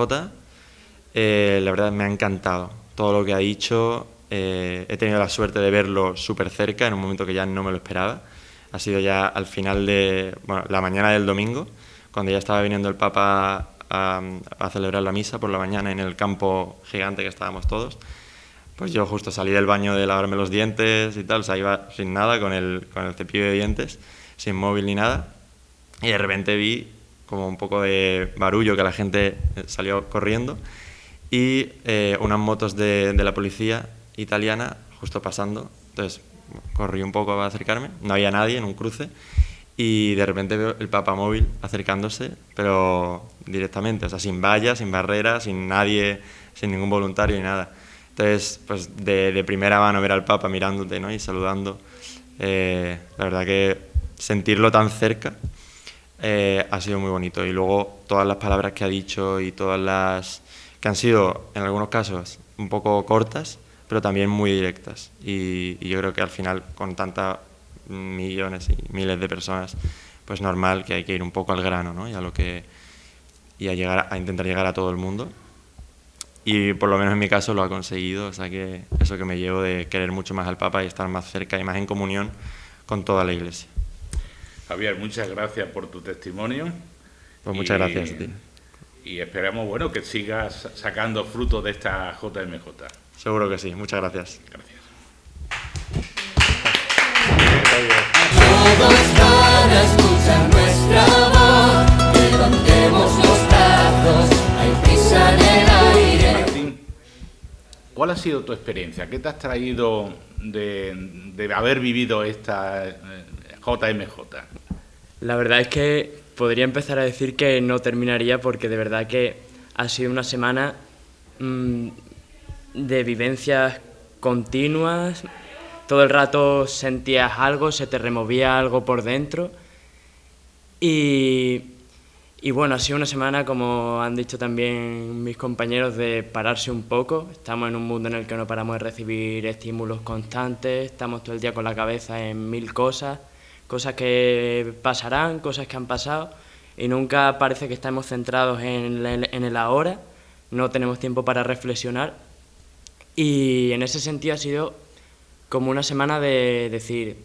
la verdad me ha encantado todo lo que ha dicho. He tenido la suerte de verlo súper cerca en un momento que ya no me lo esperaba. Ha sido ya al final de la mañana del domingo, cuando ya estaba viniendo el Papa a celebrar la misa por la mañana en el campo gigante que estábamos todos. Pues yo justo salí del baño de lavarme los dientes y tal, o sea, iba sin nada, con el cepillo de dientes, sin móvil ni nada, y de repente vi como un poco de barullo, que la gente salió corriendo, y unas motos de la policía italiana justo pasando. Entonces corrí un poco a acercarme, no había nadie en un cruce, y de repente veo el Papa móvil acercándose, pero directamente, o sea, sin vallas, sin barreras, sin nadie, sin ningún voluntario ni nada. Entonces, pues de primera mano ver al Papa mirándote, ¿no? Y saludando, la verdad que sentirlo tan cerca ha sido muy bonito. Y luego todas las palabras que ha dicho y todas las que han sido, en algunos casos, un poco cortas, pero también muy directas. Y yo creo que al final, con tantas millones y miles de personas, pues normal que hay que ir un poco al grano, ¿no? Y a intentar llegar a todo el mundo. Y por lo menos en mi caso lo ha conseguido, o sea que eso que me llevo de querer mucho más al Papa y estar más cerca y más en comunión con toda la Iglesia. Javier, muchas gracias por tu testimonio. Pues muchas gracias a ti. Y esperamos, bueno, que sigas sacando fruto de esta JMJ. Seguro que sí, muchas gracias. Gracias. Todos van a escuchar nuestra voz, levantemos los brazos, hay prisa en el aire. Martín, ¿cuál ha sido tu experiencia? ¿Qué te has traído de haber vivido esta JMJ? La verdad es que podría empezar a decir que no terminaría, porque de verdad que ha sido una semana de vivencias continuas. Todo el rato sentías algo, se te removía algo por dentro y bueno, ha sido una semana, como han dicho también mis compañeros, de pararse un poco. Estamos en un mundo en el que no paramos de recibir estímulos constantes, estamos todo el día con la cabeza en mil cosas, cosas que pasarán, cosas que han pasado, y nunca parece que estamos centrados en el ahora, no tenemos tiempo para reflexionar, y en ese sentido ha sido como una semana de decir,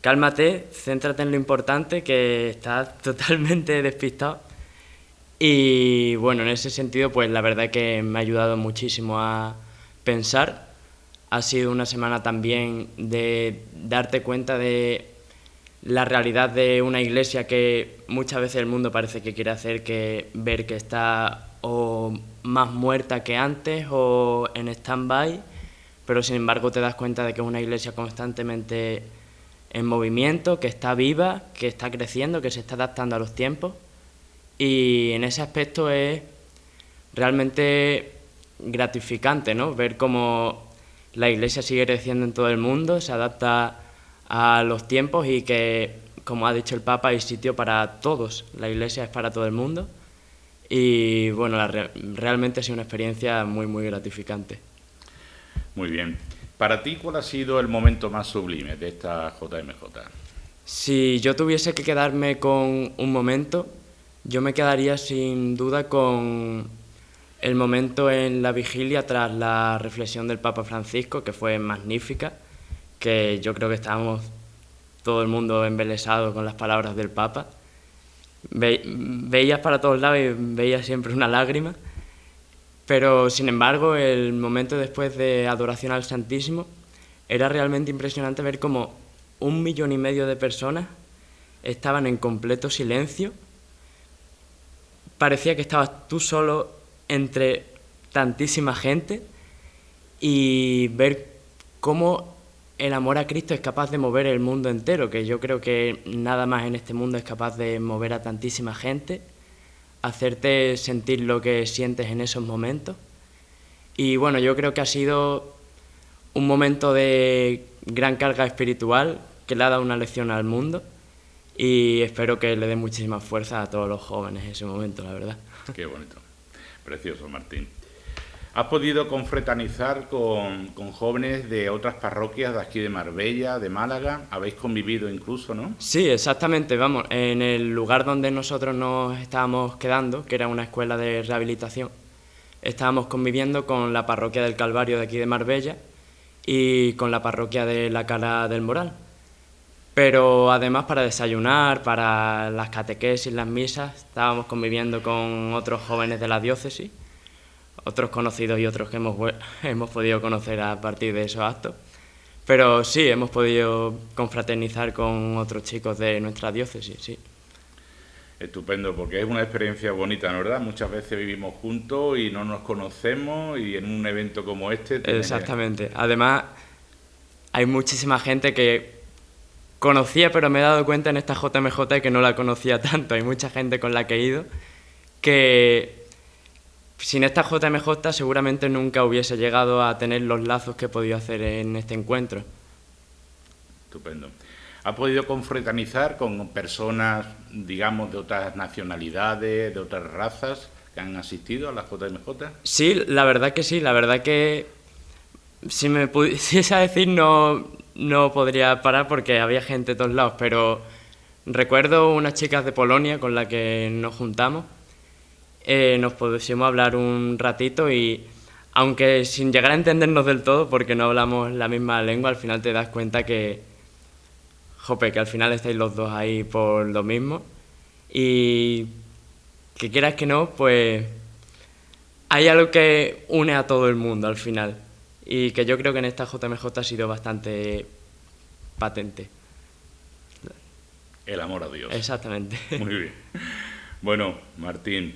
cálmate, céntrate en lo importante, que estás totalmente despistado. Y bueno, en ese sentido, pues la verdad que me ha ayudado muchísimo a pensar. Ha sido una semana también de darte cuenta de la realidad de una iglesia que muchas veces el mundo parece que quiere hacer que ver que está o más muerta que antes o en stand-by, pero sin embargo te das cuenta de que es una iglesia constantemente en movimiento, que está viva, que está creciendo, que se está adaptando a los tiempos, y en ese aspecto es realmente gratificante, ¿no? Ver cómo la iglesia sigue creciendo en todo el mundo, se adapta a los tiempos y que, como ha dicho el Papa, hay sitio para todos, la iglesia es para todo el mundo, y bueno, realmente ha sido una experiencia muy, muy gratificante. Muy bien. Para ti, ¿cuál ha sido el momento más sublime de esta JMJ? Si yo tuviese que quedarme con un momento, yo me quedaría sin duda con el momento en la vigilia tras la reflexión del Papa Francisco, que fue magnífica, que yo creo que estábamos todo el mundo embelesado con las palabras del Papa. Veías para todos lados y veías siempre una lágrima. Pero, sin embargo, el momento después de adoración al Santísimo era realmente impresionante ver cómo 1,5 millones de personas estaban en completo silencio. Parecía que estabas tú solo entre tantísima gente, y ver cómo el amor a Cristo es capaz de mover el mundo entero, que yo creo que nada más en este mundo es capaz de mover a tantísima gente, hacerte sentir lo que sientes en esos momentos. Y bueno, yo creo que ha sido un momento de gran carga espiritual que le ha dado una lección al mundo, y espero que le dé muchísima fuerza a todos los jóvenes en ese momento, la verdad. Qué bonito. Precioso, Martín. ¿Has podido confraternizar con jóvenes de otras parroquias de aquí de Marbella, de Málaga? ¿Habéis convivido incluso, no? Sí, exactamente. Vamos, en el lugar donde nosotros nos estábamos quedando, que era una escuela de rehabilitación, estábamos conviviendo con la parroquia del Calvario de aquí de Marbella y con la parroquia de la Cala del Moral. Pero además, para desayunar, para las catequesis, las misas, estábamos conviviendo con otros jóvenes de la diócesis, otros conocidos y otros que hemos podido conocer a partir de esos actos. Pero sí, hemos podido confraternizar con otros chicos de nuestra diócesis, sí. Estupendo, porque es una experiencia bonita, ¿no, verdad? Muchas veces vivimos juntos y no nos conocemos, y en un evento como este... Exactamente. Además, hay muchísima gente que conocía, pero me he dado cuenta en esta JMJ que no la conocía tanto. Hay mucha gente con la que he ido que sin esta JMJ seguramente nunca hubiese llegado a tener los lazos que he podido hacer en este encuentro. Estupendo. ¿Ha podido confraternizar con personas, digamos, de otras nacionalidades, de otras razas que han asistido a la JMJ? Sí, la verdad que sí. La verdad que si me pudiese decir no podría parar porque había gente de todos lados, pero recuerdo unas chicas de Polonia con las que nos juntamos, nos pusimos a hablar un ratito, y aunque sin llegar a entendernos del todo porque no hablamos la misma lengua, al final te das cuenta que al final estáis los dos ahí por lo mismo, y que quieras que no, pues hay algo que une a todo el mundo al final, y que yo creo que en esta JMJ ha sido bastante patente. El amor a Dios. Exactamente. Muy bien. Bueno, Martín,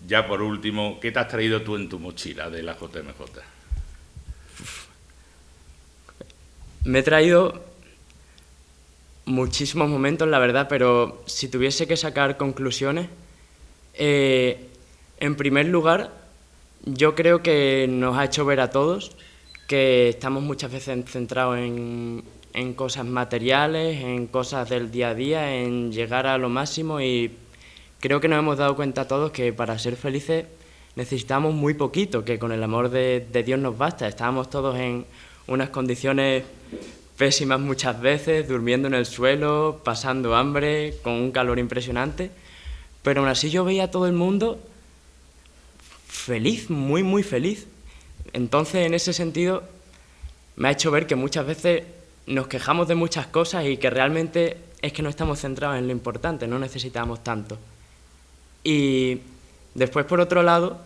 ya por último, ¿qué te has traído tú en tu mochila de la JMJ? Me he traído muchísimos momentos, la verdad, pero si tuviese que sacar conclusiones, en primer lugar, yo creo que nos ha hecho ver a todos que estamos muchas veces centrados en cosas materiales, en cosas del día a día, en llegar a lo máximo, y creo que nos hemos dado cuenta todos que para ser felices necesitamos muy poquito, que con el amor de Dios nos basta. Estábamos todos en unas condiciones pésimas muchas veces, durmiendo en el suelo, pasando hambre, con un calor impresionante, pero aún así yo veía a todo el mundo feliz, muy, muy feliz. Entonces, en ese sentido, me ha hecho ver que muchas veces nos quejamos de muchas cosas y que realmente es que no estamos centrados en lo importante, no necesitamos tanto. Y después, por otro lado,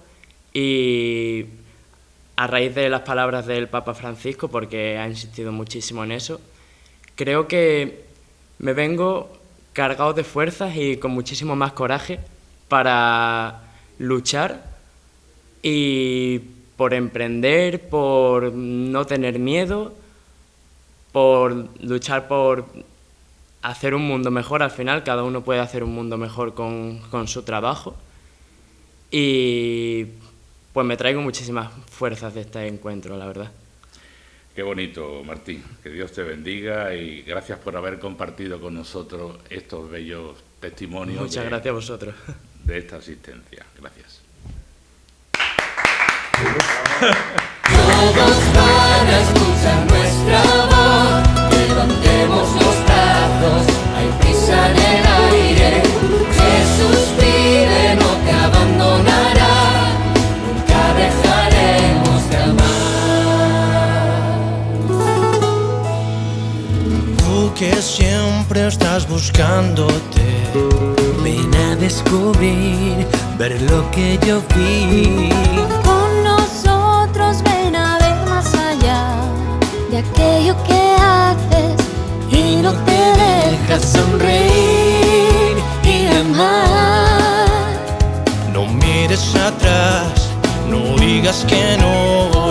y a raíz de las palabras del Papa Francisco, porque ha insistido muchísimo en eso, creo que me vengo cargado de fuerzas y con muchísimo más coraje para luchar y por emprender, por no tener miedo, por luchar por hacer un mundo mejor. Al final cada uno puede hacer un mundo mejor con su trabajo, y pues me traigo muchísimas fuerzas de este encuentro, la verdad. Qué bonito, Martín. Que Dios te bendiga y gracias por haber compartido con nosotros estos bellos testimonios. Muchas gracias a vosotros. De esta asistencia. Gracias. Todos van a escuchar nuestra voz, levantemos los brazos, hay prisa en el aire. Jesús pide, no te abandonará, nunca dejaremos de amar. Tú que siempre estás buscándote, ven a descubrir, ver lo que yo vi. Con nosotros ven a ver más allá de aquello que haces y no te deja sonreír y amar. No mires atrás, no digas que no.